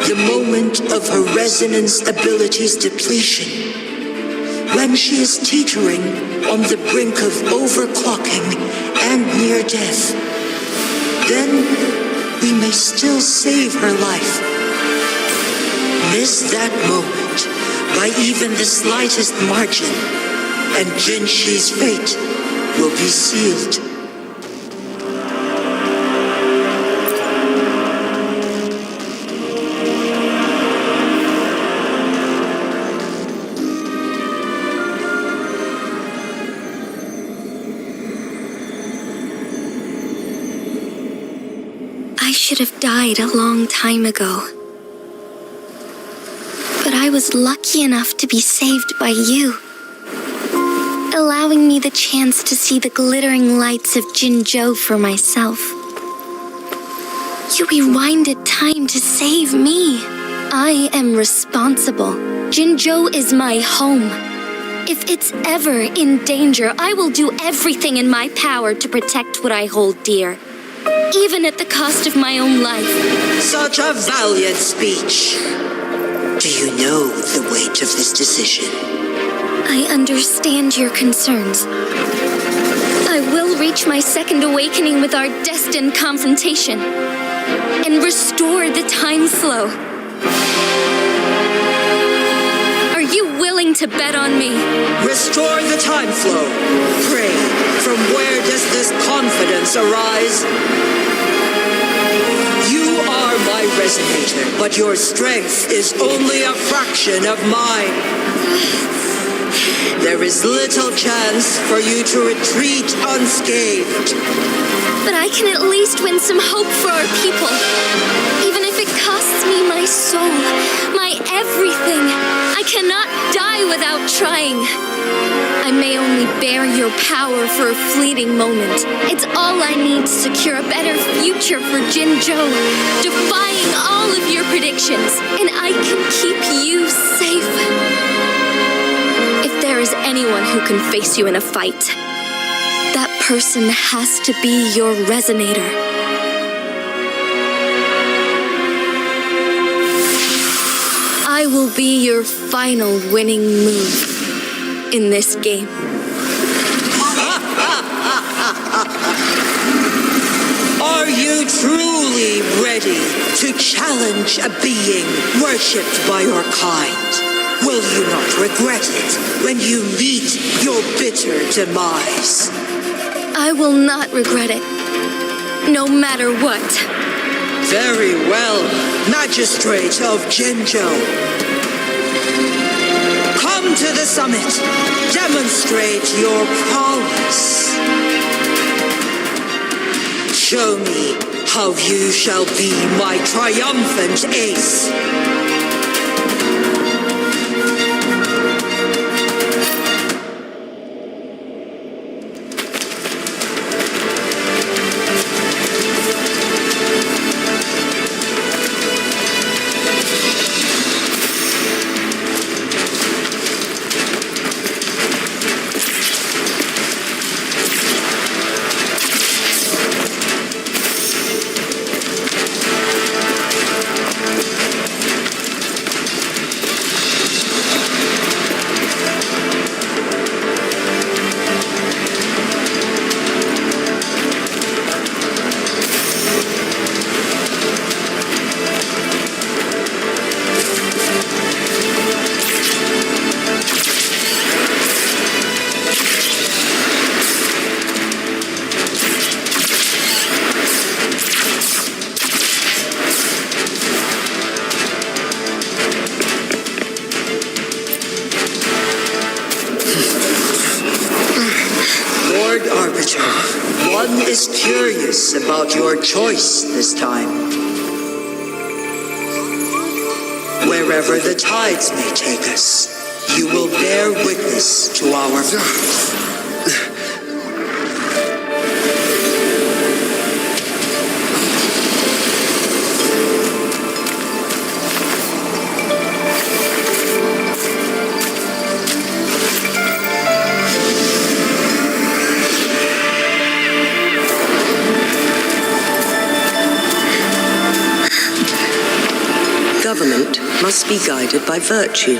The moment of her resonance abilities depletion, when she is teetering on the brink of overclocking and near death. Then we may still save her life. Miss that moment by even the slightest margin, and Jinshi's fate will be sealed. I should have died a long time ago. But I was lucky enough to be saved by you, allowing me the chance to see the glittering lights of Jinzhou for myself. You rewinded time to save me. I am responsible. Jinzhou is my home. If it's ever in danger, I will do everything in my power to protect what I hold dear. Even at the cost of my own life. Such a valiant speech. Do you know the weight of this decision? I understand your concerns. I will reach my second awakening with our destined confrontation and restore the time flow. Are you willing to bet on me? Restore the time flow. Pray, from where does this confidence arise? You are my resonator, but your strength is only a fraction of mine. There is little chance for you to retreat unscathed. But I can at least win some hope for our people. Even if it costs me my soul, my everything. I cannot die without trying. I may only bear your power for a fleeting moment. It's all I need to secure a better future for Jinzhou, defying all of your predictions, and I can keep you safe. If there is anyone who can face you in a fight, that person has to be your resonator. I will be your final winning move in this game. Are you truly ready to challenge a being worshipped by your kind? Will you not regret it when you meet your bitter demise? I will not regret it, no matter what. Very well, Magistrate of Jinzhou. Come to the summit. Demonstrate your prowess. Show me how you shall be my triumphant ace. One is curious about your choice this time. Wherever the tides may take us, you will bear witness to our fate. Government must be guided by virtue.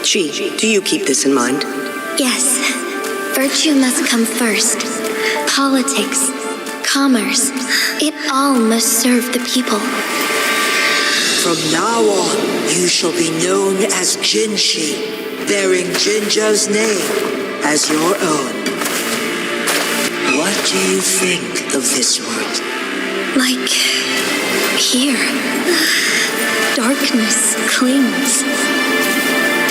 Chi, do you keep this in mind? Yes. Virtue must come first. Politics, commerce, it all must serve the people. From now on, you shall be known as Jinshi, bearing Jinzhou's name as your own. What do you think of this world? Like here. Darkness clings,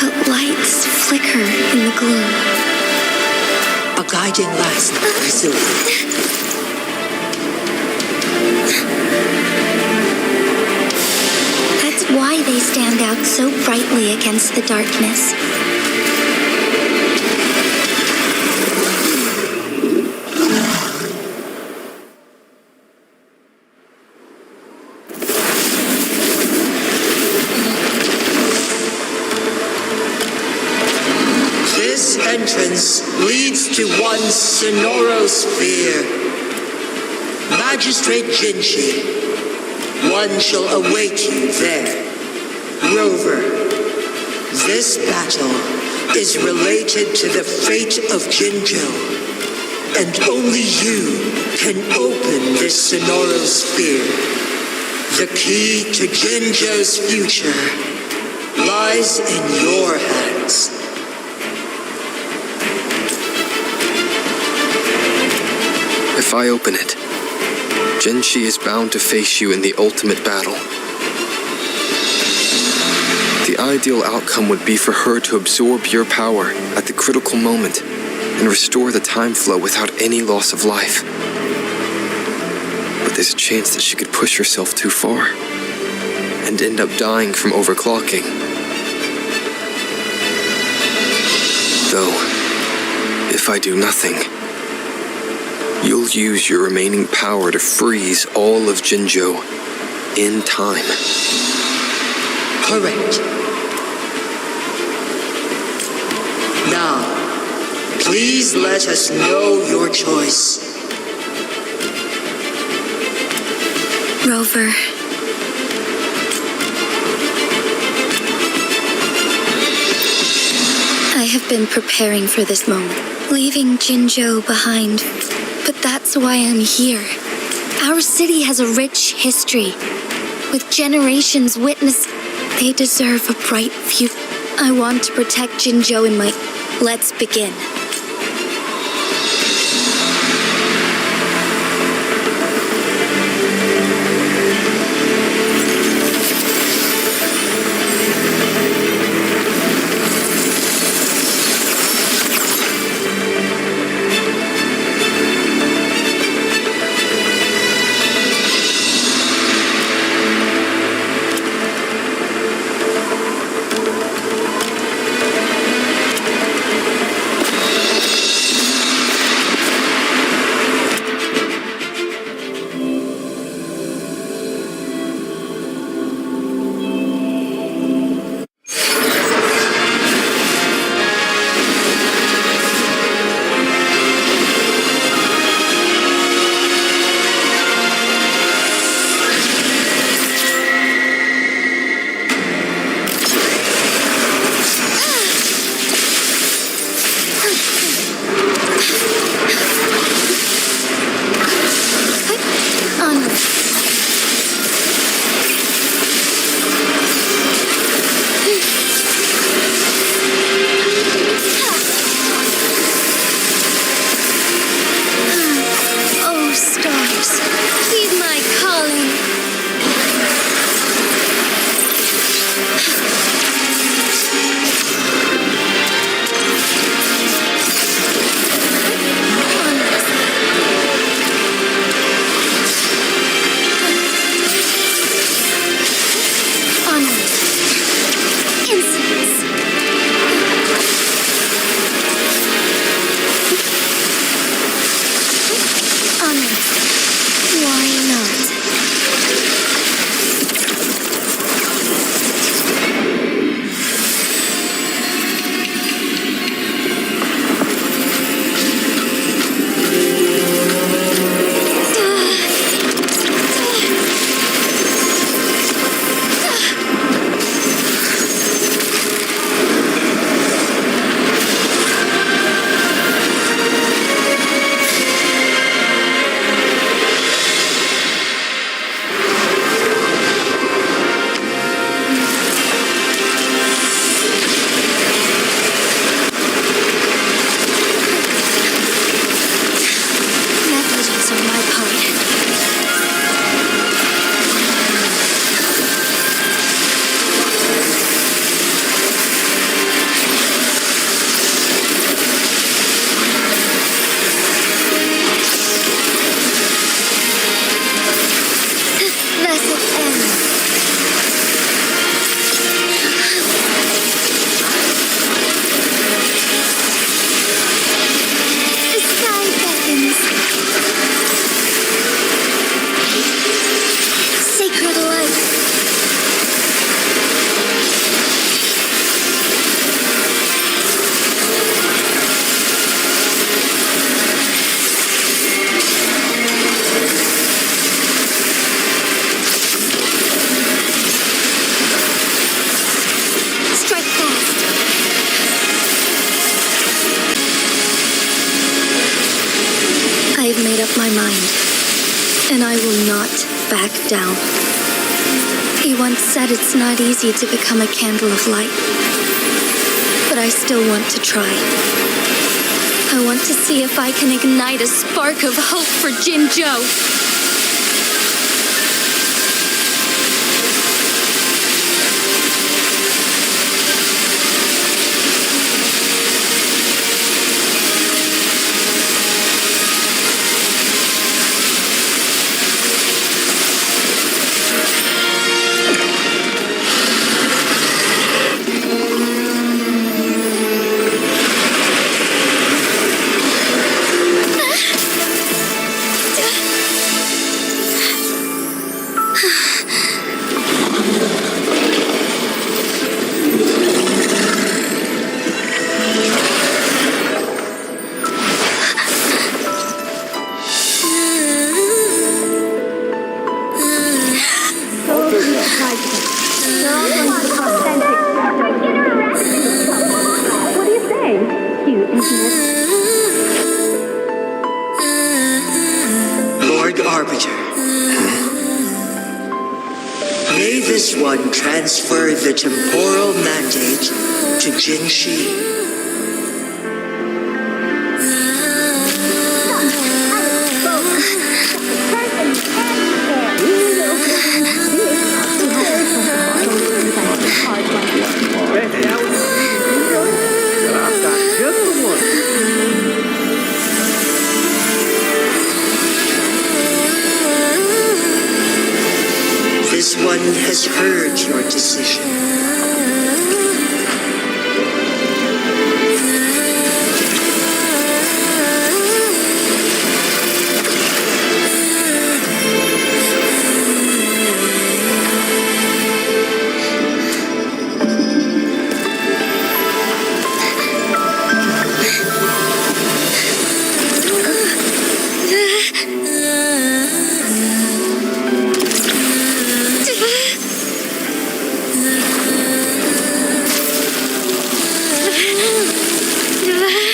but lights flicker in the gloom. A guiding light, Silver. That's why they stand out so brightly against the darkness. This entrance leads to one sonorosphere. Magistrate Jinshi, one shall await you there. Rover, this battle is related to the fate of Jinzhou, and only you can open this sonorosphere. The key to Jinzhou's future lies in your hands. If I open it, Jinshi is bound to face you in the ultimate battle. The ideal outcome would be for her to absorb your power at the critical moment and restore the time flow without any loss of life. But there's a chance that she could push herself too far and end up dying from overclocking. Though, if I do nothing, you'll use your remaining power to freeze all of Jinzhou in time. Correct. Now, please let us know your choice. Rover. I have been preparing for this moment, leaving Jinzhou behind. But that's why I'm here. Our city has a rich history. With generations witness, they deserve a bright future. I want to protect Jinzhou in my... Let's begin. My mind, and I will not back down. He once said it's not easy to become a candle of light, but I still want to try. I want to see if I can ignite a spark of hope for Jinzhou. temporal mandate to Jinshi. This one has heard your decision.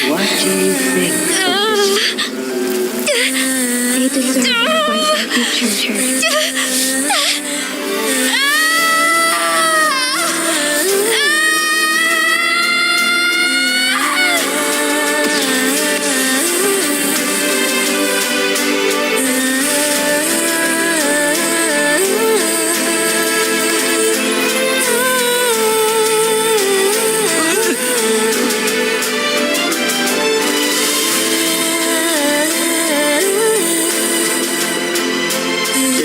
What do you think of this? They deserve a bright future.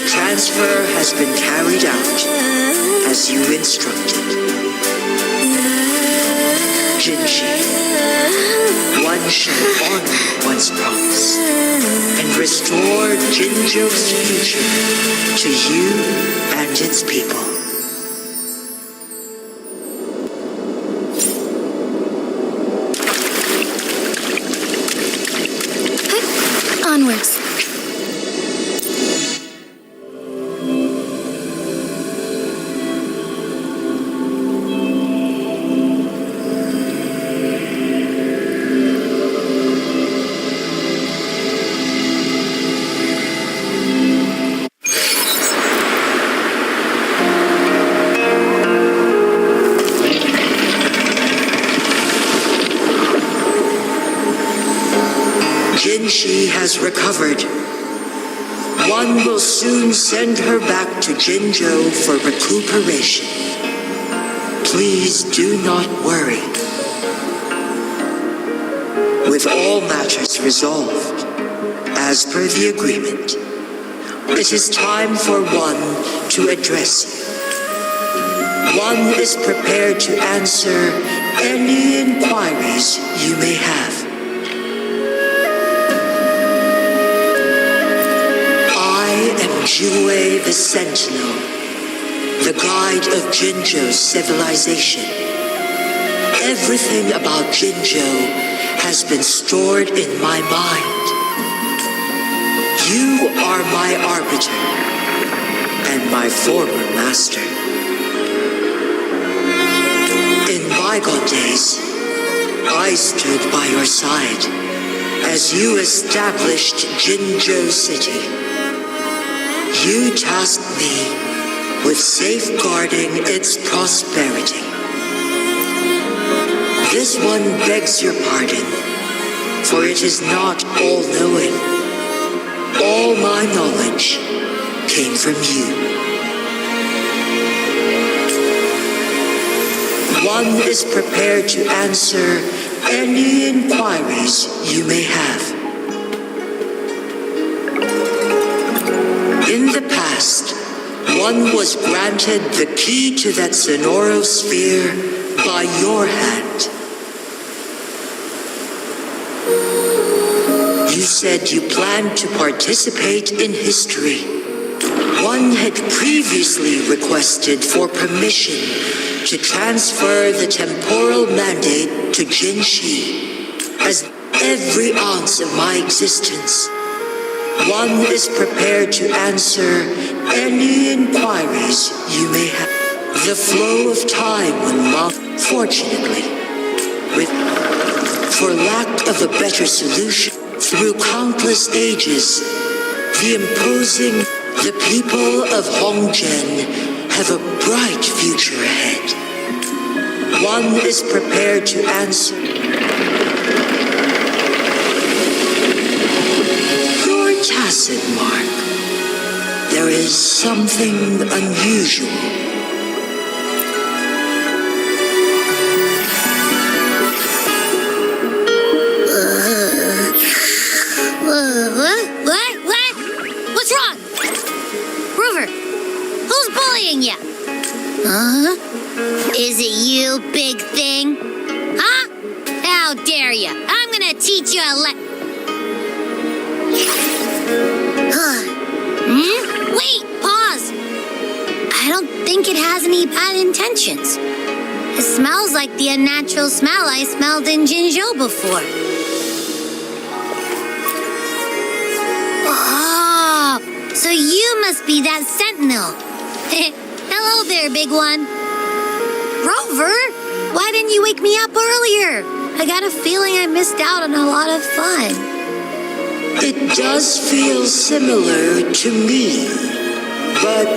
Transfer has been carried out as you instructed. Jinshi, one shall honor one's promise and restore Jinzhou's future to you and its people. Onwards. Jinshi has recovered. One will soon send her back to Jinzhou for recuperation. Please do not worry. With all matters resolved, as per the agreement, it is time for one to address you. One is prepared to answer any inquiries you may have. Jue the Sentinel, the guide of Jinzhou's civilization. Everything about Jinzhou has been stored in my mind. You are my arbiter and my former master. In bygone days, I stood by your side as you established Jinzhou City. You tasked me with safeguarding its prosperity. This one begs your pardon, for it is not all-knowing. All my knowledge came from you. One is prepared to answer any inquiries you may have. In the past, one was granted the key to that Sonoro sphere by your hand. You said you planned to participate in history. One had previously requested for permission to transfer the temporal mandate to Jinshi as every ounce of my existence. One is prepared to answer any inquiries you may have. The flow of time will fortunately, for lack of a better solution, through countless ages, the people of Hongzhen have a bright future ahead. one is prepared to answer. Your tacit mark. There is something unusual. What? What's wrong? Rover, who's bullying you? Huh? Is it you, big thing? Huh? How dare you? I'm gonna teach you a Wait, pause. I don't think it has any bad intentions. It smells like the unnatural smell I smelled in Jinzhou before. Oh, so you must be that sentinel. Hello there, big one. Rover, why didn't you wake me up earlier? I got a feeling I missed out on a lot of fun. It does feel similar to me, but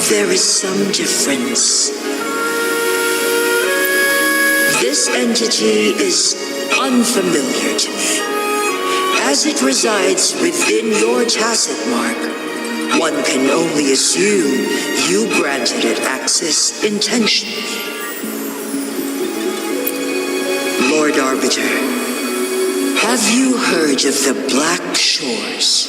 there is some difference. This entity is unfamiliar to me. As it resides within your tacit mark, one can only assume you granted it access intentionally. Lord Arbiter, have you heard of the Black Shores?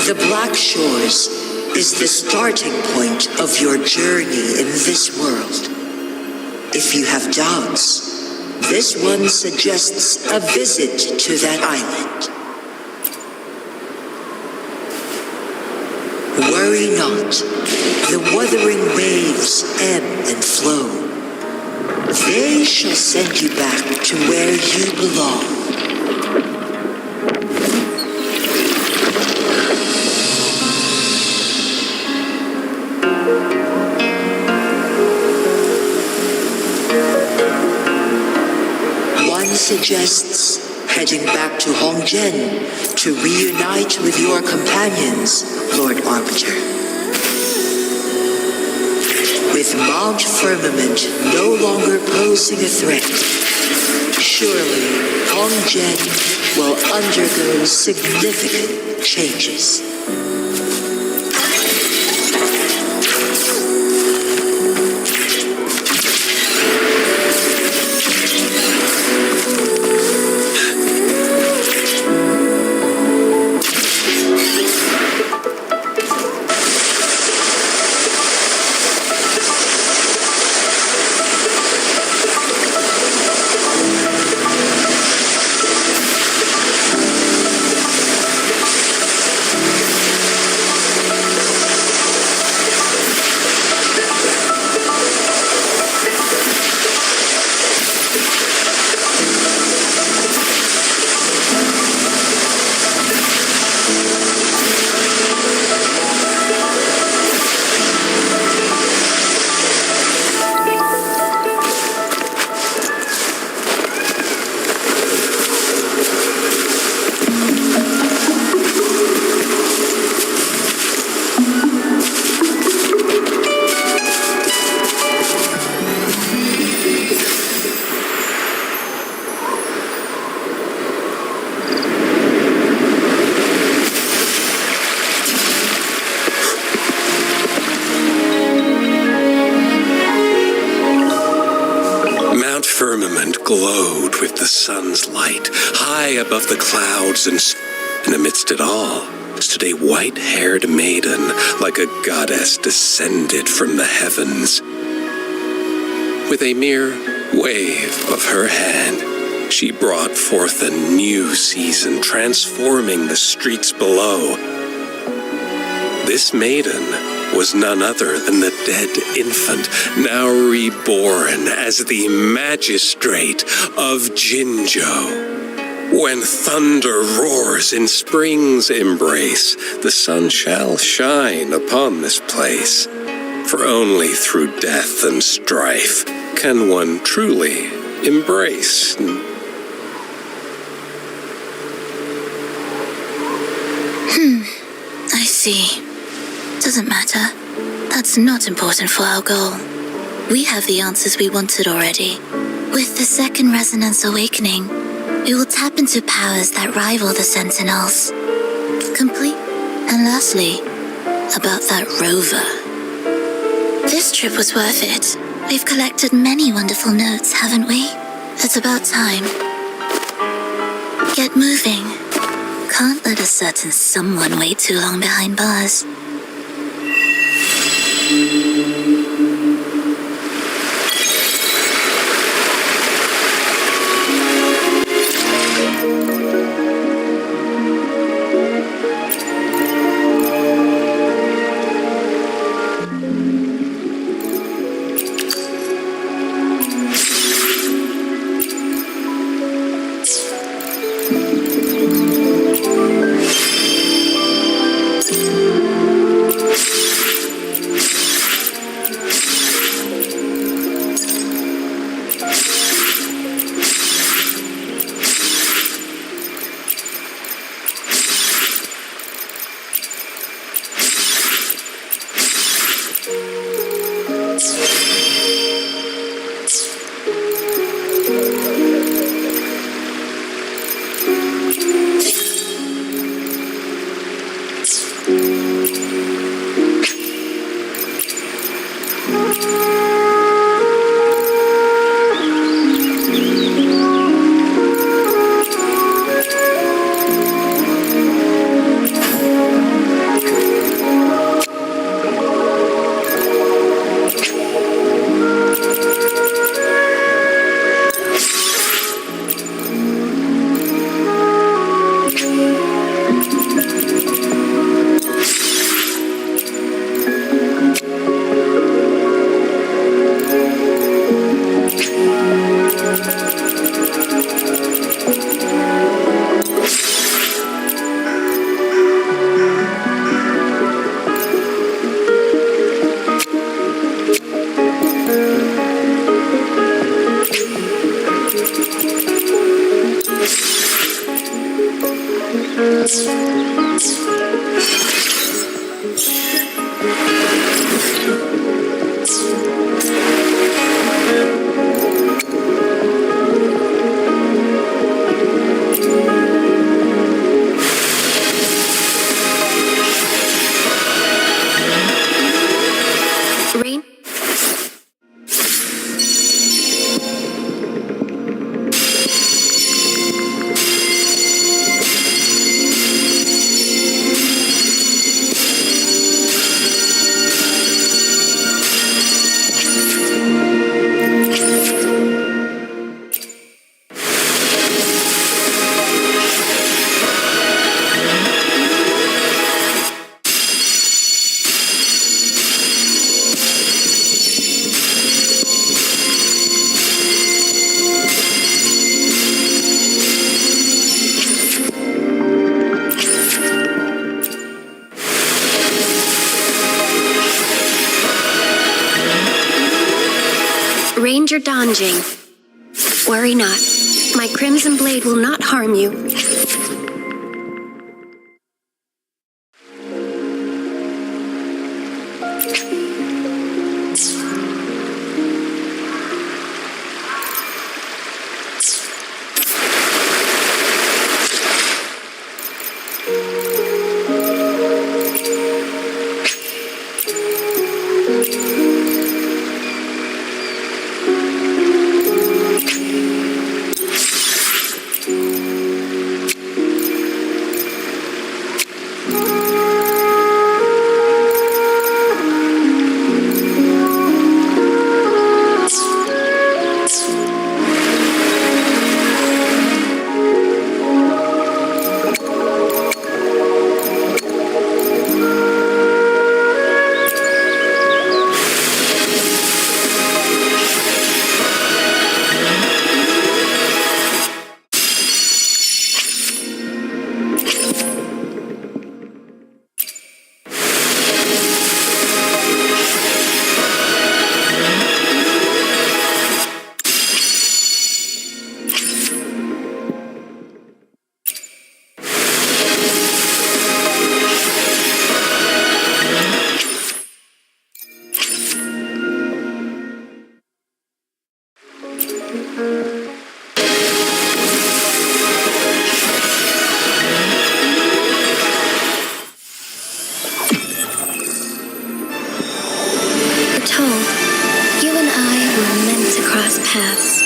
The Black Shores is the starting point of your journey in this world. If you have doubts, this one suggests a visit to that island. Worry not, the Wuthering Waves ebb and flow. They shall send you back to where you belong. One suggests heading back to Hongzhen to reunite with your companions, Lord Arbiter. With Mount Firmament no longer posing a threat, surely Hongzhen will undergo significant changes. Glowed with the sun's light, high above the clouds, and amidst it all stood a white-haired maiden, like a goddess descended from the heavens. With a mere wave of her hand, she brought forth a new season, transforming the streets below. This maiden was none other than the dead infant, now reborn as the magistrate of Jinzhou. When thunder roars in spring's embrace, the sun shall shine upon this place. For only through death and strife can one truly embrace. I see. Doesn't matter. That's not important for our goal. We have the answers we wanted already. With the second resonance awakening, we will tap into powers that rival the Sentinels. Complete. And lastly, about that rover. This trip was worth it. We've collected many wonderful notes, haven't we? It's about time. Get moving. Can't let a certain someone wait too long behind bars. Ranger Donjing. Worry not. My Crimson Blade will not harm you. cross paths.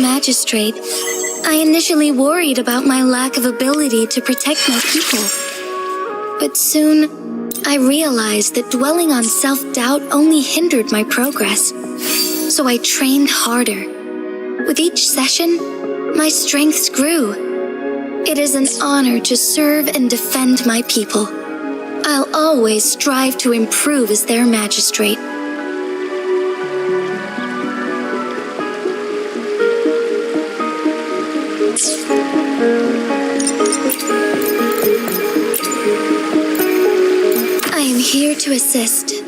Magistrate, I initially worried about my lack of ability to protect my people. But soon, I realized that dwelling on self-doubt only hindered my progress. So I trained harder. With each session, my strengths grew. It is an honor to serve and defend my people. I'll always strive to improve as their magistrate. I am here to assist.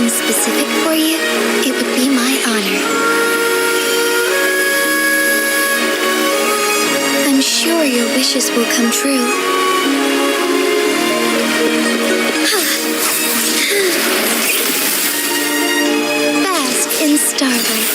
Specific for you, it would be my honor. I'm sure your wishes will come true. Bask in starlight.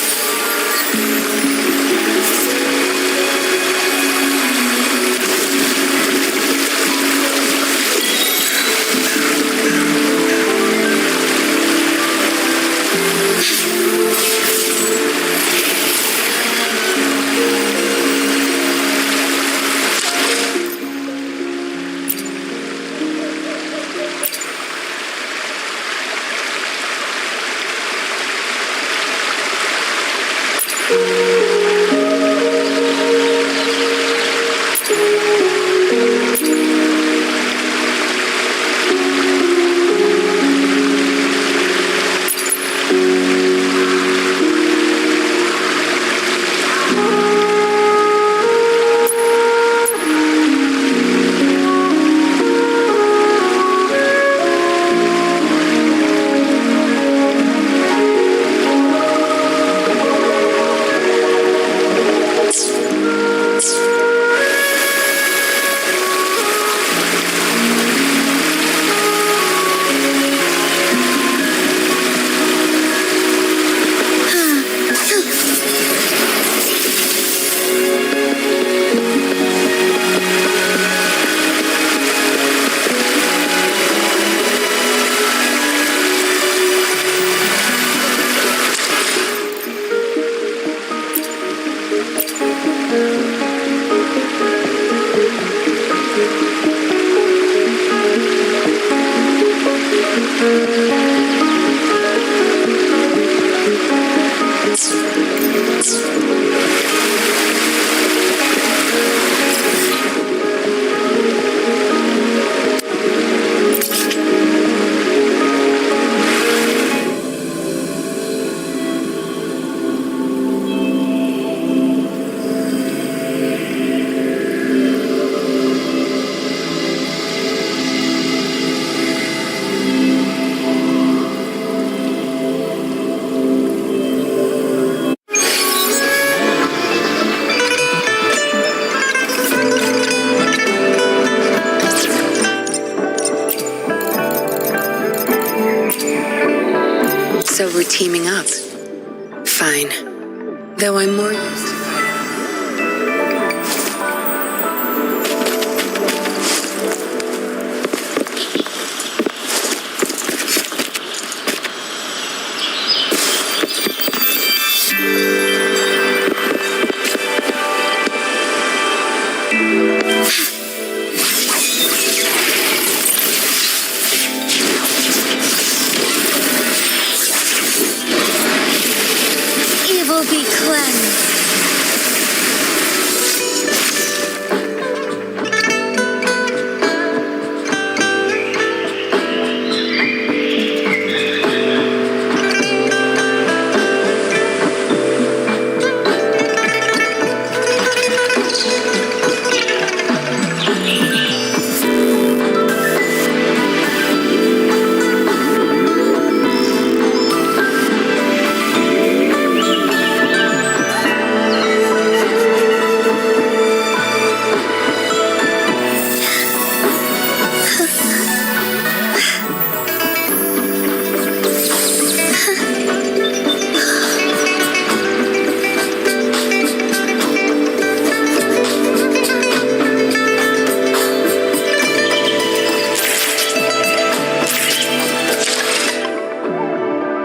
I'm more used to